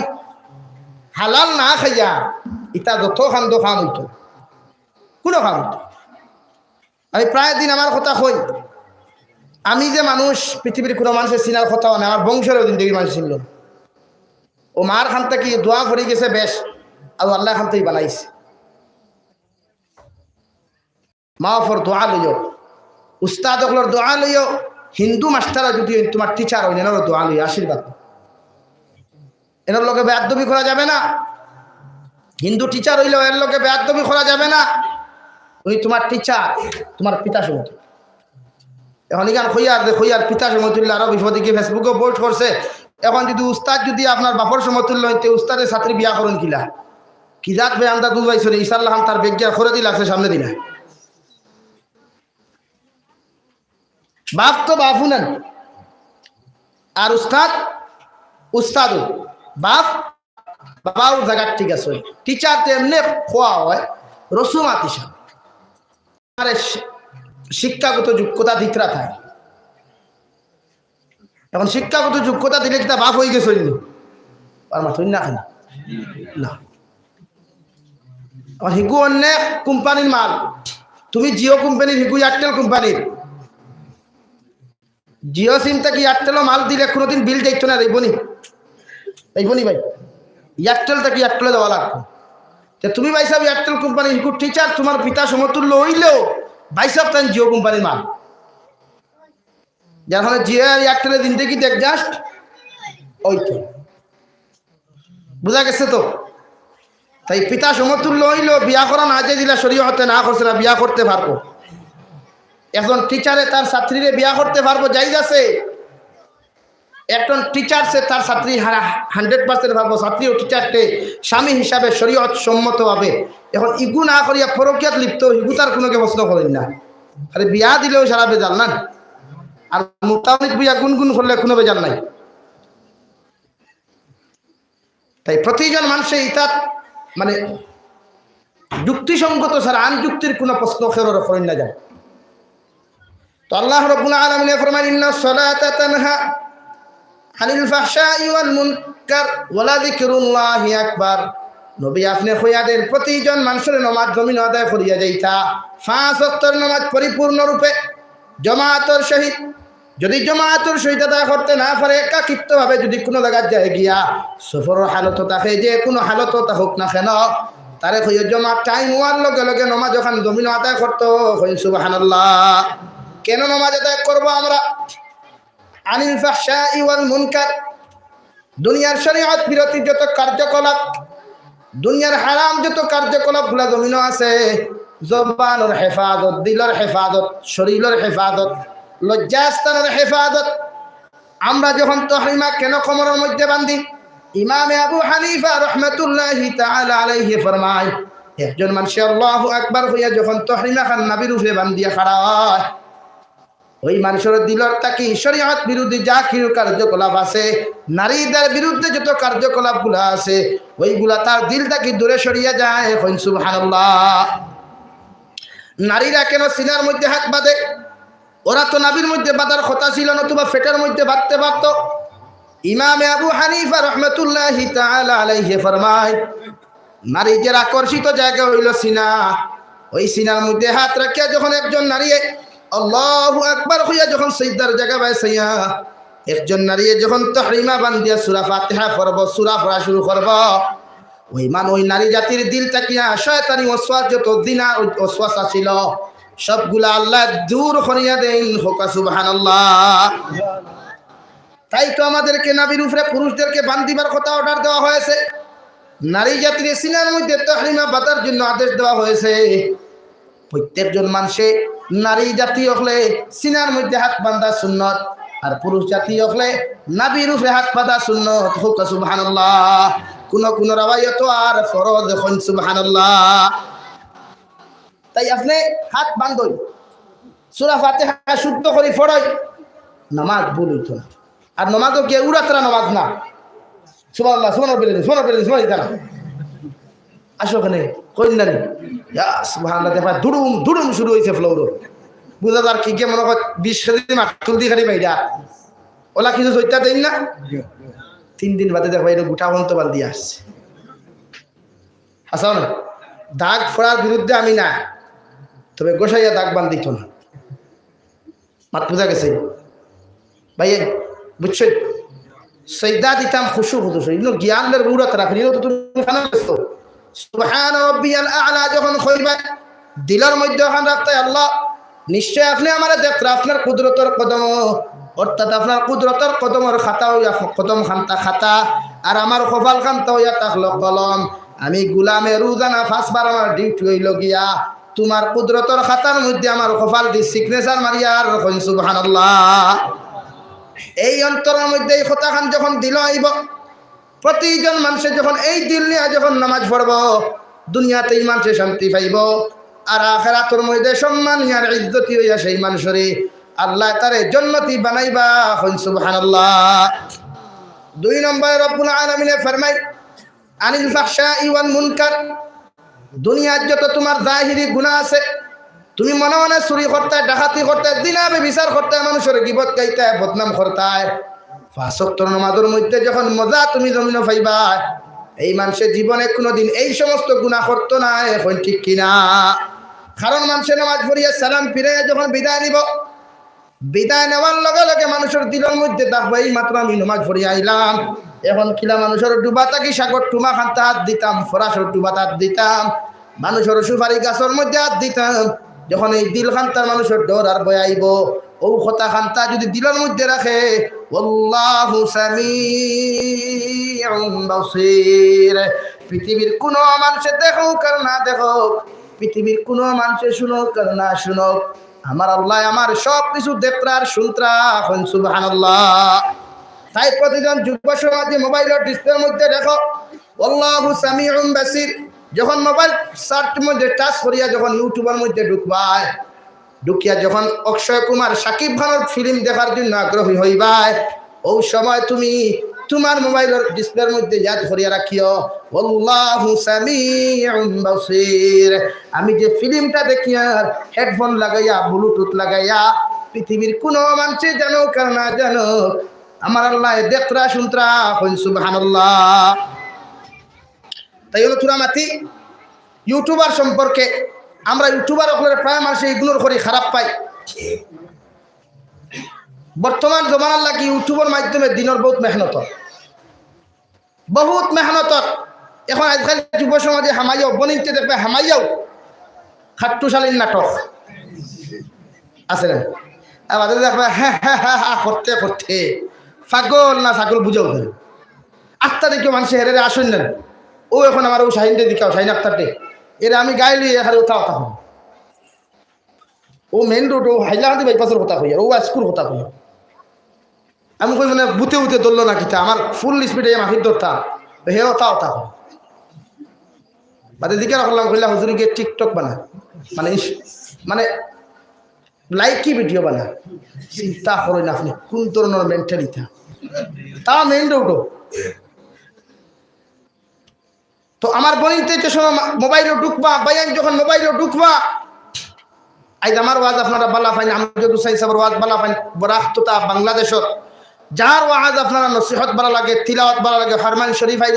হালাল না খাইয়া ইটা যত খান্দ খাম হইত, কোনো খাম হইত। আমি প্রায় দিন আমার কথা কই, আমি যে মানুষ পৃথিবীর কোনো মানুষের চিনার কথাও না, আমার বংশেরও দিন দেখি মানুষ চিনল। ও মার খান থেকে দোয়া করে গেছে বেশ, আর আল্লাহ খান থেকে বানাইছে। মা ফর দোয়া লইও, উস্তাদ হকলর দোয়া লইও, হিন্দু মাস্টাররা যদি তোমার টিচার হইন এনারও দোয়া লইও, আশীর্বাদ। এনার লোকে বেয়াদবি করা যাবে না, হিন্দু টিচার হইলেও এর লোকে বেয়াদবি করা যাবে না। উনি তোমার টিচার, তোমার পিতা সমতুল্য। এখন এখান খইয়ার পিতা সমতুল্য আরো বিপদে গিয়ে ফেসবুকে পোস্ট করছে। এখন যদি উস্তাদ যদি আপনার বাপর সমতুল্য হইতে, উস্তাদের ছাত্রী বিয়া করেন কিলা, কি জাত ভাই আমরা দু পাইছো ইসাল্লাহ তার বেগিয়া করে দিল আছে সামনে দিনা। বাপ তো বাপু নেন, আর উস্তাদ উস্তাদ, বাপ বাবাও জায়গা ঠিক আছে। টিচার তো এমনি খোয়া হয় রসুমাত হিসাব, শিক্ষাগত যোগ্যতা দিতরা থাকে। এখন শিক্ষাগত যোগ্যতা দিলে কি তা বাপ হয়ে গেছে আর মাথুই না খানি না। এখন হিগু অন্য কোম্পানির মাল, তুমি জিও কোম্পানির, হিগু এয়ারটেল কোম্পানির। জিও সিম থেকে এয়ারটেলও মাল দিলে কোনোদিন বিল যাইতো না, দেখবনি দেখবনি ভাই, এয়ারটেল থেকে এয়ারটেলে দেওয়া লাগবে। তুমি ভাই সাহেব এয়ারটেল কোম্পানির হিগু টিচার, তোমার পিতা সমতুল্য হইলেও ভাই সাহেব তাই জিও কোম্পানির মাল। যার ফলে জিও আর এয়ারটেলে দিন দেখি দেখ জাস্ট ওই তো বুঝা গেছে তো। তাই পিতা সমতুল্য হইলেও বিয়া করা না যে দিলা শরীয়তে না করছে না, বিয়া করতে পারবো। এখন টিচারে তার ছাত্রীরে বিয়া করতে পারবো, যাইজ আছে। একজন টিচার সে তার ছাত্রী 100% পারবো, ছাত্রী ও টিচারটে স্বামী হিসাবে শরীয়ত সম্মত হবে। এখন ইগু না করিয়া পরকিয়াত লিপ্ত, ইগু তার কোনো প্রশ্ন করেন না, আরে বিয়া দিলেও সারা বেজাল না, আর মোটামুটি বিয়া গুনগুন করলে কোনো বেজাল নাই। তাই প্রতিজন মানুষের ইতাত মানে যুক্তিসঙ্গত ছাড়া আন যুক্তির কোনো প্রশ্ন করেন না যায়। তো আল্লাহ রাব্বুল আলামিন ফরমান, ইন্নাস সালাতা তানহা আনিল ফাহশাই ওয়াল মুনকার ওয়ালা যিকরুল্লাহি আকবার। নবী আপনি কইয়া দেন প্রতিজন মানুষের নামাজ জমিন আদায় করিয়া যাইতা, 5 ওয়াক্তের নামাজ পরিপূর্ণ রূপে জামাতের সহিত। যদি জামাতের সহিত আদায় করতে না পারে, একাকিত্বভাবে যদি কোনো জায়গায় যায় গিয়া সফরের হালত থাকে, যে কোনো হালত হোক না কেন, তারে কইয়া জমা টাইম হওয়ার লগে লগে নামাজ যখন জমিন আদায় করতো, কই সুবহানাল্লাহ। কেন নামাজ আদায় করবো আমরা? আনিল ফাহশাই ওয়াল মুনকার, দুনিয়ার শরীয়ত বিরোধী যত কার্যকলাপ, দুনিয়ার হারাম যত কার্যকলাপগুলো জমিন আছে, জবানের হেফাজত, দিলের হেফাজত, শরীরের হেফাজত, লজ্জাস্থানের হেফাজত। আমরা যখন তাহরিমা কেন কোমরের মধ্যে বান্ধি? ইমামে আবু হানিফা রাহমাতুল্লাহি তাআলা আলাইহি ফরমায়, একজন মানুষ আল্লাহু আকবার হইয়া যখন তাহরিমা খান নবীর উপরে বান্ধিয়া খাড়া হয়, ওই মানুষের দিলর তাকি শরীয়ত বিরোধী যা কিছু কার্যকলাপ আছে, নারীদের বিরুদ্ধে যত কার্যকলাপগুলো আছে, ওইগুলা তার দিল তাকি দূরে সরিয়ে যায়। সুবহানাল্লাহ। নারীরা কেন সিনার মধ্যে হাত বাঁধে? ওরা তো নাবির মধ্যে বাঁধার কথা ছিল, নতুবা ফেটের মধ্যে বাঁধতে পারত। ইমামে আবু হানিফা রাহমাতুল্লাহি তাআলা আলাইহি ফরমায়, নারীদের আকর্ষিত জায়গা হইল সিনা। ওই সিনার মধ্যে হাত রাখিয়া যখন একজন নারী আল্লাহু আকবার হইয়া যখন সিজদার জায়গা বাইসাইয়া, একজন নারী যখন তাহরিমা বান্ধিয়া সূরা ফাতিহা পড়ব, সূরা পড়া শুরু করব, ওই নারী জাতির দিল তাকিয়া শয়তানি ওয়াসওয়াস যত জিনা ওয়াসওয়াসা ছিল সবগুলা আল্লাহ দূর করিয়া দেন। হোক সুবহানাল্লাহ। তাই তো আমাদেরকে নাবির উপরে পুরুষদেরকে বান্ধিবার কথা অর্ডার দেওয়া হয়েছে, নারী জাতির সিনার মধ্যে তাহরিমা বাঁধার জন্য আদেশ দেওয়া হয়েছে। প্রত্যেকজন মানুষে নারী জাতি হলে সিনার মধ্যে হাত বাঁধা সুন্নত, আর পুরুষ জাতি হলে নাবির উপরে হাত বাঁধা সুন্নত। হোক সুবহানাল্লাহ। কোন রাওয়ায়াত আর ফরজ এখন সুবহানাল্লাহ। তাই আপনি হাত বাঁধই, সূরা ফাতিহা শুদ্ধ করে পড়াই, নামাজ ভুল হইতো না। আর নামাজও কি উড়াতরা নামাজ না। সুবহানাল্লাহ, সুবহানাল্লাহ। আসো ওখানে কইনানি সুবহানাল্লাহ, দেখবা দুড়ুম দুড়ুম শুরু হয়েছে ফ্লোর। বুঝা যার কি মনে হয় 20 কেজি মাতুল দি খালি বাইরা ওলা কিছু চৈতা দেন না। 3 দিন বাদে দেখবা এটা গোটা বন্ত বাল দিয়ে আসছে। হাসান, দাগ ফোড়ার বিরুদ্ধে আমি না, তবে গোসাইয়া দাগ বান দিত না। মাত বুঝা গেছে ভাই, বুঝছেন? সৈদা দিতাম খুশু খুশু, এগুলো জ্ঞানের উড়াত রাখি তো তুমি খানা ব্যস্ত। সুবহান রাব্বিয়াল আ'লা যখন কইবা দিলের মধ্যে ওখান রাখতে, আল্লাহ নিশ্চয় আপনি আমার দেখতে, আপনার কুদরতের কদম, অর্থাৎ আপনার কুদরতের কদমের খাতা হইয়া কদম খান্তা খাতা, আর আমার কপাল খান্তা হইয়া থাকলো কলম। আমি গুলামে রোজানা 5 বার আমার ডিউটি হইল গিয়া তোমার কুদরতের খাতার মধ্যে আমার কপাল দি সিগনেচার মারিয়া আর সুবহানাল্লাহ। এই অন্তরের মধ্যে এই কথাখান যখন দিল আইব, প্রতিজন মানুষের যখন এই দিল নিয়ে যখন নামাজ পড়ব, দুনিয়াতেই মানুষের শান্তি পাইব, আর আখিরাতের মধ্যে সম্মান আর ইজ্জতি হইয়া সেই মানুষের আল্লাহ তারে জান্নাতি বানাইবা। সুবহানাল্লাহ। 2 নম্বরে রব্বুল আলামিন ফরমায় আনিল ফাহশাই ওয়াল মুনকার, দুনিয়ার যত তোমার জাহিরি গুনাহ আছে, তুমি মনে মনে চুরি করতে, ডাকাতি করতে, জিনা ব্যভিচার করতে, মানুষের গীবত গাইতে, বদনাম করতে, 5 ওয়াক্ত নামাজের মধ্যে যখন মজা তুমি জমিন পাইবা, এই মানুষের জীবনে কোনোদিন এই সমস্ত গুনাহ করতো না। এখন ঠিক কিনা? কারণ মানুষের নামাজ পড়িয়া সালাম ফিরে যখন বিদায় নিব, বিদায় নেওয়ার লগে লগে মানুষের দিলের মধ্যে দেখবো এই মাত্র আমি নামাজ পড়িয়া আইলাম, এখন কিলা মানুষের ডুবা থাকি সাগর টুমা খান্তা হাত দিতাম, ফরাসের ডুবা হাত দিতাম, মানুষের সুপারি গাছের মধ্যে হাত দিতাম। যখন এই দিল খান্তার মানুষের ডর আর বয় আইব, ও কথা খান্তা যদি দিলের মধ্যে রাখে, আল্লাহু সামিউন বাসীর, পৃথিবীর কোন মানুষে দেখুক আর না দেখুক, পৃথিবীর কোন মানুষে শুনুক আর না শুনুক, আমার আল্লাহ আমার সব কিছু দেখরা আর শুনত্রা। সুবহানাল্লাহ। তাই প্রতিজন যুব সমাজে মোবাইলের ডিসপ্লের মধ্যে দেখো আল্লাহু সামিউন বাসীর। যখন মোবাইল সার্চ মধ্যে টাচ করিয়া যখন ইউটিউবের মধ্যে ঢুকবাই, ঢুকিয়া যখন অক্ষয় কুমার শাকিব খানের ফিল্ম দেখার জন্য আগ্রহী হইবাই, ওই সময় তুমি তোমার মোবাইলের ডিসপ্লের মধ্যে ইয়াদ করিয়া রাখিও আল্লাহু সামিউন বাসীর। আমি যে ফিল্মটা দেখি আর হেডফোন লাগাইয়া ব্লুটুথ লাগাইয়া পৃথিবীর কোনো মানুষে জানো কার না জানো, আমার আল্লাহ দেখরা শুনত্রা। সুবহানাল্লাহ। তাই হলো তুরামাতি ইউটিউবার সম্পর্কে আমরা ইউটিউবার হলে প্রায় মানুষ ইগনোর করি, খারাপ পাই। বর্তমান জমানার লাগি ইউটিউবের মাধ্যমে দিনের বহুত মেহনত, বহুত মেহনত। এখন আজকাল যুব সমাজে হামাইয়াও বনিতে দেখবে, হামাইয়াও খাট্টুশালীর নাটক আছে না, আবার দেখবে হ্যাঁ হ্যাঁ হ্যাঁ হ্যাঁ করতে করতে পাগল না ছাগল বুঝাও ধরে আত্মা দেখে মানুষের হেরে আসেন না। ও এখন আমার ও শাহিনটা দিকাও, শাহিন আক্তারটে এরা আমি গাইলি এখানে ওঠা কথা হই, ও মেন রোড, ও হাইলাহান্দি বাইপাসের কথা হই, ও স্কুল কথা হই। আমি কই মানে বুতে বুতে ধরলো না কিতা, আমার ফুল স্পিডে মাফির ধরতাম, হে ওটা ওটা হয় বাদে দিকে রাখলাম। কইলা হুজুরি গিয়ে টিকটক বানা, মানে মানে লাইকি ভিডিও বানা। চিন্তা করেন আপনি কোন ধরনের মেন্টালিটি, তা মেন রোড। তো আমার বনিতে যে সময় মোবাইলও ঢুকবা, বায়ান যখন মোবাইলও ঢুকবা, আজ আমার ওয়াজ আপনারা বালা ফাইন, আমজাদ হুসাইন সাহেবের ওয়াজ বালা ফাইন, বরাখততা বাংলাদেশত যার ওয়াজ আপনারা নসিহত বালা লাগে, তিলাওয়াত বালা লাগে, ফরমান শরীফ আইর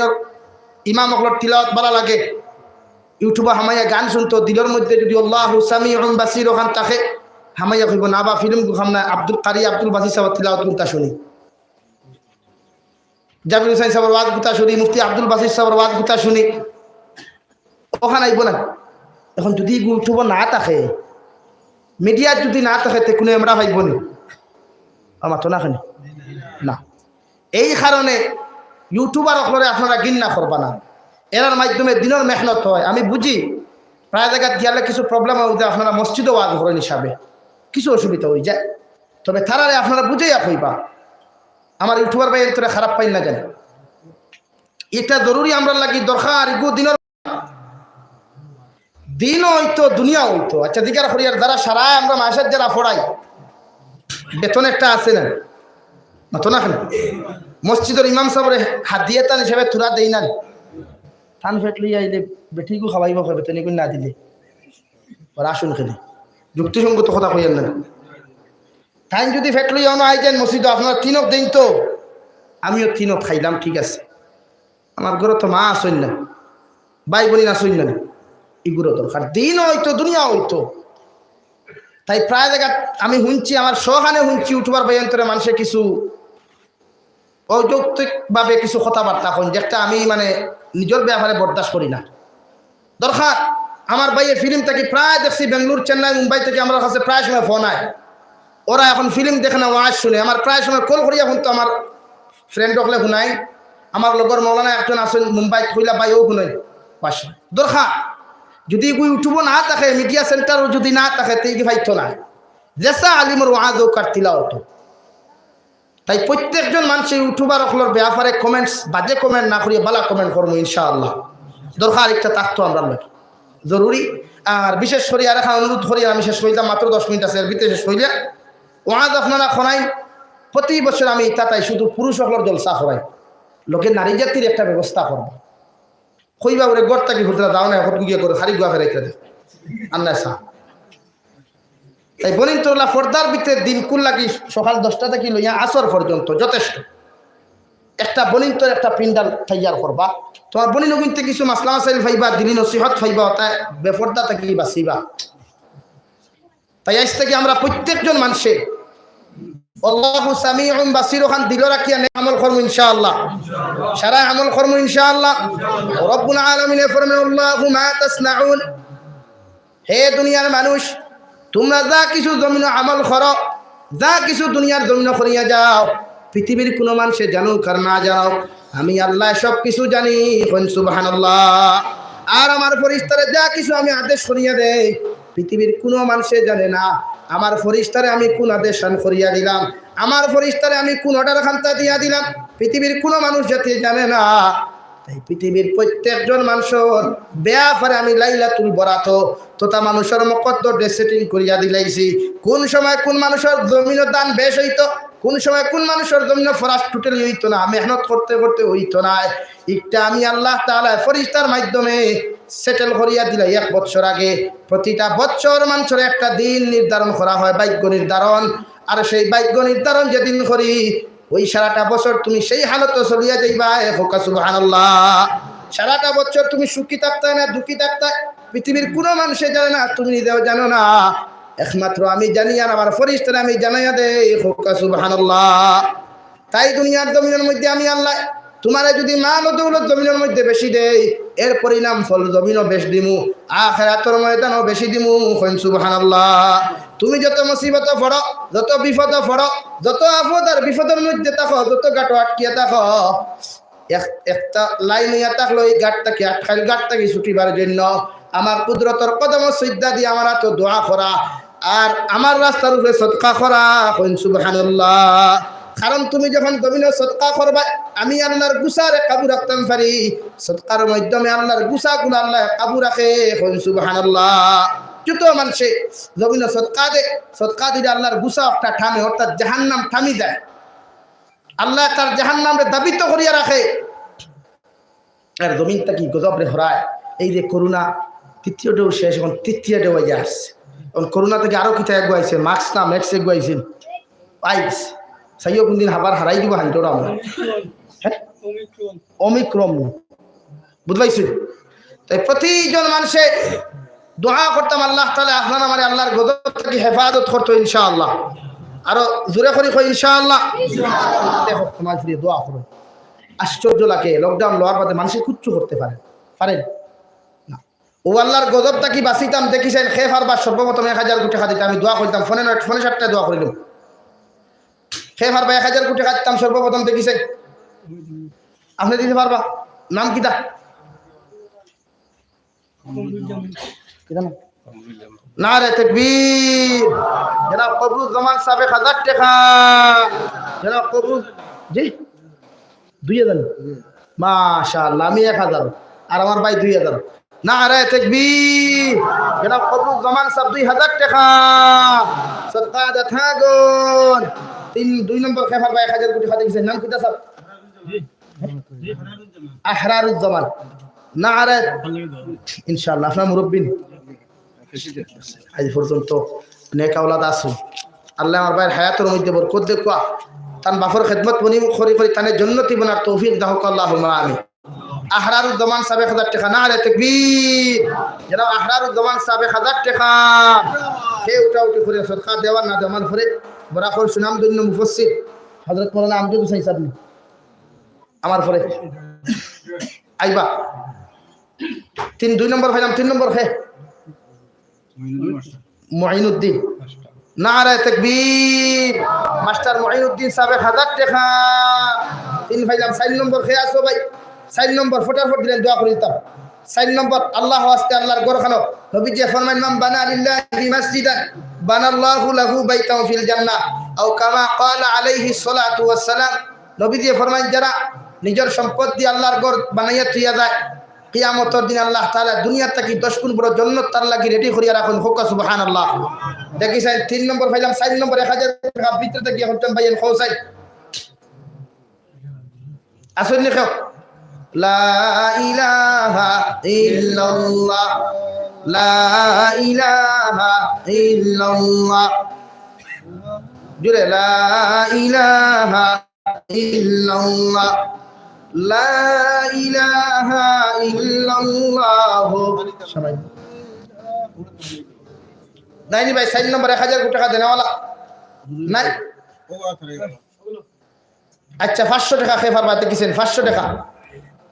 ইমাম হকলর তিলাওয়াত বালা লাগে, ইউটিউবে হামাইয়া গান শুনতো, দিলের মধ্যে যদি আল্লাহু সামিউন বাসীর ওখান থাকে হামাইয়া কইব না, বা ফিল্ম গুখাম না আব্দুল কারি আব্দুল বাসীর সাহেব তিলাওয়াত গুতা শুনি, জাবির হুসাইন সাহেবের ওয়াজ গুতা শুনি, মুফতি আব্দুল বাসীর সাহেবের ওয়াজ গুতা শুনি, ওখানে আইব না। এখন যদি ইউটিউব না থাকে, মিডিয়া যদি না থাকে, তে কোনো আমরা ভাইব নি আমার তো না খানি না। এই কারণে ইউটিউবার হলে আপনারা ঘৃণা করবা না, এরার মাধ্যমে দিনের মেহনত হয়। আমি বুঝি প্রায় জায়গায় গেলে কিছু প্রবলেম হয়ে যায়, আপনারা মসজিদও ওয়াজ করেন হিসাবে কিছু অসুবিধা হয়ে যায়, তবে তারারে আপনারা বুঝেই কইবা। আমার ইউটিউবার ভাই তোরা খারাপ পাই না জানি, এটা জরুরি আমরা লাগি দরকার। ইগো দিনের দিন হইতো দুনিয়া হইতো। আচ্ছা দিকার করিয়ার যারা সারায় আমরা মাসের যারা ফড়াই বেতন একটা আছে না মাতো না কেন মসজিদের ইমাম সাহেবের হাত দিয়ে তান হিসাবে তোরা দেই না থান ফেটলি আইলে বেঠিকও খাওয়াইব বেতন এগুলো না দিলে ওরা আসুন খেলি যুক্তিসঙ্গত কথা কইয়েন না। টাইম যদি ফেটলি আই যান মসজিদ আপনার তিনক দিন তো আমিও তিনক খাইলাম, ঠিক আছে। আমার ঘরে তো মা আসইন না, ভাই বোন আসইন না, এগুলো দরকার। দিন হইতো দুনিয়া হইতো। তাই প্রায় জায়গা আমি শুনছি, আমার সহানে শুনছি ইউটিউবার ভাইয়ন্তরে মানুষে কিছু অযৌক্তিকভাবে কিছু কথাবার্তা কন, যেটা আমি মানে নিজের ব্যাপারে বরদাস্ত করি না। দরকার আমার ভাইয়ের ফিল্ম থেকে প্রায় দেখছি বেঙ্গলোর, চেন্নাই, মুম্বাই থেকে আমার কাছে প্রায় সময় ফোন আয়, ওরা এখন ফিল্ম দেখে না ওয়াজ শুনে। আমার প্রায় সময় কল করিয়া শুনতো আমার ফ্রেন্ড হলে শুনাই, আমার লগর মৌলানা একজন আসেন মুম্বাই কইলা ভাইও শুনাই বাসা। দরকার যদি ইউটিউবও না থাকে, মিডিয়া সেন্টারও যদি না থাকে, তো ভাইতো না জেসা আলিমর ওয়াজও কাটতিলা হতো। তাই প্রত্যেকজন মানুষ ইউটিউবার অকলর ব্যাপারে কমেন্টস বাজে কমেন্ট না করিয়ে বালা কমেন্ট করবো ইনশাআল্লাহ। দরকার একটা থাকতো আমরা লাগে জরুরি। আর বিশেষ করে আর এখন অনুরোধ করি, আমি শেষ হইলাম, মাত্র 10 মিনিট আছে, এর ভিতরে শেষ হইলে ওয়াজ আপনারা খনাই। প্রতি বছর আমি তাই শুধু পুরুষ সকলের জলসা করাই, লোকে নারী জাতির একটা ব্যবস্থা করবো। কইবা ওরে গড় তাকি হুতরা দাও না হট গুগিয়া করে খারি গুয়া ফেরাই দে আন্না সা। তাই বলিন তোলা ফর্দার ভিতরে দিন কুল লাগি সকাল 10টা থেকে লইয়া আসর পর্যন্ত যথেষ্ট। একটা বলিন তোর একটা পিন্ডাল তৈয়ার করবা, তোমার বলিন কিন্তু কিছু মাসলা মাসাইল ফাইবা, দিলি নসিহত ফাইবা, তাই বেফর্দা থাকি বাঁচিবা। তাই আজ থেকে আমরা প্রত্যেকজন মানুষে আল্লাহু সামিউন বাসির ওখান দিল রাখিয়া আমল করব ইনশাআল্লাহ, সারা আমল করব ইনশাআল্লাহ। রব্বুল আলামিন ফরমান আল্লাহু মা তাসনাউন, হে দুনিয়ার মানুষ তোমরা যা কিছু জমিন আমল করো, যা কিছু দুনিয়ার জমিন করিয়া যাও, পৃথিবীর কোনো মানুষে জানুক আর না জানো, আমি আল্লাহ সব কিছু জানি। সুবহানাল্লাহ। আর আমার ফেরেশতারে যা কিছু আমি আদেশ করিয়া দেই, পৃথিবীর কোনো মানুষে জানে না। আমার ফেরেশতারে আমি কোন আদেশ করিয়া দিলাম, আমার ফেরেশতারে আমি কোন অর্ডার খান্তা দিয়া দিলাম, পৃথিবীর কোনো মানুষ যাতে জানে না। তাই পৃথিবীর প্রত্যেকজন মানুষের ব্যাপারে আমি লাইলাতুল বরাত তথা মানুষের মকদ্দর সেটিং করিয়া দিলাইছি। কোন সময় কোন মানুষের জমিনের দান বেশ হইতো, কোন সময় কোন মানুষের জমিন ফরাস টোটালি হইতো না, মেহনত করতে করতে হইতো না। একটা আমি আল্লাহ তাআলা ফেরেশতার মাধ্যমে সেটেল করিয়া দিলাই 1 বছর আগে। প্রতিটা বছর মানুষের একটা দিন নির্ধারণ করা হয়, ভাগ্য নির্ধারণ। আর সেই ভাগ্য নির্ধারণ যেদিন করি, ওই সারাটা বছর তুমি সেই হালত চলিয়া যাইবা। সুবহানাল্লাহ। সারাটা বছর তুমি সুখী থাকতে না দুঃখী থাকতে, পৃথিবীর কোনো মানুষে জানে না, তুমি নিজেও জানো না, একমাত্র আমি জানি। আর আমার ফেরেশতারা আমি জানাইয়া দেই। সুবহানাল্লাহ। তাই দুনিয়ার জমিনের মধ্যে আমি আল্লাহ তোমারে যদি মাল ও দৌলত জমিনের মধ্যে বেশি দেই, এর পরিণাম ফল জমিনও বেশ দিমু, আখিরাতের ময়দানও বেশি দিমু। সুবহানাল্লাহ। তুমি যত মুসিবত পড়ো, যত বিপদ পড়ো, যত আপদ আর বিপদের মধ্যে থাকো, যত গাঁটো আটকিয়ে থাকো, একটা লাইন ইয়া থাকলো এই গাঁটটাকে আটকাইল, গাঁটটাকে ছুটিবার জন্য আমার কুদরতর কদম সিজদা দিয়ে আমার তো দোয়া করা আর আমার রাস্তার উপরে সদকা করা। সুবহানাল্লাহ। কারণ তুমি যখন জমিনে সদকা করবা, আমি আল্লাহর গুসারে কাবু রাখতাম পারি, সদকার মাধ্যমে আল্লাহর গুসাগুলো আল্লাহ কাবু রাখে। সুবহানাল্লাহ। যত মানুষে জমিনে সদকা দিলে আল্লাহর গুসা একটা থামে, অর্থাৎ জাহান্নাম থামি দেয়। আল্লাহ তার জাহান্নামে দাবিত করিয়া রাখে। আর জমিনটা কি গজবরে হরায়। এই যে করোনা তৃতীয় ঢেউ শেষ, এখন তৃতীয় ঢেউ আইয়া আসছে। এখন করোনা থেকে আরো কিতা এগুয়াইছে, মাস্ক না ম্যাক্স এগুয়াইছেন পাইস সাইও কোনদিন হাবার হারাই দিব হান্টোরা আমরা। হ্যাঁ অমিক্রম বুঝবাইছি। তাই প্রতিজন মানুষে দোয়া করতাম আল্লাহ তাআলা আপনার আমার আল্লাহর গজব থেকে হেফাজত করতো ইনশাআল্লাহ। আরো জোরে করি কই ইনশাআল্লাহ। দেখো তোমার দিয়ে দোয়া করো। আশ্চর্য লাগে, লকডাউন লওয়ার বাদে মানুষে কিচ্ছু করতে পারেন না। ও আল্লাহর গজবটা কি বাঁচিতাম দেখিছেন। খেয়ে ফারবার সর্বপ্রথম 1000 কোটি টাকা দিতাম, আমি দোয়া করতাম ফোনে 7টা দোয়া করিলাম। খেয়ে ফারবার 1000 কোটি টাকা দিতাম সর্বপ্রথম দেখিছেন। আপনি দিতে পারবা? নাম কিতা? নারে তাকবীর। জনাব কবরুজ্জামান সাহেব 1000 টাকা। জনাব কবরুজ জি 2000। মাশাআল্লাহ, আমি 1000 আর আমার ভাই 2000। নারে তাকবীর। জনাব কবরুজ্জামান সাহেব 2000 টাকা। সদকা দা থাগুন। 2 নম্বর খেফার ভাই 1000 কোটি খাতে গেছেন। নাম কিতা স্যার? আহরারুজ্জামান। নারে ইনশাআল্লাহ আপনার মুরব্বি আজ পর্যন্ত নেক আওলাদ আছে। আল্লাহ আমার ভাইয়ের হায়াতের মধ্যে বরকত দেখুয়া তান বাফর খেদমত বনি করি করি তানে জান্নাতি বনার তৌফিক দাও আল্লাহুম্মা আমিন। আহরারুজ্জামান সাহেব 1000 টাকা। নারে তাকবীর। জনাব আহরারুজ্জামান সাহেব 1000 টাকা। কে উঠা উঠি করে সদকা দেওয়া না দেওয়ার পরে বরাকর সুনাম ধন্য মুফাসসির হযরত মাওলানা আমজাদ হুসাইন সাহেব আমার পরে আইবা 2 নম্বর ভাইলাম। 3 নম্বর হে মুঈনুদ্দিন। নারে তাকবীর। মাস্টার মুঈনুদ্দিন সাহেব 1000 টাকা। 3 ভাইলাম। 4 নম্বর হে আসো ভাই। 4 নম্বর ফটাফট দিলেন দোয়া করিতাম। 4 নম্বর আল্লাহ ওয়াস্তে আল্লাহর ঘর খানো নবীজি ফরমান মান বানা লিল্লাহি মাসজিদান বানাল্লাহু লাহু বাইতাও ফিল জান্নাহ আও কামা ক্বালা আলাইহি সালাতু ওয়াস সালাম। নবীজি ফরমান যারা নিজের সম্পদ দিয়ে আল্লাহর ঘর বানাইয়া থিয়া যায় কিয়ামতের দিন আল্লাহ তাআলা দুনিয়া থেকে 10 গুণ বড় জান্নাত তার লাগি রেডি করিয়া রাখুন। হোক সুবহানাল্লাহ। দেখি সাইন 3 নম্বর পাইলাম। 4 নম্বর 1000 টাকা ভিতরে গিয়ে হতাম ভাইয়ের খোসাই আসুন লিখো লা ইলাহা ইল্লাল্লাহ লা ইলাহা ইল্লাল্লাহ জুরে লা ইলাহা ইল্লাল্লাহ লা ইলাহা ইল্লাল্লাহ। সবাই নাইনি ভাই 4 নম্বর 1000 টাকা দেনেওয়ালা নাই? আচ্ছা 500 টাকা খেয়ে পারবাতে কিছেন 500 টাকা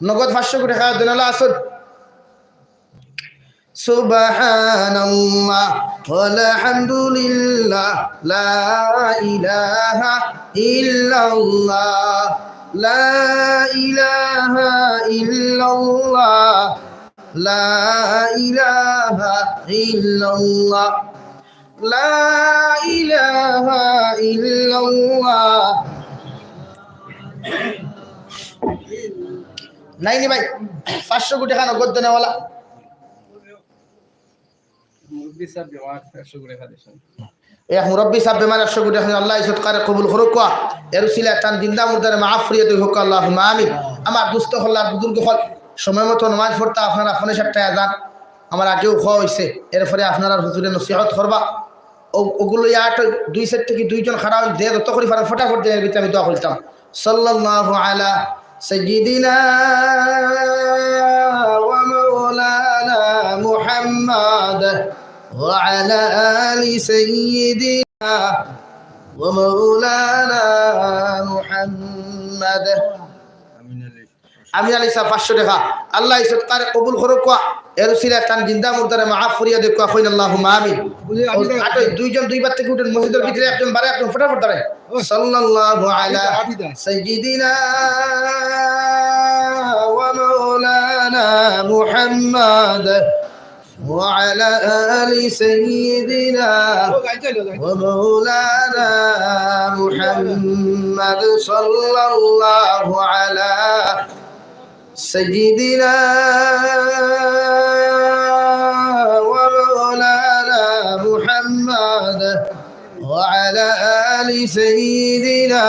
নগদ 500 টাকা দেনেওয়ালা আসুন। সুবহানাল্লাহ ওয়ালহামদুলিল্লাহ লা ইলাহা ইল্লাল্লাহ লা ইলাহা ইল্লাল্লাহ লা ইলাহা ইল্লাল্লাহ লা ইলাহা ইল্লাল্লাহ। নাইনি ভাই 500 কোটি টাকা নগদ দেনেওয়ালা এক মুরব্বী সাহেব বেমার 100 কোটি টাকা আল্লাহ ইজ্জত করে কবুল করুক। এর উসিলা তান জিন্দা মুর্দারে মাফ করিয়ে দেই হোক আল্লাহুম্মা আমিন। আমার দুস্থ হল্লার বুজুর্গ হল সময় মতো নামাজ পড়তে আপনারা ফোনে 7টা আজান আমার আগেও খাওয়া হয়েছে। এরপরে আপনারা হুজুরে নসিহত করবা ওগুলো 2 সেট থেকে 2 জন খাড়া যে যত করে পারেন ফটাফট দিয়ে ভিতরে আমি দোয়া করতাম। সাল্লাল্লাহু আলা সাইয়্যিদিনা ওয়া মাওলানা মুহাম্মাদ ওয়া আলা আলি সাইয়্যিদিনা ওয়া মাওলানা মুহাম্মাদ। আমিন আলী সাহেব 500 টাকা আল্লাহ ইজ্জত করে কবুল করুক। এর উসিলা তান জিন্দা মুর্দারে মাফ করিয়া দেই কইন আল্লাহুম্মা আমিন। আটো 2 জন 2 বার থেকে উঠেন মসজিদের ভিতরে একজন বারে একজন ফটাফট দাঁড়ায়। সাল্লাল্লাহু আলা সাইয়্যিদিনা ওয়া মাওলানা মুহাম্মাদ ওয়া আলা আলি সাইয়্যিদিনা ওয়া মাওলানা মুহাম্মাদ সাল্লাল্লাহু আলা سيدنا ومولانا محمد وعلى آل سيدنا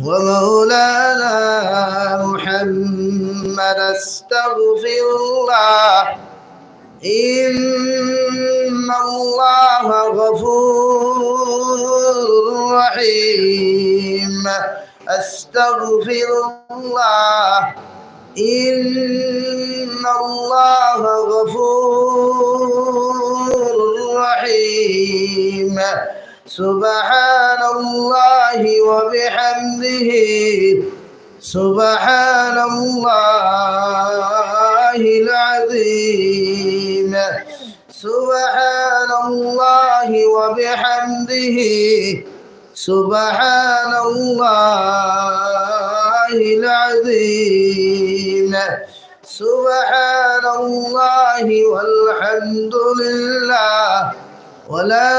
ومولانا محمد استغفر الله إن الله غفور رحيم أستغفر الله إن الله غفور رحيم سبحان الله وبحمده سبحان الله العظيم سبحان الله وبحمده سبحان الله العظيم سبحان الله والحمد لله ولا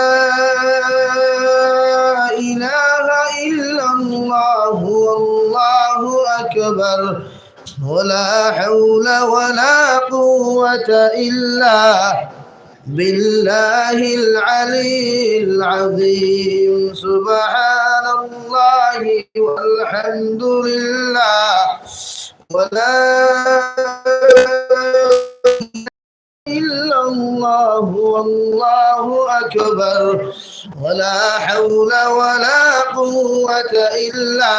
إله إلا الله والله أكبر ولا حول ولا قوة إلا بالله العلي العظيم سبحان الله والحمد لله ولا إلا الله والله أكبر ولا حول ولا قوة إلا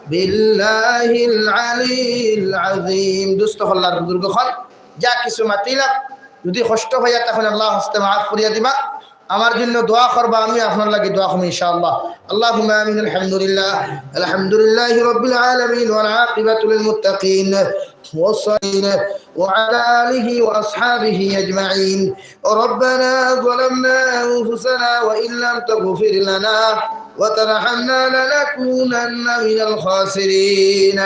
بالله العلي العظيم دوست الله বুজুর্গ হল যা কিছু মাতিলা যদি কষ্ট হইয়া তখন আল্লাহ হস্তে মাফ করিয়া দিবা আমার জন্য দোয়া করবা আমি আপনার লাগি দোয়া করব ইনশাআল্লাহ আল্লাহুম্মা আমিন আলহামদুলিল্লাহি রাব্বিল আলামিন ওয়াল আকিবাতু লিল মুত্তাকিন والصالحين وعلى آله وأصحابه أجمعين ربنا ظلمنا أنفسنا وإن لم تغفر لنا وترحمنا لنكونن من الخاسرين